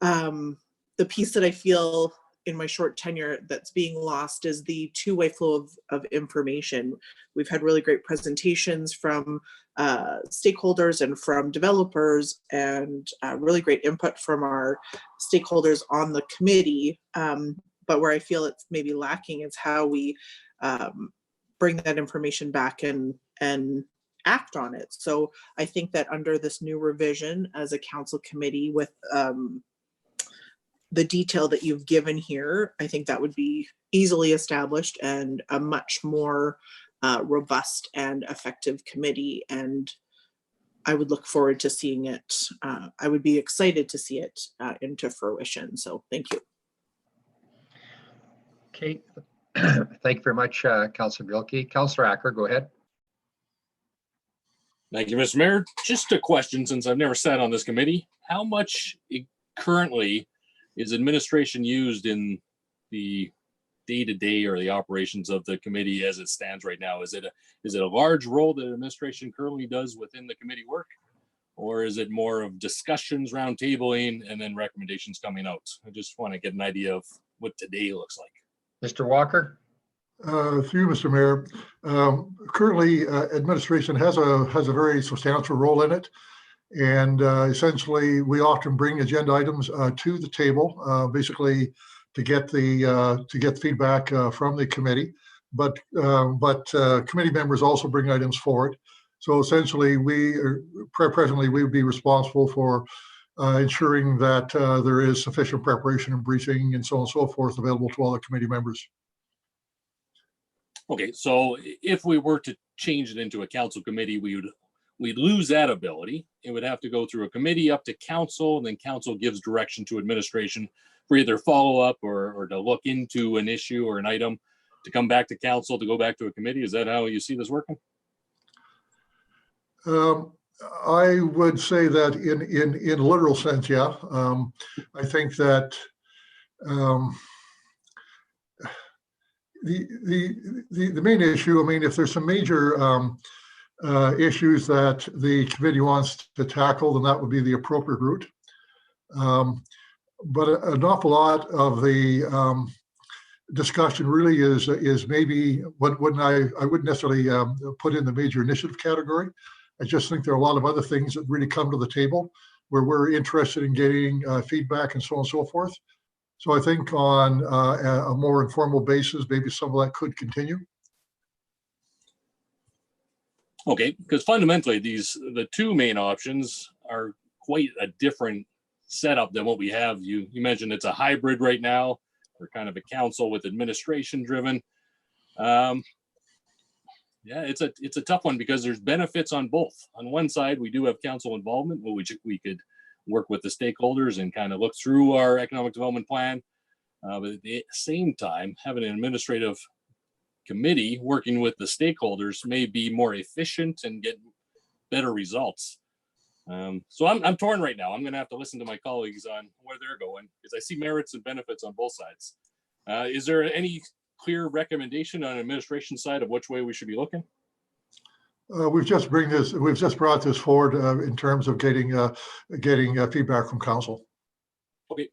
the piece that I feel in my short tenure that's being lost is the two-way flow of information. We've had really great presentations from stakeholders and from developers, and really great input from our stakeholders on the committee. But where I feel it's maybe lacking is how we bring that information back and act on it. So I think that under this new revision as a council committee with the detail that you've given here, I think that would be easily established and a much more robust and effective committee. And I would look forward to seeing it. I would be excited to see it into fruition. So thank you. Okay. Thank you very much, Councillor Bielke. Councillor Acker, go ahead. Thank you, Mr. Mayor. Just a question, since I've never sat on this committee. How much currently is administration used in the day-to-day or the operations of the committee as it stands right now? Is it a large role that administration currently does within the committee work? Or is it more of discussions, round tabling, and then recommendations coming out? I just want to get an idea of what today looks like. Mr. Walker? Through you, Mr. Mayor. Currently, administration has a very substantial role in it. And essentially, we often bring agenda items to the table, basically to get feedback from the committee. But committee members also bring items forward. So essentially, presently we would be responsible for ensuring that there is sufficient preparation and briefing and so on and so forth available to all the committee members. Okay, so if we were to change it into a council committee, we'd lose that ability. It would have to go through a committee up to council, and then council gives direction to administration for either follow-up or to look into an issue or an item to come back to council, to go back to a committee. Is that how you see this working? I would say that in literal sense, yeah. I think that the main issue, I mean, if there's some major issues that the committee wants to tackle, then that would be the appropriate route. But an awful lot of the discussion really is maybe what I wouldn't necessarily put in the major initiative category. I just think there are a lot of other things that really come to the table where we're interested in getting feedback and so on and so forth. So I think on a more informal basis, maybe some of that could continue. Okay, because fundamentally the two main options are quite a different setup than what we have. You mentioned it's a hybrid right now. We're kind of a council with administration driven. Yeah, it's a tough one because there's benefits on both. On one side, we do have council involvement, which we could work with the stakeholders and kind of look through our economic development plan. But at the same time, having an administrative committee working with the stakeholders may be more efficient and get better results. So I'm torn right now. I'm going to have to listen to my colleagues on where they're going because I see merits and benefits on both sides. Is there any clear recommendation on administration side of which way we should be looking? We've just brought this forward in terms of getting feedback from council. Okay,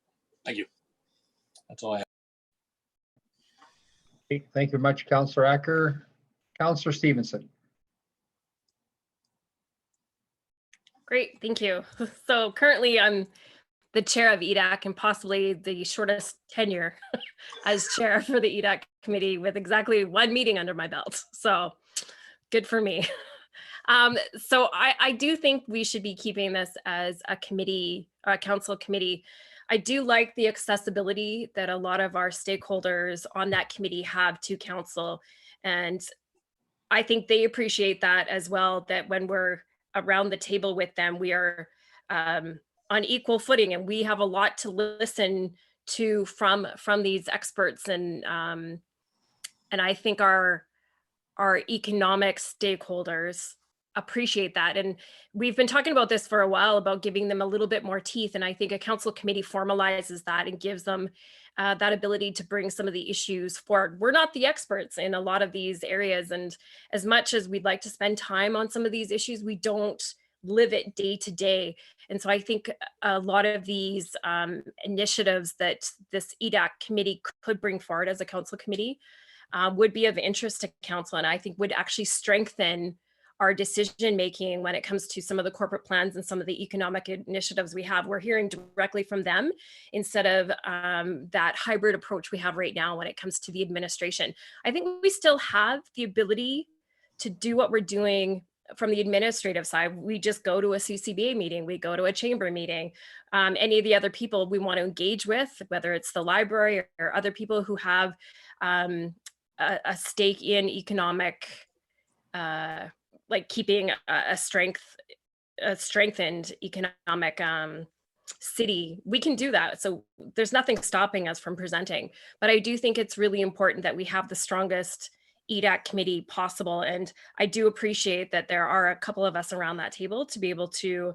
thank you. That's all I have. Okay, thank you very much, Councillor Acker. Councillor Stevenson. Great, thank you. So currently I'm the chair of EDAC and possibly the shortest tenure as chair for the EDAC committee with exactly one meeting under my belt. So good for me. So I do think we should be keeping this as a committee, or a council committee. I do like the accessibility that a lot of our stakeholders on that committee have to council. And I think they appreciate that as well, that when we're around the table with them, we are on equal footing and we have a lot to listen from these experts, and I think our economic stakeholders appreciate that. And we've been talking about this for a while, about giving them a little bit more teeth. And I think a council committee formalizes that and gives them that ability to bring some of the issues forward. We're not the experts in a lot of these areas. And as much as we'd like to spend time on some of these issues, we don't live it day to day. And so I think a lot of these initiatives that this EDAC committee could bring forward as a council committee would be of interest to council, and I think would actually strengthen our decision making when it comes to some of the corporate plans and some of the economic initiatives we have. We're hearing directly from them instead of that hybrid approach we have right now when it comes to the administration. I think we still have the ability to do what we're doing from the administrative side. We just go to a CCBA meeting, we go to a chamber meeting, any of the other people we want to engage with, whether it's the library or other people who have a stake in economic, like keeping a strengthened economic city. We can do that. So there's nothing stopping us from presenting. But I do think it's really important that we have the strongest EDAC committee possible. And I do appreciate that there are a couple of us around that table to be able to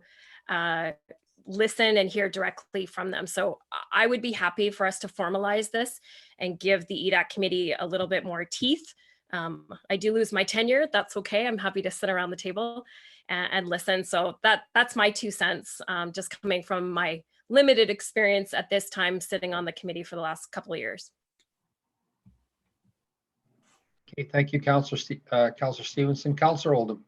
listen and hear directly from them. So I would be happy for us to formalize this and give the EDAC committee a little bit more teeth. I do lose my tenure. That's okay. I'm happy to sit around the table and listen. So that's my 2 cents, just coming from my limited experience at this time sitting on the committee for the last couple of years. Okay, thank you, Councillor Stevenson. Councillor Oldham.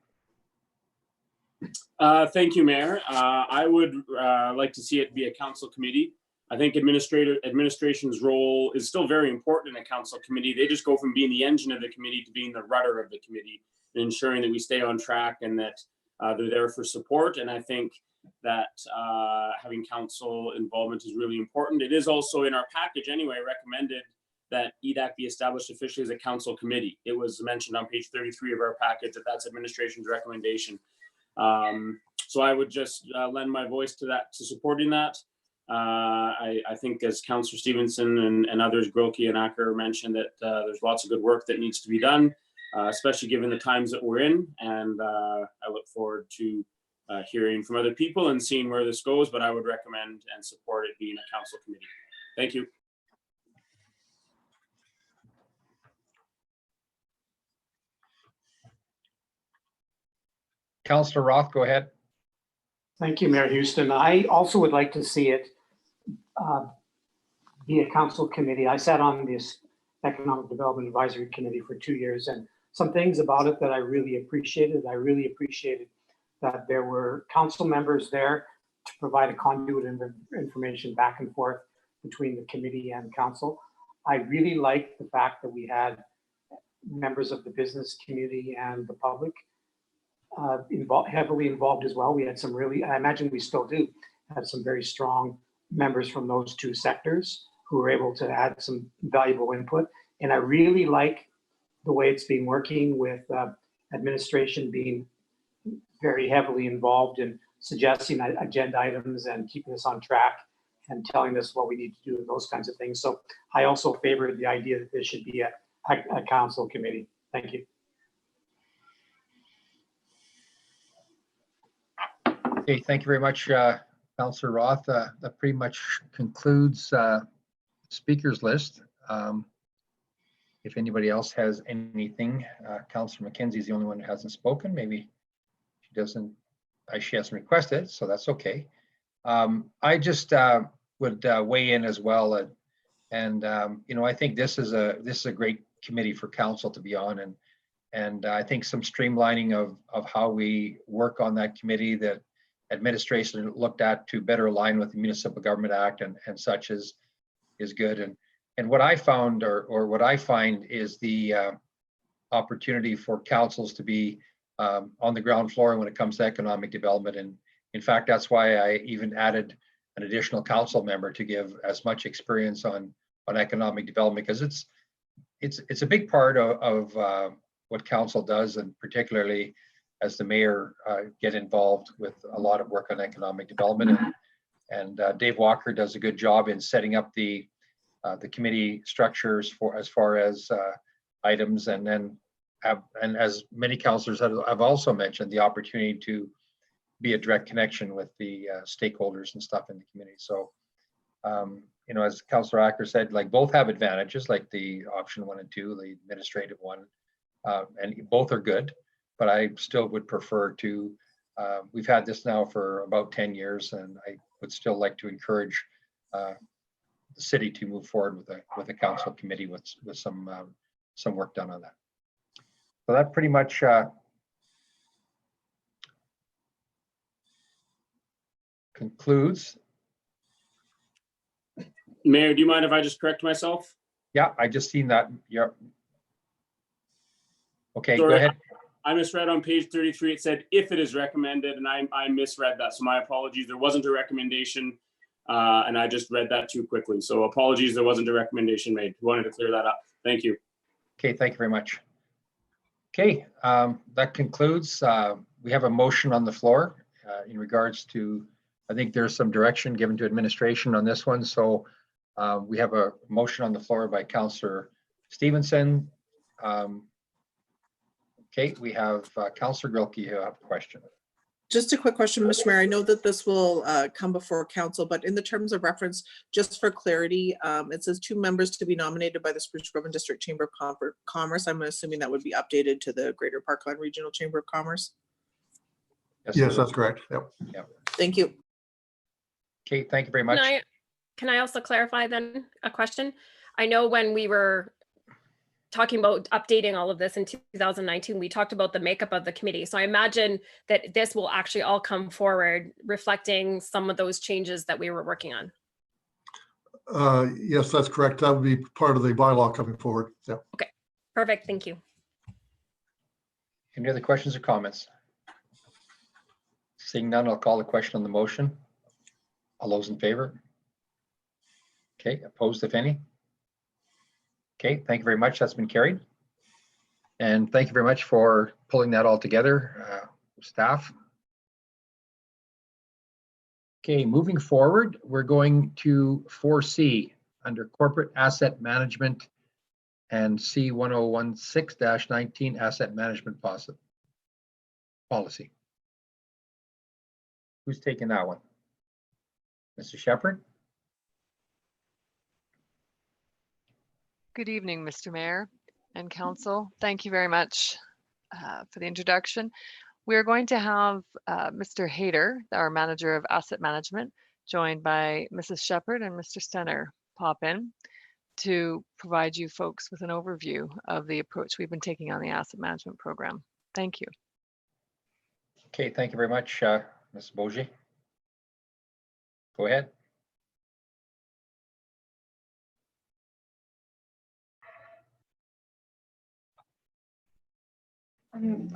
Thank you, Mayor. I would like to see it be a council committee. I think administration's role is still very important in a council committee. They just go from being the engine of the committee to being the rudder of the committee, and ensuring that we stay on track and that they're there for support. And I think that having council involvement is really important. It is also in our package anyway recommended that EDAC be established officially as a council committee. It was mentioned on page 33 of our package that that's administration's recommendation. So I would just lend my voice to that, to supporting that. I think as Councillor Stevenson and others, Grokey and Acker mentioned, that there's lots of good work that needs to be done, especially given the times that we're in. And I look forward to hearing from other people and seeing where this goes, but I would recommend and support it being a council committee. Thank you. Councillor Roth, go ahead. Thank you, Mayor Houston. I also would like to see it be a council committee. I sat on this Economic Development Advisory Committee for 2 years, and some things about it that I really appreciated. I really appreciated that there were council members there to provide a conduit of information back and forth between the committee and council. I really liked the fact that we had members of the business community and the public heavily involved as well. We had some really, I imagine we still do, have some very strong members from those two sectors who were able to add some valuable input. And I really like the way it's been working with administration being very heavily involved in suggesting agenda items and keeping us on track and telling us what we need to do and those kinds of things. So I also favor the idea that this should be a council committee. Thank you. Okay, thank you very much, Councillor Roth. That pretty much concludes speakers list. If anybody else has anything, Councillor McKenzie is the only one who hasn't spoken. Maybe she hasn't requested, so that's okay. I just would weigh in as well, and you know, I think this is a great committee for council to be on, and I think some streamlining of how we work on that committee, that administration looked at to better align with the Municipal Government Act and such is good. And what I found, or what I find, is the opportunity for councils to be on the ground floor when it comes to economic development. And in fact, that's why I even added an additional council member to give as much experience on economic development, because it's a big part of what council does, and particularly as the mayor get involved with a lot of work on economic development. And Dave Walker does a good job in setting up the committee structures for as far as items, and then and as many councillors have also mentioned, the opportunity to be a direct connection with the stakeholders and stuff in the community. So, you know, as Councillor Acker said, like both have advantages, like the option 1 and 2, the administrative one, and both are good. But I still would prefer to. We've had this now for about 10 years, and I would still like to encourage the city to move forward with a council committee with some work done on that. So that pretty much concludes. Mayor, do you mind if I just correct myself? Yeah, I just seen that. Yeah. Okay, Sorry, go ahead. I misread on page 33. It said if it is recommended, and I misread that. So my apologies. There wasn't a recommendation, and I just read that too quickly. So apologies, there wasn't a recommendation made. Wanted to clear that up. Thank you. Okay, thank you very much. Okay, that concludes. We have a motion on the floor in regards to, I think there's some direction given to administration on this one. So we have a motion on the floor by Councillor Stevenson. Okay, we have Councillor Grilke who have a question. Just a quick question, Mr. Mayor. I know that this will come before council, but in the terms of reference, just for clarity, it says 2 members to be nominated by the Spruce Grove and District Chamber of Commerce. I'm assuming that would be updated to the Greater Parkland Regional Chamber of Commerce. Yes, that's correct. Yep. Yep. Thank you. Okay, thank you very much. Can I also clarify then a question? I know when we were talking about updating all of this in 2019, we talked about the makeup of the committee. So I imagine that this will actually all come forward reflecting some of those changes that we were working on. Yes, that's correct. That would be part of the bylaw coming forward. Yeah. Okay, perfect. Thank you. Any other questions or comments? Seeing none, I'll call the question on the motion. All those in favor? Okay, opposed if any? Okay, thank you very much. That's been carried. And thank you very much for pulling that all together, staff. Okay, moving forward, we're going to 4C under corporate asset management and C1016-19 asset management policy. Who's taking that one? Mr. Shepherd? Good evening, Mr. Mayor and Council. Thank you very much for the introduction. We're going to have Mr. Hayter, our Manager of Asset Management, joined by Mrs. Shepherd and Mr. Stenner pop in to provide you folks with an overview of the approach we've been taking on the asset management program. Thank you. Okay, thank you very much, Ms. Bogie. Go ahead.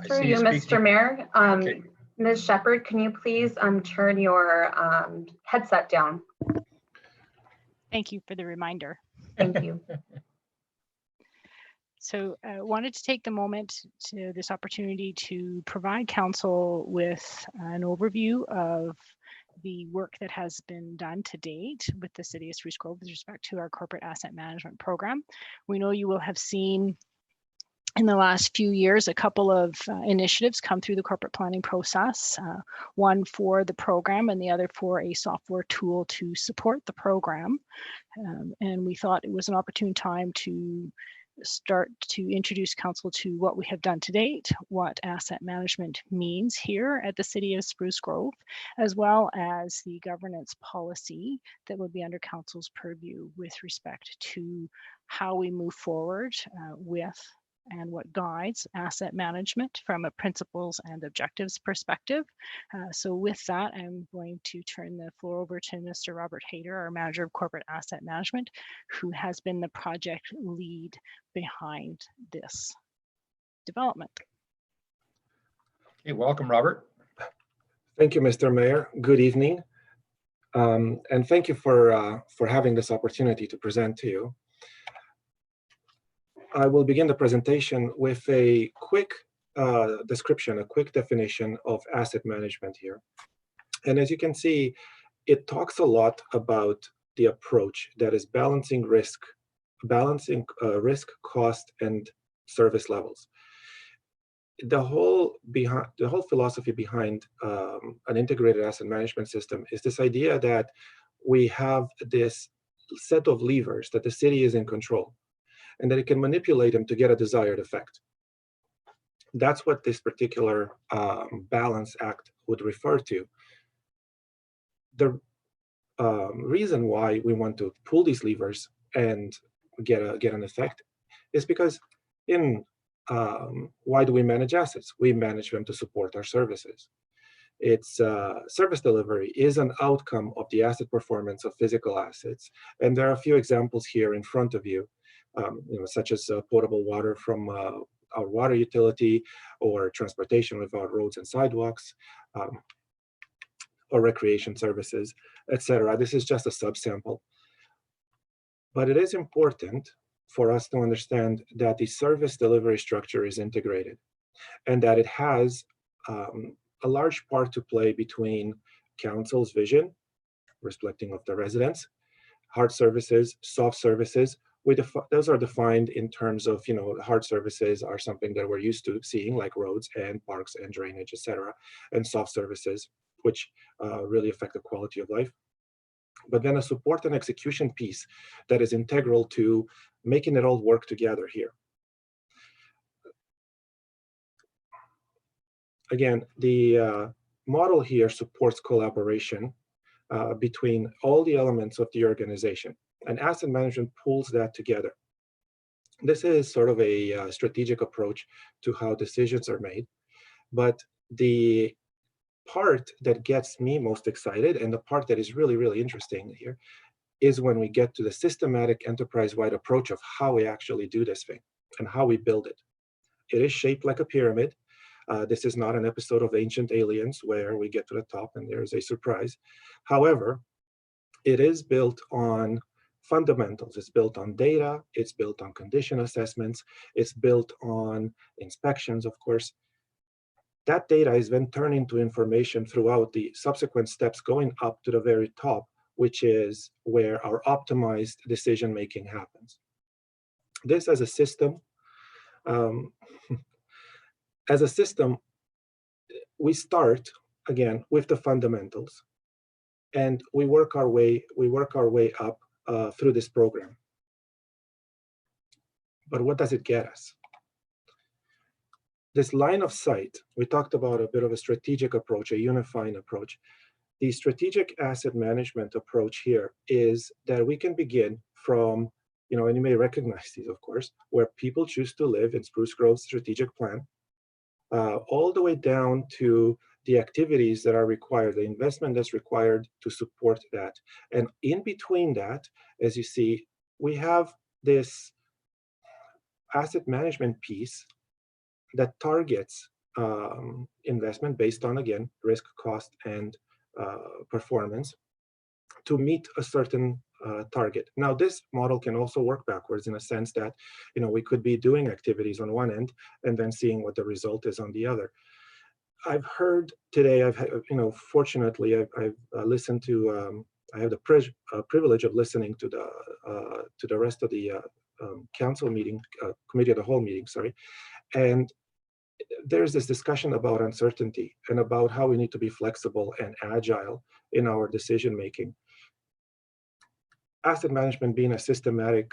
Through you, Mr. Mayor. Okay. Ms. Shepherd, can you please turn your headset down? Thank you for the reminder. Thank you. So I wanted to take the moment to this opportunity to provide council with an overview of the work that has been done to date with the City of Spruce Grove with respect to our corporate asset management program. We know you will have seen in the last few years a couple of initiatives come through the corporate planning process, one for the program and the other for a software tool to support the program. And we thought it was an opportune time to start to introduce council to what we have done to date, what asset management means here at the City of Spruce Grove, as well as the governance policy that would be under council's purview with respect to how we move forward with and what guides asset management from a principles and objectives perspective. So with that, I'm going to turn the floor over to Mr. Robert Hayter, our Manager of Corporate Asset Management, who has been the project lead behind this development. Okay, welcome, Robert. Thank you, Mr. Mayor. Good evening. And thank you for having this opportunity to present to you. I will begin the presentation with a quick description, a quick definition of asset management here. And as you can see, it talks a lot about the approach that is balancing risk, cost, and service levels. The whole philosophy behind an integrated asset management system is this idea that we have this set of levers that the city is in control, and that it can manipulate them to get a desired effect. That's what this particular Balance Act would refer to. The reason why we want to pull these levers and get an effect is because why do we manage assets? We manage them to support our services. It's service delivery is an outcome of the asset performance of physical assets, and there are a few examples here in front of you, such as potable water from our water utility, or transportation without roads and sidewalks, or recreation services, etc. This is just a subsample. But it is important for us to understand that the service delivery structure is integrated, and that it has a large part to play between council's vision, reflecting of the residents, hard services, soft services. Those are defined in terms of, hard services are something that we're used to seeing, like roads and parks and drainage, etc., and soft services, which really affect the quality of life. But then a support and execution piece that is integral to making it all work together here. Again, the model here supports collaboration between all the elements of the organization, and asset management pulls that together. This is sort of a strategic approach to how decisions are made, but the part that gets me most excited, and the part that is really, really interesting here, is when we get to the systematic enterprise-wide approach of how we actually do this thing and how we build it. It is shaped like a pyramid. This is not an episode of Ancient Aliens where we get to the top and there's a surprise. However, it is built on fundamentals. It's built on data. It's built on condition assessments. It's built on inspections, of course. That data is then turned into information throughout the subsequent steps going up to the very top, which is where our optimized decision-making happens. This as a system, we start again with the fundamentals, and we work our way up through this program. But what does it get us? This line of sight, we talked about a bit of a strategic approach, a unifying approach. The strategic asset management approach here is that we can begin from, and you may recognize these, of course, where people choose to live in Spruce Grove's strategic plan, all the way down to the activities that are required, the investment that's required to support that. And in between that, as you see, we have this asset management piece that targets investment based on, again, risk, cost, and performance to meet a certain target. Now, this model can also work backwards in a sense that, we could be doing activities on one end and then seeing what the result is on the other. I've heard today, fortunately, I've listened to, I have the privilege of listening to the rest of the council meeting, committee of the whole meeting, sorry. And there's this discussion about uncertainty and about how we need to be flexible and agile in our decision-making. Asset management being a systematic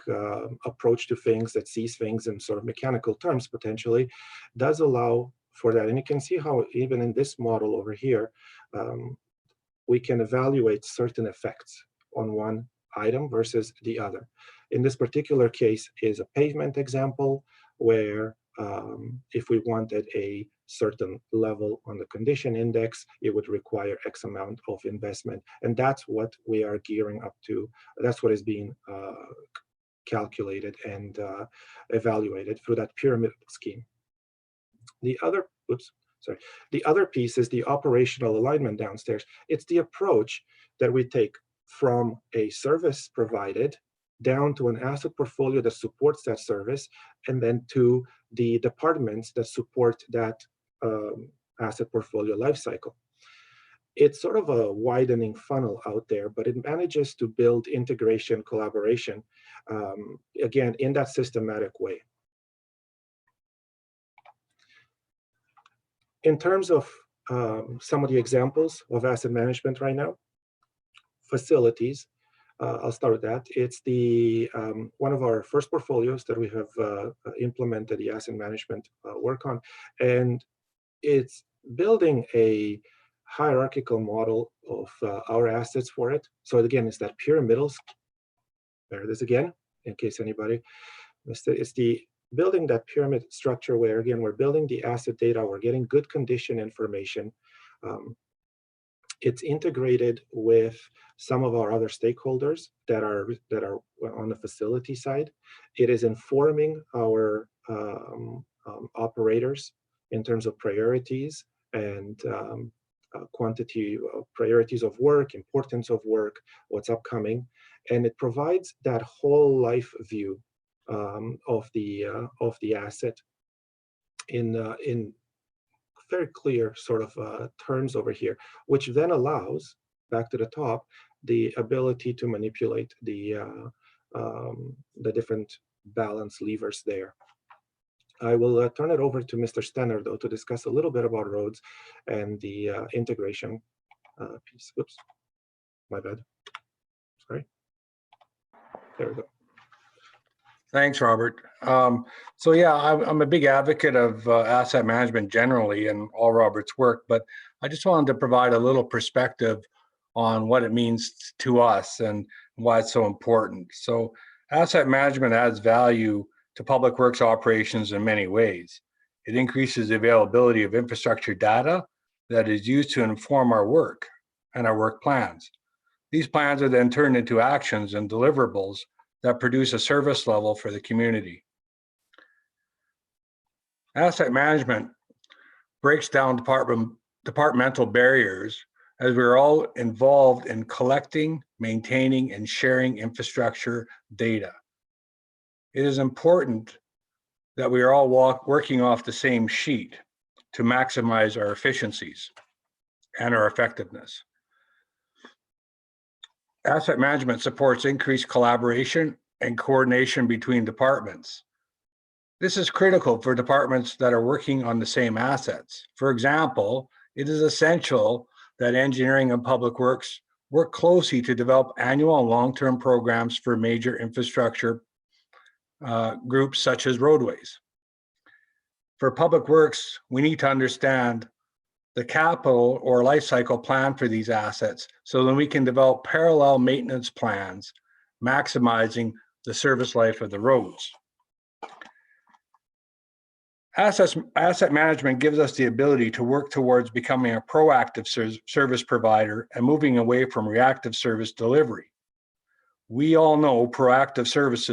approach to things that sees things in sort of mechanical terms potentially does allow for that. And you can see how even in this model over here, we can evaluate certain effects on one item versus the other. In this particular case is a pavement example where if we wanted a certain level on the condition index, it would require X amount of investment. And that's what we are gearing up to. That's what is being calculated and evaluated through that pyramid scheme. The other piece is the operational alignment downstairs. It's the approach that we take from a service provided down to an asset portfolio that supports that service, and then to the departments that support that asset portfolio lifecycle. it's sort of a widening funnel out there, but it manages to build integration, collaboration, again, in that systematic way. In terms of some of the examples of asset management right now, facilities, I'll start with that. It's the one of our first portfolios that we have implemented the asset management work on, and it's building a hierarchical model of our assets for it. So again, it's that pyramidal. There it is again, in case anybody missed it. It's the building that pyramid structure where, again, we're building the asset data, we're getting good condition information. It's integrated with some of our other stakeholders that are on the facility side. It is informing our operators in terms of priorities and quantity of priorities of work, importance of work, what's upcoming, and it provides that whole life view of the asset in very clear sort of terms over here, which then allows, back to the top, the ability to manipulate the different balance levers there. I will turn it over to Mr. Stenner, though, to discuss a little bit about roads and the integration piece. Oops, my bad. Sorry. There we go. Thanks, Robert. So yeah, I'm a big advocate of asset management generally and all Robert's work, but I just wanted to provide a little perspective on what it means to us and why it's so important. So asset management adds value to public works operations in many ways. It increases the availability of infrastructure data that is used to inform our work and our work plans. These plans are then turned into actions and deliverables that produce a service level for the community. Asset management breaks down departmental barriers as we're all involved in collecting, maintaining, and sharing infrastructure data. It is important that we are all working off the same sheet to maximize our efficiencies and our effectiveness. Asset management supports increased collaboration and coordination between departments. This is critical for departments that are working on the same assets. For example, it is essential that engineering and public works work closely to develop annual and long-term programs for major infrastructure groups such as roadways. For public works, we need to understand the capital or life cycle plan for these assets so that we can develop parallel maintenance plans, maximizing the service life of the roads. Asset management gives us the ability to work towards becoming a proactive service provider and moving away from reactive service delivery. We all know proactive service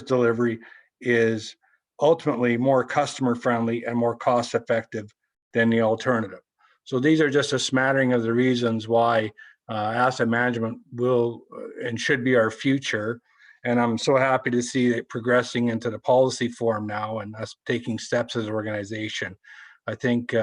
delivery is ultimately more customer friendly and more cost effective than the alternative. So these are just a smattering of the reasons why asset management will and should be our future. And I'm so happy to see it progressing into the policy form now and us taking steps as an organization. I think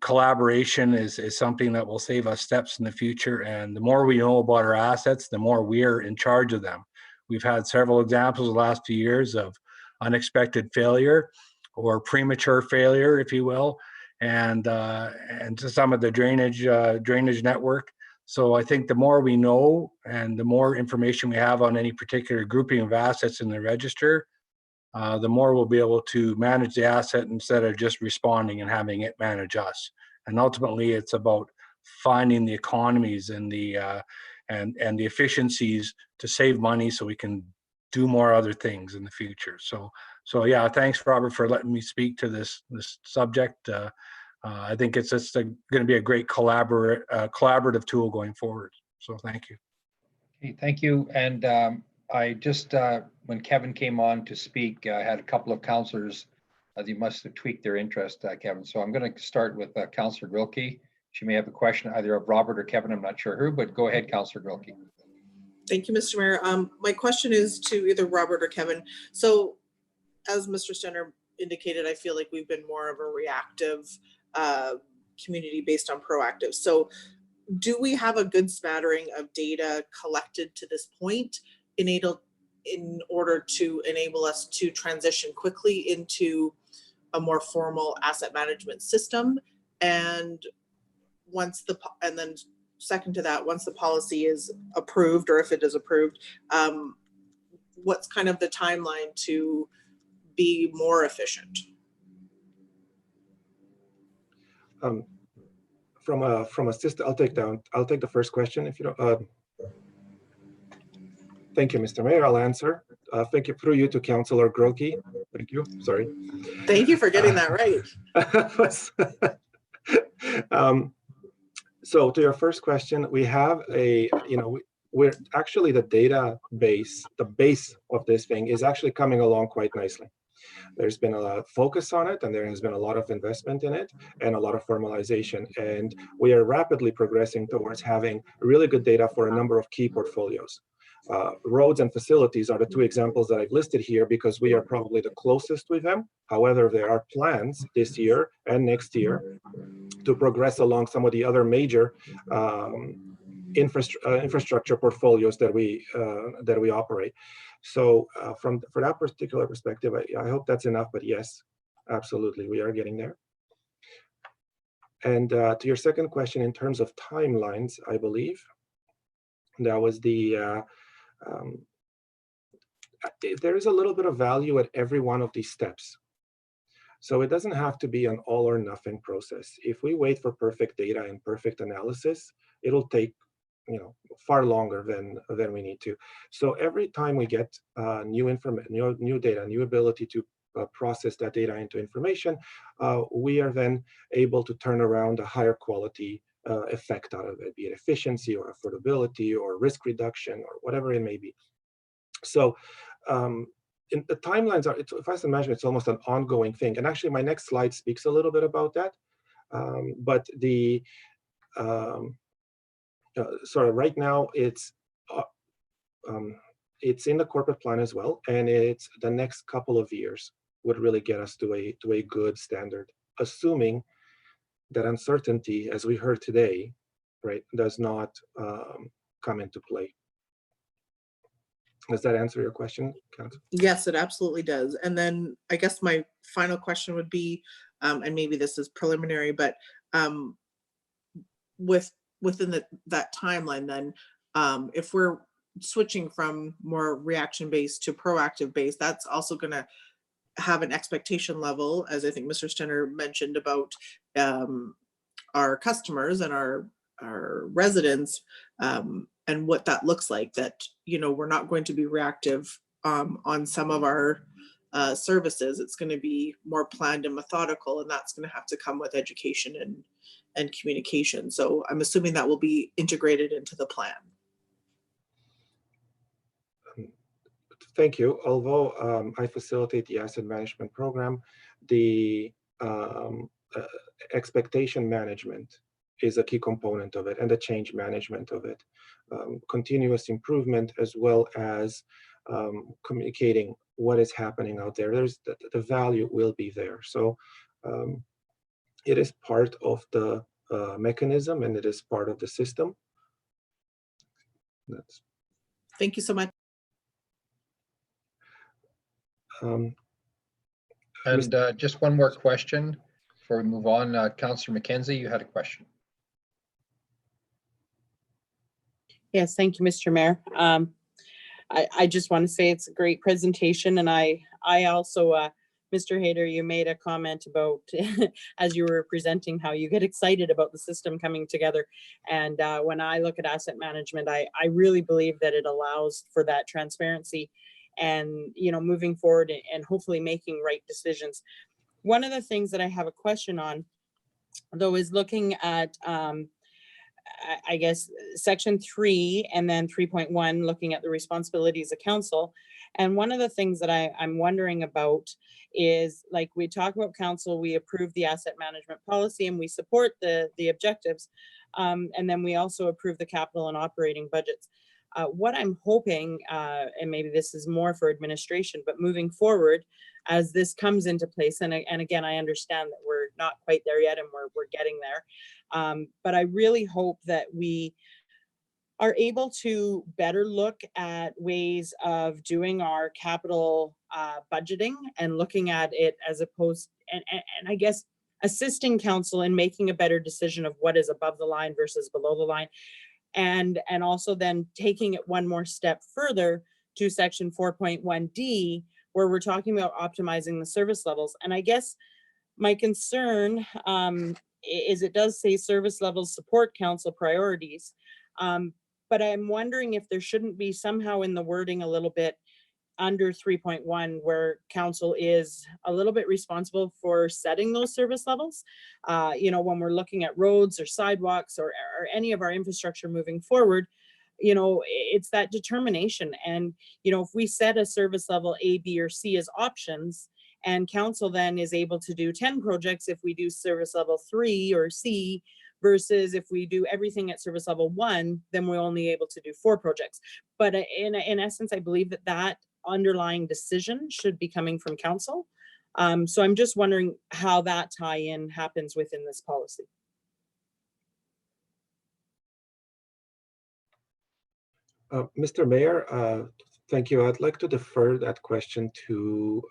collaboration is something that will save us steps in the future. And the more we know about our assets, the more we're in charge of them. We've had several examples the last few years of unexpected failure or premature failure, if you will, and to some of the drainage network. So I think the more we know and the more information we have on any particular grouping of assets in the register, the more we'll be able to manage the asset instead of just responding and having it manage us. And ultimately, it's about finding the economies and the efficiencies to save money so we can do more other things in the future. So yeah, thanks, Robert, for letting me speak to this subject. I think it's just going to be a great collaborative tool going forward. So thank you. Okay, thank you. And I just, when Kevin came on to speak, I had a couple of councillors that must have tweaked their interest, Kevin. So I'm going to start with Councillor Grilke. She may have a question either of Robert or Kevin, I'm not sure who, but go ahead, Councillor Grilke. Thank you, Mr. Mayor. My question is to either Robert or Kevin. So as Mr. Stenner indicated, I feel like we've been more of a reactive community based on proactive. So do we have a good smattering of data collected to this point in order to enable us to transition quickly into a more formal asset management system? And then second to that, once the policy is approved, or if it is approved, what's kind of the timeline to be more efficient? From a system, I'll take the first question if you don't. Thank you, Mr. Mayor. I'll answer. Thank you through you to Councillor Grocki. Thank you. Sorry. Thank you for getting that right. So to your first question, we have we're actually the database, the base of this thing is actually coming along quite nicely. There's been a lot of focus on it, and there has been a lot of investment in it and a lot of formalization. And we are rapidly progressing towards having really good data for a number of key portfolios. Roads and facilities are the two examples that I've listed here because we are probably the closest with them. However, there are plans this year and next year to progress along some of the other major infrastructure portfolios that we operate. So for that particular perspective, I hope that's enough, but yes, absolutely, we are getting there. And to your second question, in terms of timelines, I believe that was there is a little bit of value at every one of these steps. So it doesn't have to be an all or nothing process. If we wait for perfect data and perfect analysis, it'll take far longer than we need to. So every time we get new information, new data, new ability to process that data into information, we are then able to turn around a higher quality effect out of it, be it efficiency or affordability or risk reduction or whatever it may be. So in the timelines are, if I can imagine, it's almost an ongoing thing. And actually my next slide speaks a little bit about that. But sort of right now it's in the corporate plan as well. And it's the next couple of years would really get us to a good standard, assuming that uncertainty, as we heard today, right, does not come into play. Does that answer your question, Council? Yes, it absolutely does. And then I guess my final question would be, and maybe this is preliminary, but within that timeline, then if we're switching from more reaction-based to proactive-based, that's also going to have an expectation level, as I think Mr. Stenner mentioned, about our customers and our residents, and what that looks like, that we're not going to be reactive on some of our services. It's going to be more planned and methodical, and that's going to have to come with education and communication. So I'm assuming that will be integrated into the plan. Thank you. Although I facilitate the asset management program, the expectation management is a key component of it, and the change management of it. Continuous improvement, as well as communicating what is happening out there. There's the value will be there. So it is part of the mechanism, and it is part of the system. Thank you so much. And just one more question before we move on. Councillor McKenzie, you had a question. Yes, thank you, Mr. Mayor. I just want to say it's a great presentation, and I also, Mr. Hayter, you made a comment about, as you were presenting, how you get excited about the system coming together. And when I look at asset management, I really believe that it allows for that transparency and, moving forward and hopefully making right decisions. One of the things that I have a question on, though, is looking at, I guess, section 3 and then 3.1, looking at the responsibilities of council. And one of the things that I'm wondering about is, like, we talk about council, we approve the asset management policy and we support the objectives. And then we also approve the capital and operating budgets. What I'm hoping, and maybe this is more for administration, but moving forward, as this comes into place, and again, I understand that not quite there yet, and we're getting there. But I really hope that we are able to better look at ways of doing our capital budgeting and looking at it as opposed, and I guess assisting council in making a better decision of what is above the line versus below the line. And also then taking it one more step further to section 4.1D, where we're talking about optimizing the service levels. And I guess my concern is it does say service levels support council priorities. But I'm wondering if there shouldn't be somehow in the wording a little bit under 3.1 where council is a little bit responsible for setting those service levels. You know, when we're looking at roads or sidewalks or any of our infrastructure moving forward, you know, it's that determination. And, you know, if we set a service level A, B, or C as options, and council then is able to do 10 projects if we do service level 3 or C, versus if we do everything at service level 1, then we're only able to do 4 projects. But in essence, I believe that underlying decision should be coming from council. So I'm just wondering how that tie-in happens within this policy. Mr. Mayor, thank you. I'd like to defer that question to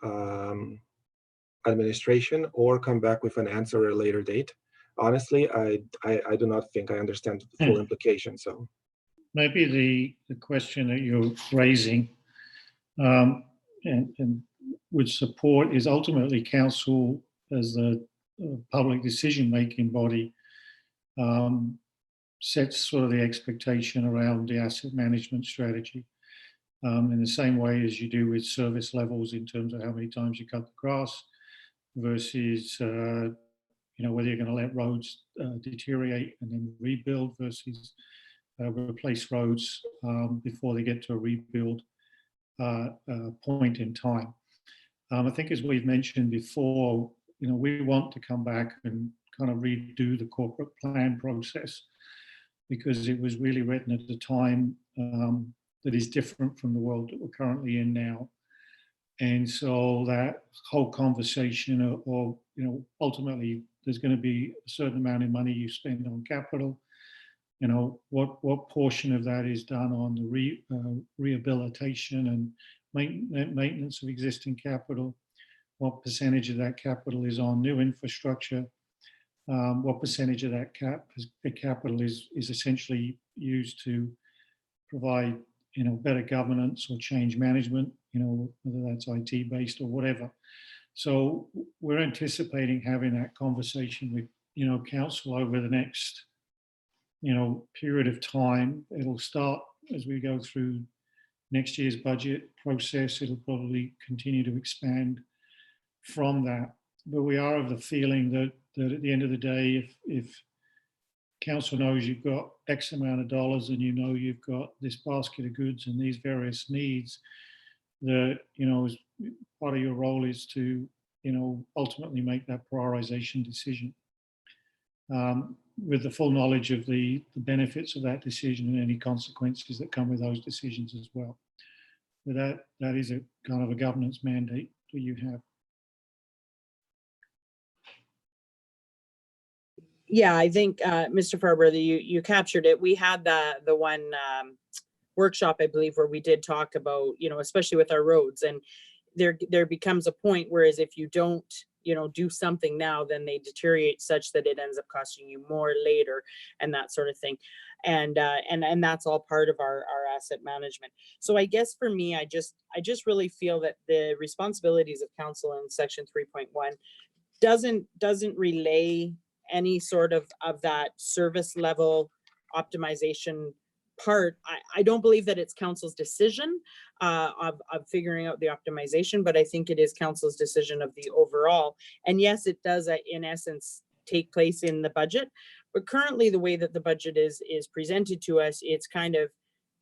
administration or come back with an answer at a later date. Honestly, I do not think I understand the full implication. So maybe the question that you're raising and would support is ultimately council as the public decision-making body sets sort of the expectation around the asset management strategy in the same way as you do with service levels in terms of how many times you cut the grass versus you know, whether you're going to let roads deteriorate and then rebuild versus replace roads before they get to a rebuild point in time. I think as we've mentioned before, you know, we want to come back and kind of redo the corporate plan process because it was really written at a time that is different from the world that we're currently in now. And so that whole conversation or you know, ultimately there's going to be a certain amount of money you spend on capital. You know, what portion of that is done on the rehabilitation and maintenance of existing capital? What percentage of that capital is on new infrastructure? What percentage of that capital is essentially used to provide, you know, better governance or change management, you know, whether that's IT based or whatever. So we're anticipating having that conversation with, you know, council over the next, you know, period of time. It'll start as we go through next year's budget process. It'll probably continue to expand from that. But we are of the feeling that at the end of the day, if council knows you've got X amount of dollars and you know you've got this basket of goods and these various needs, that, you know, as part of your role is to, you know, ultimately make that prioritization decision with the full knowledge of the benefits of that decision and any consequences that come with those decisions as well. But that is a kind of a governance mandate that you have. Yeah, I think, Mr. Farber, you captured it. We had the one workshop, I believe, where we did talk about, you know, especially with our roads, and there becomes a point whereas if you don't, you know, do something now, then they deteriorate such that it ends up costing you more later and that sort of thing. And that's all part of our asset management. So I guess for me, I just really feel that the responsibilities of council in section 3.1 doesn't relay any sort of that service level optimization part. I don't believe that it's council's decision of figuring out the optimization, but I think it is council's decision of the overall. And yes, it does in essence take place in the budget, but currently the way that the budget is presented to us, it's kind of,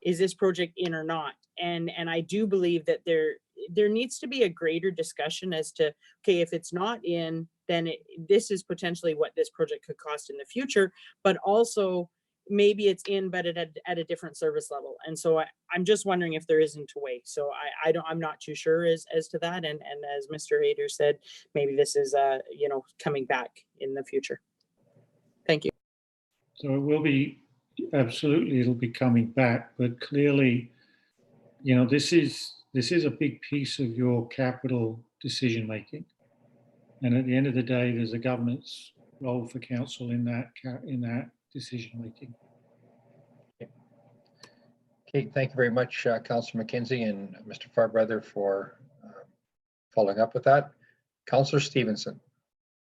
is this project in or not? And I do believe that there needs to be a greater discussion as to, okay, if it's not in, then this is potentially what this project could cost in the future, but also maybe it's in, but at a different service level. And so I'm just wondering if there isn't a way. So I'm not too sure as to that. And as Mr. Hayter said, maybe this is, you know, coming back in the future. Thank you. So it will be, absolutely, it'll be coming back, but clearly, you know, this is a big piece of your capital decision making. And at the end of the day, there's a government's role for council in that decision making. Okay, thank you very much, Councillor McKenzie and Mr. Farbrother for following up with that. Councillor Stevenson.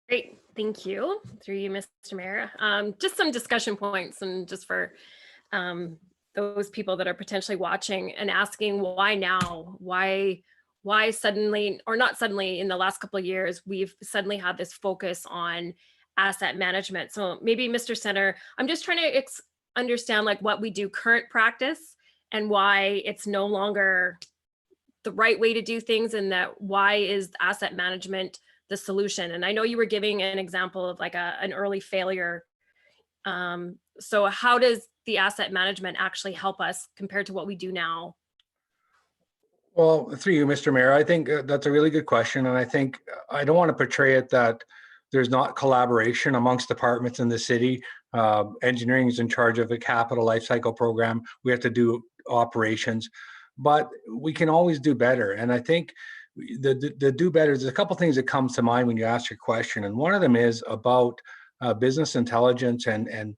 Great, thank you. Through you, Mr. Mayor. Just some discussion points, and just for those people that are potentially watching and asking why now? Why suddenly, or not suddenly, in the last couple of years, we've suddenly had this focus on asset management. So maybe, Mr. Center, I'm just trying to understand like what we do current practice and why it's no longer the right way to do things, and that why is asset management the solution? And I know you were giving an example of like an early failure. So how does the asset management actually help us compared to what we do now? Well, through you, Mr. Mayor, I think that's a really good question. And I think I don't want to portray it that there's not collaboration amongst departments in the city. Engineering is in charge of a capital life cycle program. We have to do operations, but we can always do better. And I think the do better, there's a couple things that comes to mind when you ask your question. And one of them is about business intelligence and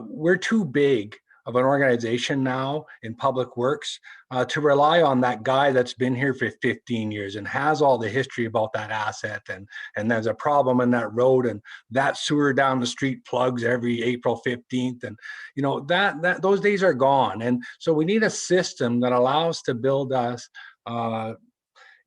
we're too big of an organization now in public works to rely on that guy that's been here for 15 years and has all the history about that asset, and there's a problem in that road and that sewer down the street plugs every April 15th, and you know that those days are gone. And so we need a system that allows to build us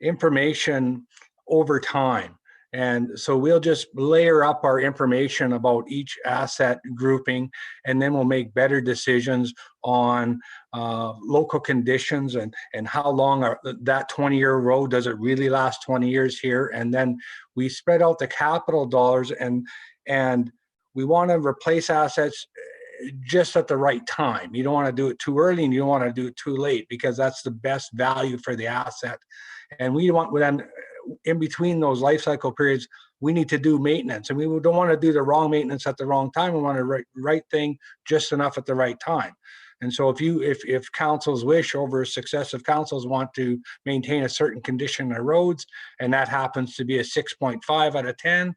information over time. And so we'll just layer up our information about each asset grouping, and then we'll make better decisions on local conditions and how long that 20-year road, does it really last 20 years here? And then we spread out the capital dollars, and we want to replace assets just at the right time. You don't want to do it too early and you don't want to do it too late, because that's the best value for the asset. And we want then, in between those life cycle periods, we need to do maintenance, and we don't want to do the wrong maintenance at the wrong time. We want the right thing just enough at the right time. And so if councils wish, over successive councils want to maintain a certain condition of roads, and that happens to be a 6.5 out of 10,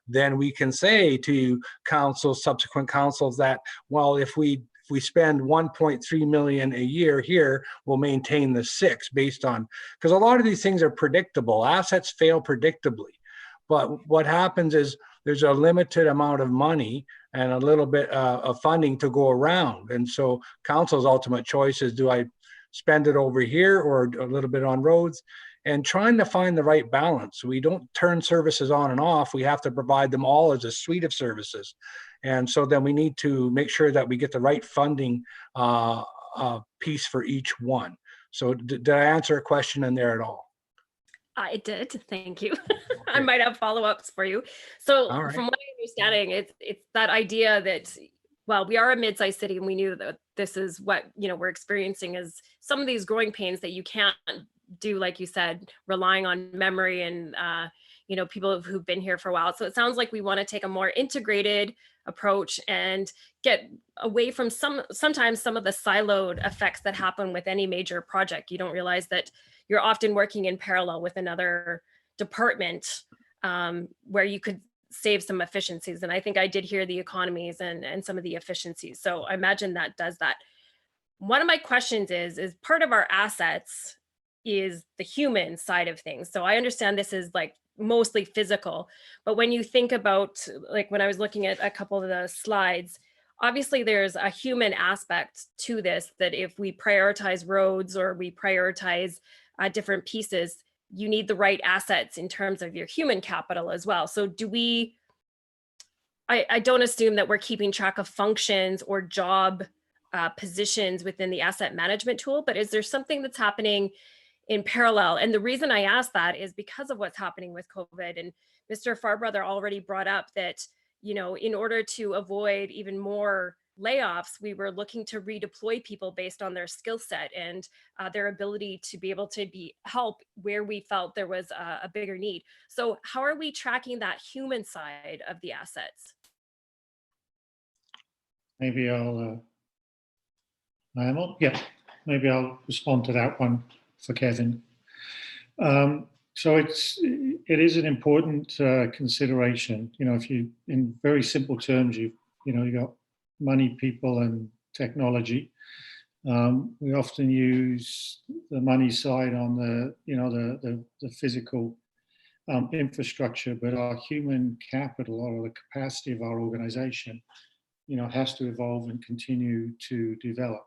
then we can say to councils, subsequent councils, that, well, if we spend 1.3 million a year here, we'll maintain the 6 based on, because a lot of these things are predictable. Assets fail predictably. But what happens is there's a limited amount of money and a little bit of funding to go around. And so council's ultimate choice is, do I spend it over here or a little bit on roads? And trying to find the right balance. We don't turn services on and off. We have to provide them all as a suite of services. And so then we need to make sure that we get the right funding piece for each one. So did I answer a question in there at all? It did, thank you. I might have follow-ups for you. So right. From what I'm understanding, it's that idea that, well, we are a mid-sized city, and we knew that this is what, you know, we're experiencing, is some of these growing pains that you can't do, like you said, relying on memory and you know, people who've been here for a while. So it sounds like we want to take a more integrated approach and get away from sometimes some of the siloed effects that happen with any major project. You don't realize that you're often working in parallel with another department where you could save some efficiencies. And I think I did hear the economies and some of the efficiencies. So I imagine that does that. One of my questions is part of our assets is the human side of things. So I understand this is like mostly physical, but when you think about, like when I was looking at a couple of the slides, obviously there's a human aspect to this, that if we prioritize roads or we prioritize different pieces, you need the right assets in terms of your human capital as well. So do we, I don't assume that we're keeping track of functions or job positions within the asset management tool, but is there something that's happening in parallel? And the reason I ask that is because of what's happening with COVID. And Mr. Farbrother already brought up that, you know, in order to avoid even more layoffs, we were looking to redeploy people based on their skill set and their ability to be able to help where we felt there was a bigger need. So how are we tracking that human side of the assets? Maybe maybe I'll respond to that one for Kevin. So it is an important consideration. You know, if you, in very simple terms, you got money, people, and technology. We often use the money side on the physical infrastructure, but our human capital, or the capacity of our organization, has to evolve and continue to develop.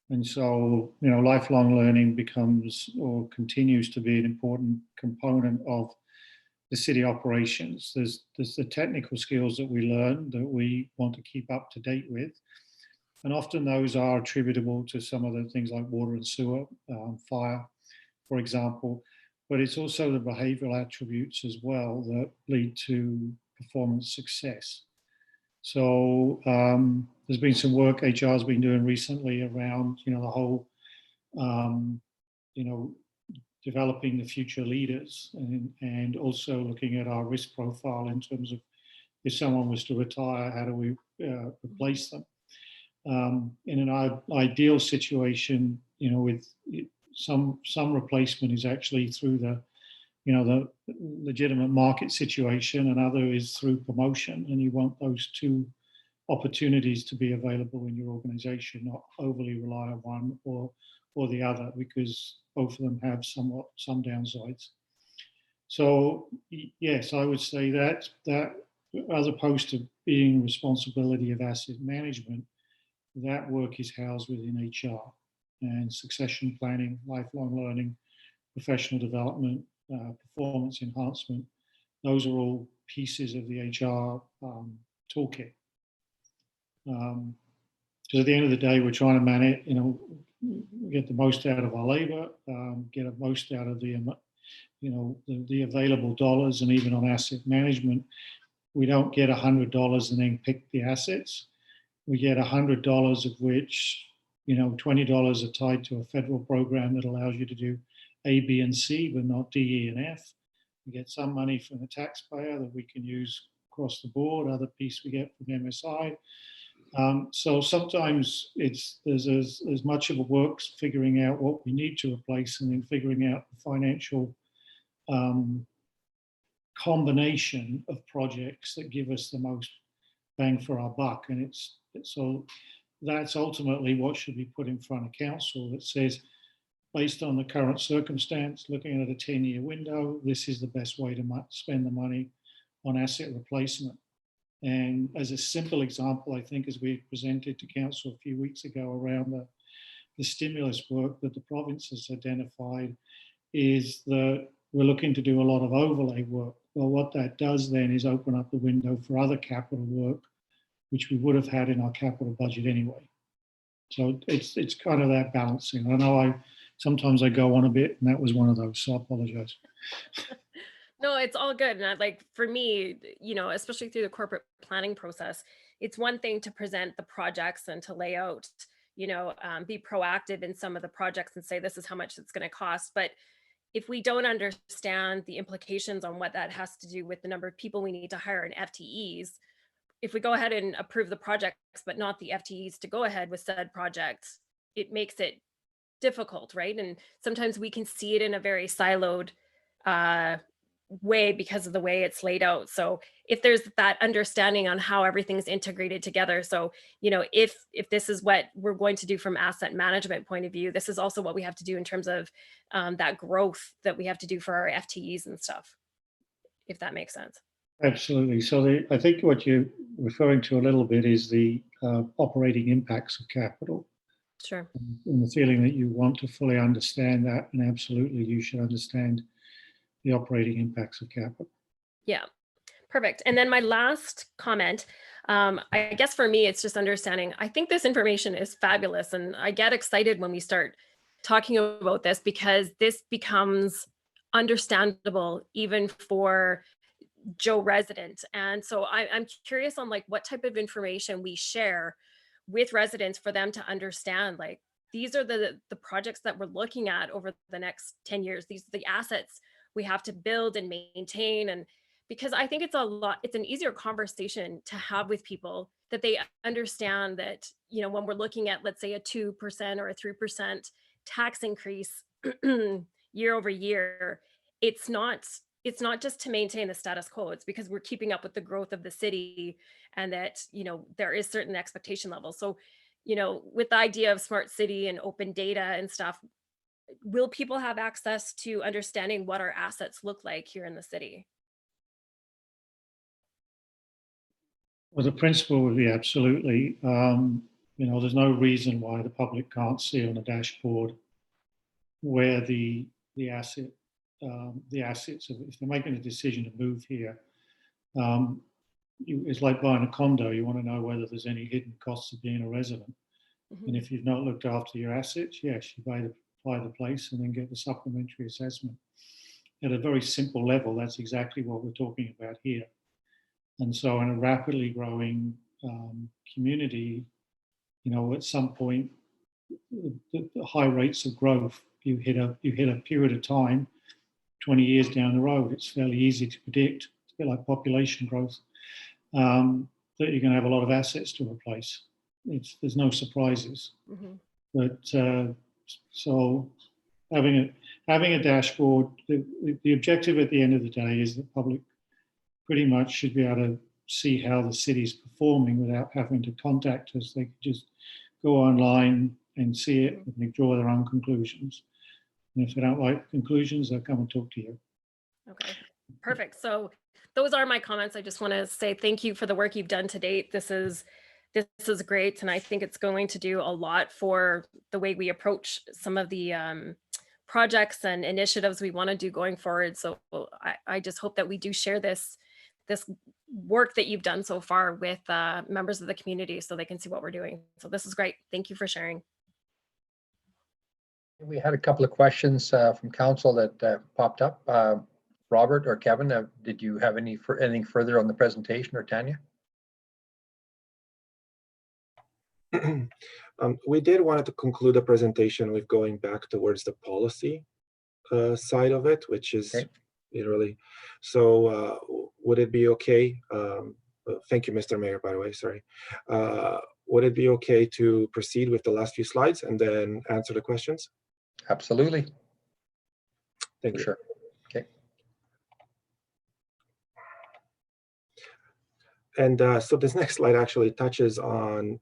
And so, lifelong learning becomes or continues to be an important component of the city operations. There's the technical skills that we learn that we want to keep up to date with. And often those are attributable to some of the things like water and sewer, fire, for example. But it's also the behavioral attributes as well that lead to performance success. So there's been some work HR has been doing recently around, the whole, developing the future leaders and also looking at our risk profile in terms of if someone was to retire, how do we replace them? In an ideal situation, with some replacement is actually through the legitimate market situation, and other is through promotion. And you want those two opportunities to be available in your organization, not overly rely on one or the other, because both of them have some downsides. So yes, I would say that as opposed to being responsibility of asset management, that work is housed within HR, and succession planning, lifelong learning, professional development, performance enhancement. Those are all pieces of the HR toolkit. Because at the end of the day, we're trying to manage, get the most out of our labor, get the most out of the available dollars. And even on asset management, we don't get $100 and then pick the assets. We get $100 of which, $20 are tied to a federal program that allows you to do A, B, and C, but not D, E, and F. We get some money from the taxpayer that we can use across the board. Other piece we get from MSI. So sometimes there's as much of a work figuring out what we need to replace and then figuring out the financial combination of projects that give us the most bang for our buck. And so that's ultimately what should be put in front of council that says, based on the current circumstance, looking at a 10-year window, this is the best way to spend the money on asset replacement. And as a simple example, I think as we presented to council a few weeks ago around the stimulus work that the province has identified, is that we're looking to do a lot of overlay work. Well, what that does then is open up the window for other capital work, which we would have had in our capital budget anyway. So it's kind of that balancing. I know sometimes I go on a bit, and that was one of those, so I apologize. No, it's all good. And for me, especially through the corporate planning process, it's one thing to present the projects and to lay out, be proactive in some of the projects and say, this is how much it's going to cost. But if we don't understand the implications on what that has to do with the number of people we need to hire in FTEs, if we go ahead and approve the projects, but not the FTEs to go ahead with said projects, it makes it difficult, right? And sometimes we can see it in a very siloed way because of the way it's laid out. So if there's that understanding on how everything's integrated together, so if this is what we're going to do from asset management point of view, this is also what we have to do in terms of that growth that we have to do for our FTEs and stuff, if that makes sense. Absolutely. So I think what you're referring to a little bit is the operating impacts of capital. Sure. And the feeling that you want to fully understand that, and absolutely you should understand the operating impacts of capital. Yeah, perfect. And then my last comment, I guess for me, it's just understanding, I think this information is fabulous. And I get excited when we start talking about this because this becomes understandable even for Joe resident. And so I'm curious on like what type of information we share with residents for them to understand, like, these are the projects that we're looking at over the next 10 years. These are the assets we have to build and maintain. And because I think it's an easier conversation to have with people, that they understand that, you know, when we're looking at, let's say, a 2% or a 3% tax increase year over year, it's not just to maintain the status quo. It's because we're keeping up with the growth of the city, and that, you know, there is certain expectation levels. So, you know, with the idea of smart city and open data and stuff, will people have access to understanding what our assets look like here in the city? Well, the principle would be absolutely. You know, there's no reason why the public can't see on a dashboard where the assets of, if they're making a decision to move here, it's like buying a condo. You want to know whether there's any hidden costs of being a resident. And if you've not looked after your assets, yes, you buy the place and then get the supplementary assessment. At a very simple level, that's exactly what we're talking about here. And so in a rapidly growing community, you know, at some point, the high rates of growth, you hit a period of time, 20 years down the road, it's fairly easy to predict. It's a bit like population growth, that you're going to have a lot of assets to replace. There's no surprises. But so having a dashboard, the objective at the end of the day is that public pretty much should be able to see how the city's performing without having to contact us. They could just go online and see it and they draw their own conclusions. And if they don't like the conclusions, they'll come and talk to you. Okay, perfect. So those are my comments. I just want to say thank you for the work you've done to date. This is great, and I think it's going to do a lot for the way we approach some of the projects and initiatives we want to do going forward. So I just hope that we do share this work that you've done so far with members of the community, so they can see what we're doing. So this is great. Thank you for sharing. We had a couple of questions from council that popped up. Robert or Kevin, did you have anything further on the presentation, or Tanya? We did want to conclude the presentation with going back towards the policy side of it, which is literally. So would it be okay? Thank you, Mr. Mayor, by the way, sorry. Would it be okay to proceed with the last few slides and then answer the questions? Absolutely. Thank you. Sure. Okay. And so this next slide actually touches on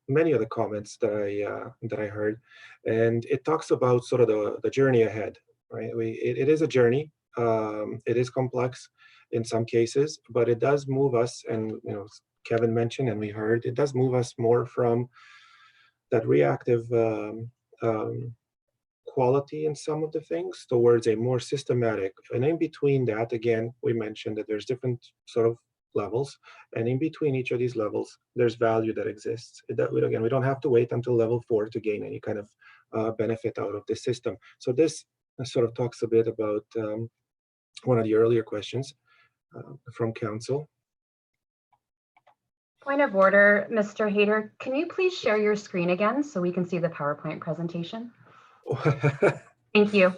many of the comments that I heard, and it talks about sort of the journey ahead, right? It is a journey. It is complex in some cases, but it does move us, and you know, Kevin mentioned and we heard, it does move us more from that reactive quality in some of the things towards a more systematic. And in between that, again, we mentioned that there's different sort of levels, and in between each of these levels there's value that exists. Again, we don't have to wait until level 4 to gain any kind of benefit out of this system. So this sort of talks a bit about one of the earlier questions from council. Point of order, Mr. Hayter, can you please share your screen again so we can see the PowerPoint presentation? Thank you.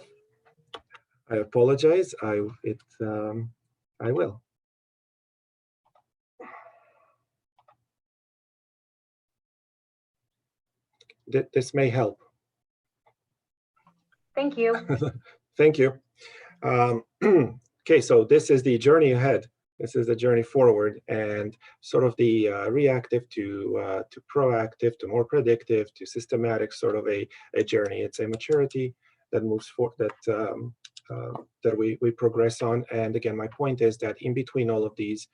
I apologize. I will. This may help. Thank you. Thank you. Okay, so this is the journey ahead. This is the journey forward, and sort of the reactive to proactive to more predictive to systematic sort of a journey. It's a maturity that moves forward, that we progress on. And again, my point is that in between all of these,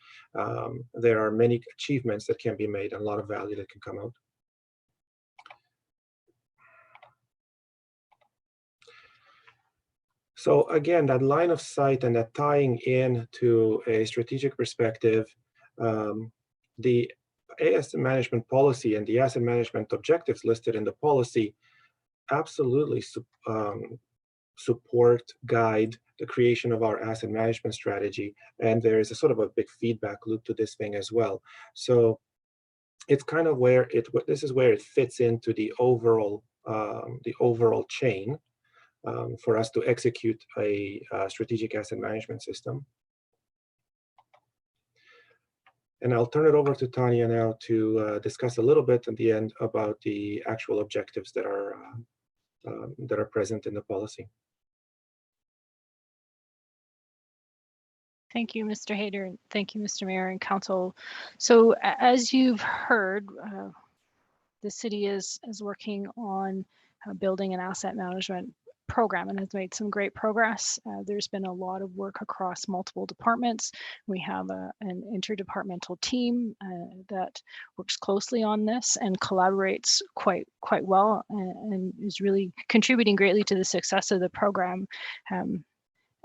there are many achievements that can be made and a lot of value that can come out. So again, that line of sight and that tying in to a strategic perspective, the asset management policy and the asset management objectives listed in the policy absolutely support, guide, the creation of our asset management strategy. And there is a sort of a big feedback loop to this thing as well. So it's kind of where this is where it fits into the overall chain for us to execute a strategic asset management system. And I'll turn it over to Tanya now to discuss a little bit at the end about the actual objectives that are present in the policy. Thank you, Mr. Hayter. Thank you, Mr. Mayor and Council. So as you've heard, the city is working on building an asset management program and has made some great progress. There's been a lot of work across multiple departments. We have an interdepartmental team that works closely on this and collaborates quite well and is really contributing greatly to the success of the program.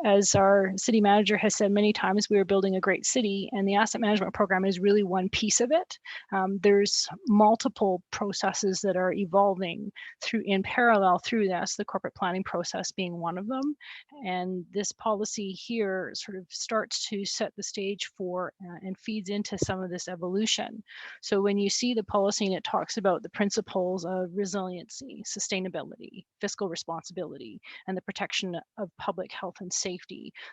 As our city manager has said many times, we are building a great city, and the asset management program is really one piece of it. There's multiple processes that are evolving in parallel through this, the corporate planning process being one of them. And this policy here sort of starts to set the stage for and feeds into some of this evolution. So when you see the policy and it talks about the principles of resiliency, sustainability, fiscal responsibility, and the protection of public health and safety,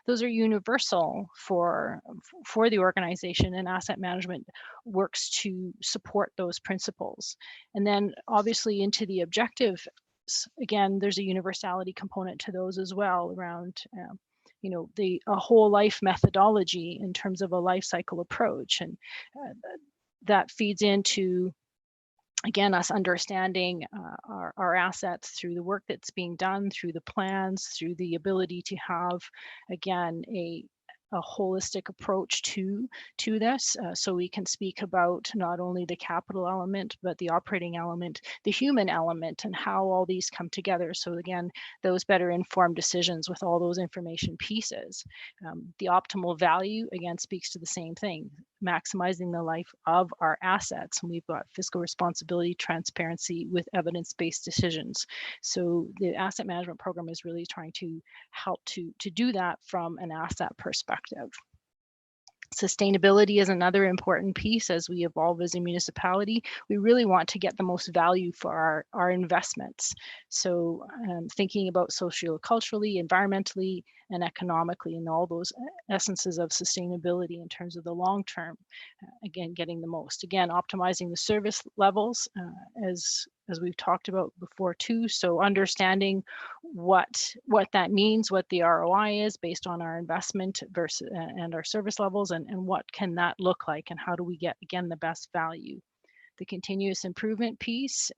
those are universal for the organization, and asset management works to support those principles. And then obviously into the objectives, again, there's a universality component to those as well around a whole life methodology in terms of a life cycle approach, and that feeds into, again, us understanding our assets through the work that's being done, through the plans, through the ability to have, again, a holistic approach to this, so we can speak about not only the capital element, but the operating element, the human element, and how all these come together. So again, those better informed decisions with all those information pieces. The optimal value, again, speaks to the same thing, maximizing the life of our assets. And we've got fiscal responsibility, transparency with evidence-based decisions. So the asset management program is really trying to help to do that from an asset perspective. Sustainability is another important piece as we evolve as a municipality. We really want to get the most value for our investments. So thinking about socioculturally, environmentally, and economically, and all those essences of sustainability in terms of the long term, again, getting the most. Again, optimizing the service levels as we've talked about before too. So understanding what that means, what the ROI is based on our investment versus and our service levels, and what can that look like, and how do we get, again, the best value. The continuous improvement piece,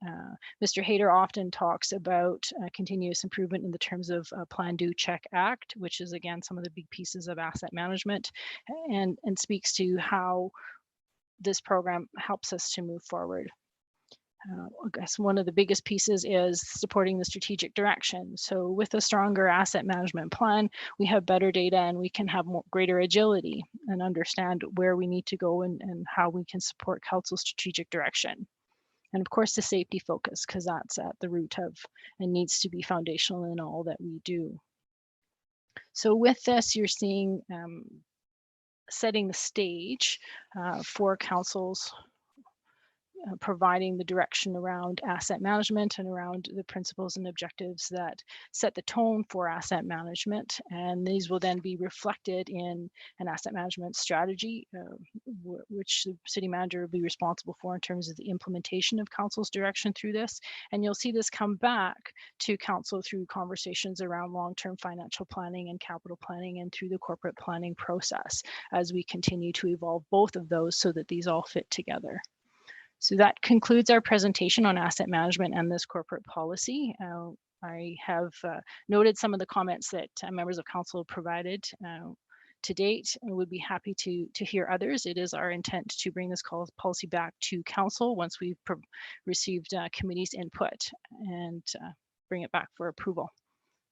Mr. Hayter often talks about continuous improvement in the terms of Plan, Do, Check, Act, which is, again, some of the big pieces of asset management, and speaks to how this program helps us to move forward. I guess one of the biggest pieces is supporting the strategic direction. So with a stronger asset management plan, we have better data and we can have greater agility and understand where we need to go and how we can support council's strategic direction. And of course, the safety focus, because that's at the root of and needs to be foundational in all that we do. So with this, you're seeing setting the stage for council's providing the direction around asset management and around the principles and objectives that set the tone for asset management. And these will then be reflected in an asset management strategy, which the city manager will be responsible for in terms of the implementation of council's direction through this. And you'll see this come back to council through conversations around long-term financial planning and capital planning and through the corporate planning process as we continue to evolve both of those so that these all fit together. So that concludes our presentation on asset management and this corporate policy. I have noted some of the comments that members of council provided to date, and would be happy to hear others. It is our intent to bring this policy back to council once we've received committee's input and bring it back for approval.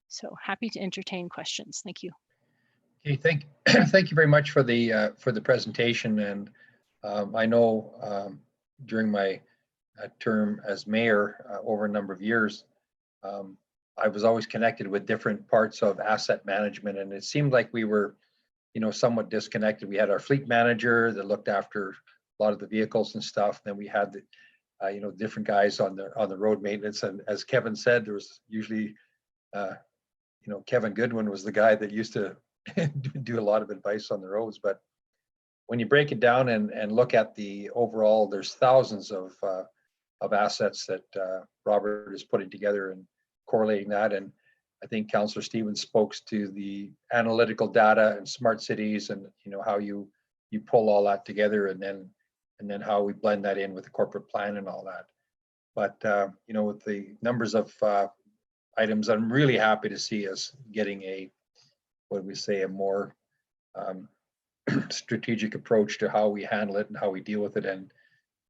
So happy to entertain questions. Thank you. Okay, thank you very much for the presentation. And I know during my term as mayor over a number of years, I was always connected with different parts of asset management, and it seemed like we were, somewhat disconnected. We had our fleet manager that looked after a lot of the vehicles and stuff. Then we had the, different guys on the road maintenance. And as Kevin said, there was usually, Kevin Goodwin was the guy that used to do a lot of advice on the roads. But when you break it down and look at the overall, there's thousands of assets that Robert is putting together and correlating that. And I think Councillor Stevens spoke to the analytical data and smart cities, and how you pull all that together, and then how we blend that in with the corporate plan and all that. But with the numbers of items, I'm really happy to see us getting a more strategic approach to how we handle it and how we deal with it, and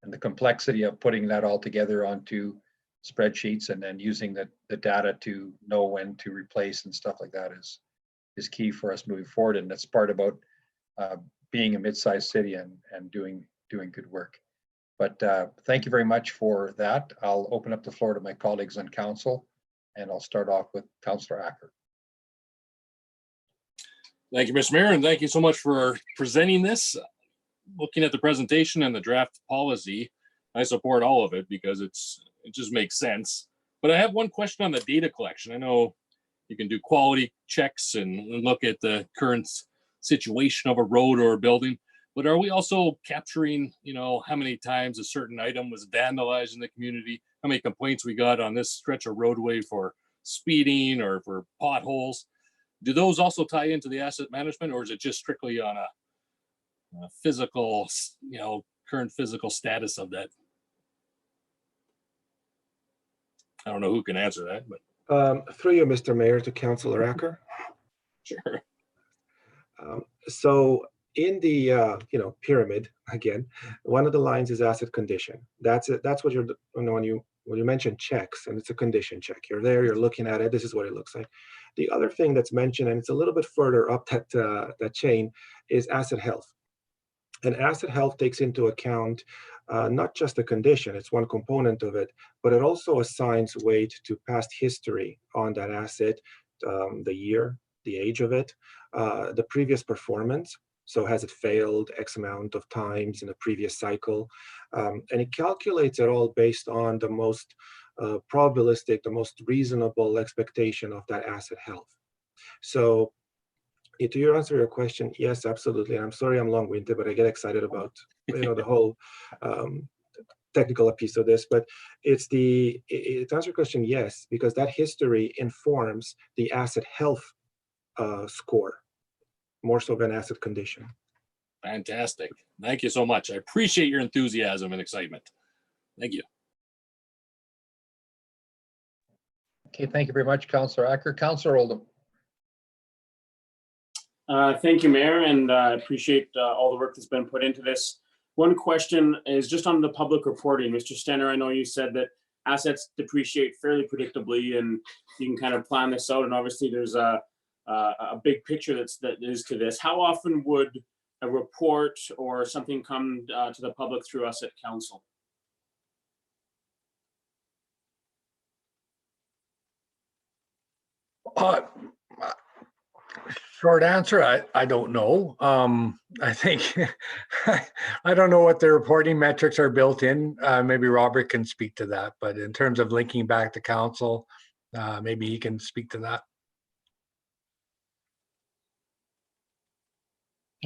the complexity of putting that all together onto spreadsheets and then using the data to know when to replace and stuff like that is key for us moving forward. And that's part about being a mid-sized city and doing good work. But thank you very much for that. I'll open up the floor to my colleagues on council, and I'll start off with Councillor Acker. Thank you, Mr. Mayor, and thank you so much for presenting this. Looking at the presentation and the draft policy, I support all of it because it just makes sense. But I have one question on the data collection. I know you can do quality checks and look at the current situation of a road or a building, but are we also capturing, how many times a certain item was vandalized in the community, how many complaints we got on this stretch of roadway for speeding or for potholes? Do those also tie into the asset management, or is it just strictly on a physical, current physical status of that? I don't know who can answer that, but Through you, Mr. Mayor, to Councillor Acker. Sure. So in the pyramid, again, one of the lines is asset condition. That's it. That's what when you mention checks, and it's a condition check. You're there, you're looking at it. This is what it looks like. The other thing that's mentioned, and it's a little bit further up that chain, is asset health. And asset health takes into account not just the condition, it's one component of it, but it also assigns weight to past history on that asset, the year, the age of it, the previous performance. So has it failed X amount of times in the previous cycle? And it calculates it all based on the most probabilistic, the most reasonable expectation of that asset health. So to answer your question, yes, absolutely. And I'm sorry I'm long-winded, but I get excited about the whole technical piece of this. But to answer your question, yes, because that history informs the asset health score more so than asset condition. Fantastic. Thank you so much. I appreciate your enthusiasm and excitement. Thank you. Okay, thank you very much, Councillor Acker. Councillor Oldham. Thank you, Mayor, and I appreciate all the work that's been put into this. One question is just on the public reporting. Mr. Stenner, I know you said that assets depreciate fairly predictably, and you can kind of plan this out. And obviously, there's a big picture that is to this. How often would a report or something come to the public through us at council? Short answer, I don't know. I think I don't know what the reporting metrics are built in. Maybe Robert can speak to that, but in terms of linking back to council, maybe he can speak to that.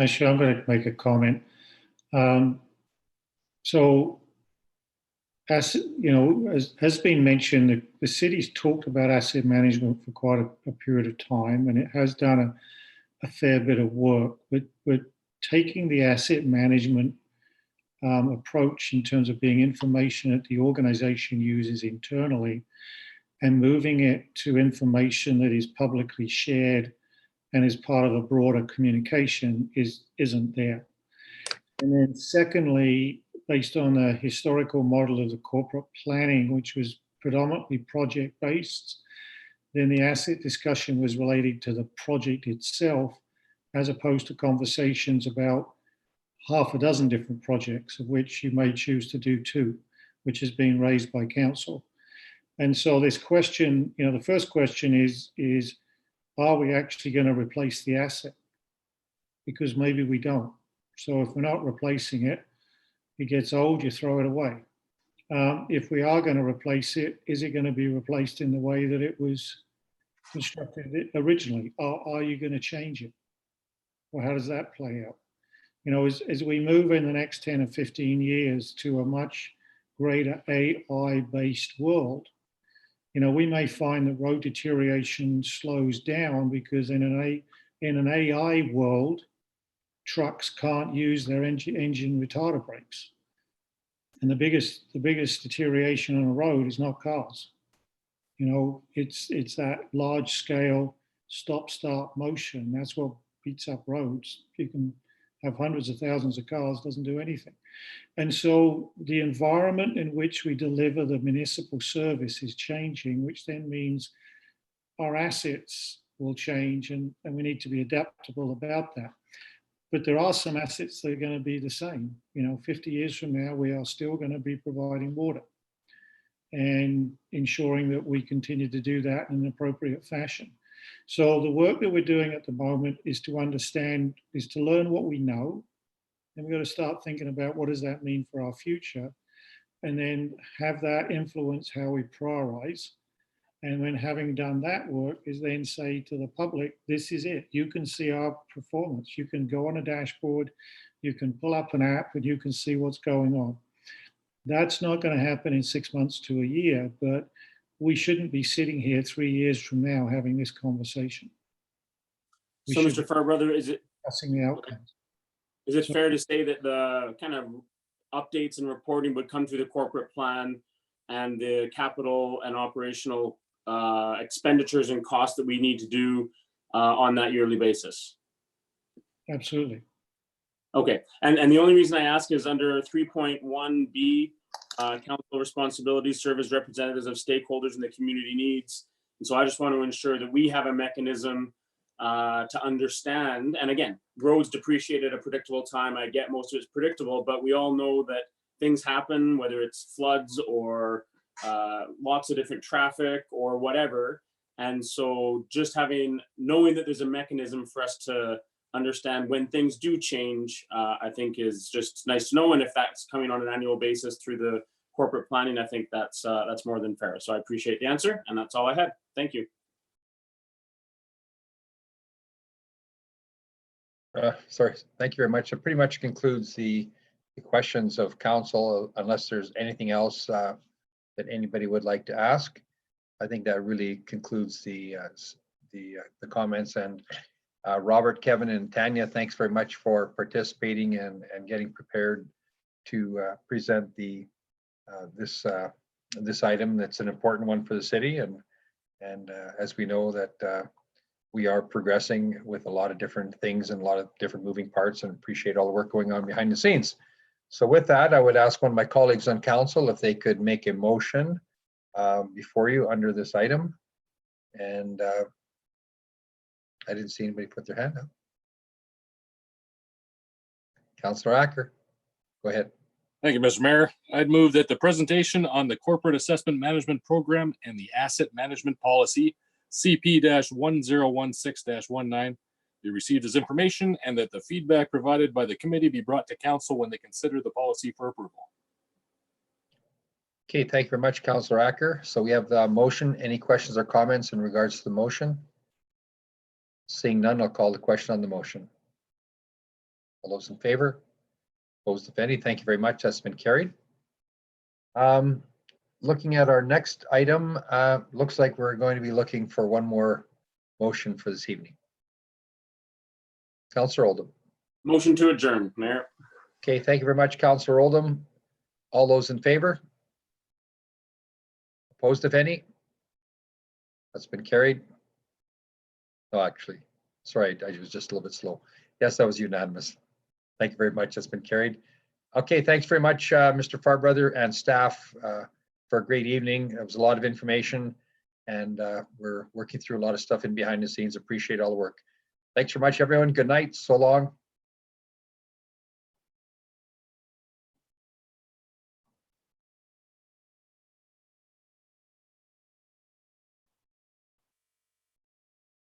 Actually, I'm going to make a comment. So, as you know, as has been mentioned, the city's talked about asset management for quite a period of time, and it has done a fair bit of work. But taking the asset management approach in terms of being information that the organization uses internally and moving it to information that is publicly shared and is part of a broader communication isn't there. And then secondly, based on the historical model of the corporate planning, which was predominantly project-based, then the asset discussion was related to the project itself, as opposed to conversations about half a dozen different projects, of which you may choose to do two, which is being raised by council. And so this question, the first question is are we actually going to replace the asset? Because maybe we don't. So if we're not replacing it, it gets old, you throw it away. If we are going to replace it, is it going to be replaced in the way that it was constructed originally? Or are you going to change it? Well, how does that play out? As we move in the next 10 or 15 years to a much greater AI-based world, we may find that road deterioration slows down because in an AI world, trucks can't use their engine retarder brakes. And the biggest deterioration on a road is not cars. It's that large scale stop-start motion. That's what beats up roads. You can have hundreds of thousands of cars, doesn't do anything. And so the environment in which we deliver the municipal service is changing, which then means our assets will change, and we need to be adaptable about that. But there are some assets that are going to be the same. 50 years from now, we are still going to be providing water and ensuring that we continue to do that in an appropriate fashion. So the work that we're doing at the moment is to learn what we know. And we've got to start thinking about what does that mean for our future, and then have that influence how we prioritize. And when having done that work is then say to the public, this is it. You can see our performance. You can go on a dashboard, you can pull up an app, and you can see what's going on. That's not going to happen in 6 months to a year, but we shouldn't be sitting here 3 years from now having this conversation. So, Mr. Farbrother, is it discussing the outcomes? Is it fair to say that the kind of updates and reporting would come through the corporate plan and the capital and operational expenditures and costs that we need to do on that yearly basis? Absolutely. Okay, and the only reason I ask is under 3.1B, council responsibilities, serve as representatives of stakeholders and the community needs. And so I just want to ensure that we have a mechanism to understand, and again, roads depreciate at a predictable time. I get most of it's predictable, but we all know that things happen, whether it's floods or lots of different traffic or whatever. And so just knowing that there's a mechanism for us to understand when things do change, I think is just nice to know. And if that's coming on an annual basis through the corporate planning, I think that's more than fair. So I appreciate the answer, and that's all I had. Thank you. Sorry, thank you very much. It pretty much concludes the questions of council, unless there's anything else that anybody would like to ask. I think that really concludes the comments. And Robert, Kevin, and Tanya, thanks very much for participating and getting prepared to present this item that's an important one for the city. And as we know that we are progressing with a lot of different things and a lot of different moving parts, and appreciate all the work going on behind the scenes. So with that, I would ask one of my colleagues on council if they could make a motion before you under this item. And I didn't see anybody put their hand up. Councillor Acker, go ahead. Thank you, Mr. Mayor. I'd move that the presentation on the Corporate Assessment Management Program and the Asset Management Policy, CP-1016-19, be received as information, and that the feedback provided by the committee be brought to council when they consider the policy for approval. Okay, thank you very much, Councillor Acker. So we have the motion. Any questions or comments in regards to the motion? Seeing none, I'll call the question on the motion. All those in favor? Opposed, if any? Thank you very much. That's been carried. Looking at our next item, looks like we're going to be looking for one more motion for this evening. Councillor Oldham. Motion to adjourn, Mayor. Okay, thank you very much, Councillor Oldham. All those in favor? Opposed, if any? That's been carried. Oh, actually, sorry, I was just a little bit slow. Yes, that was unanimous. Thank you very much. That's been carried. Okay, thanks very much, Mr. Farbrother and staff, for a great evening. It was a lot of information, and we're working through a lot of stuff in behind the scenes. Appreciate all the work. Thanks very much, everyone. Good night. So long.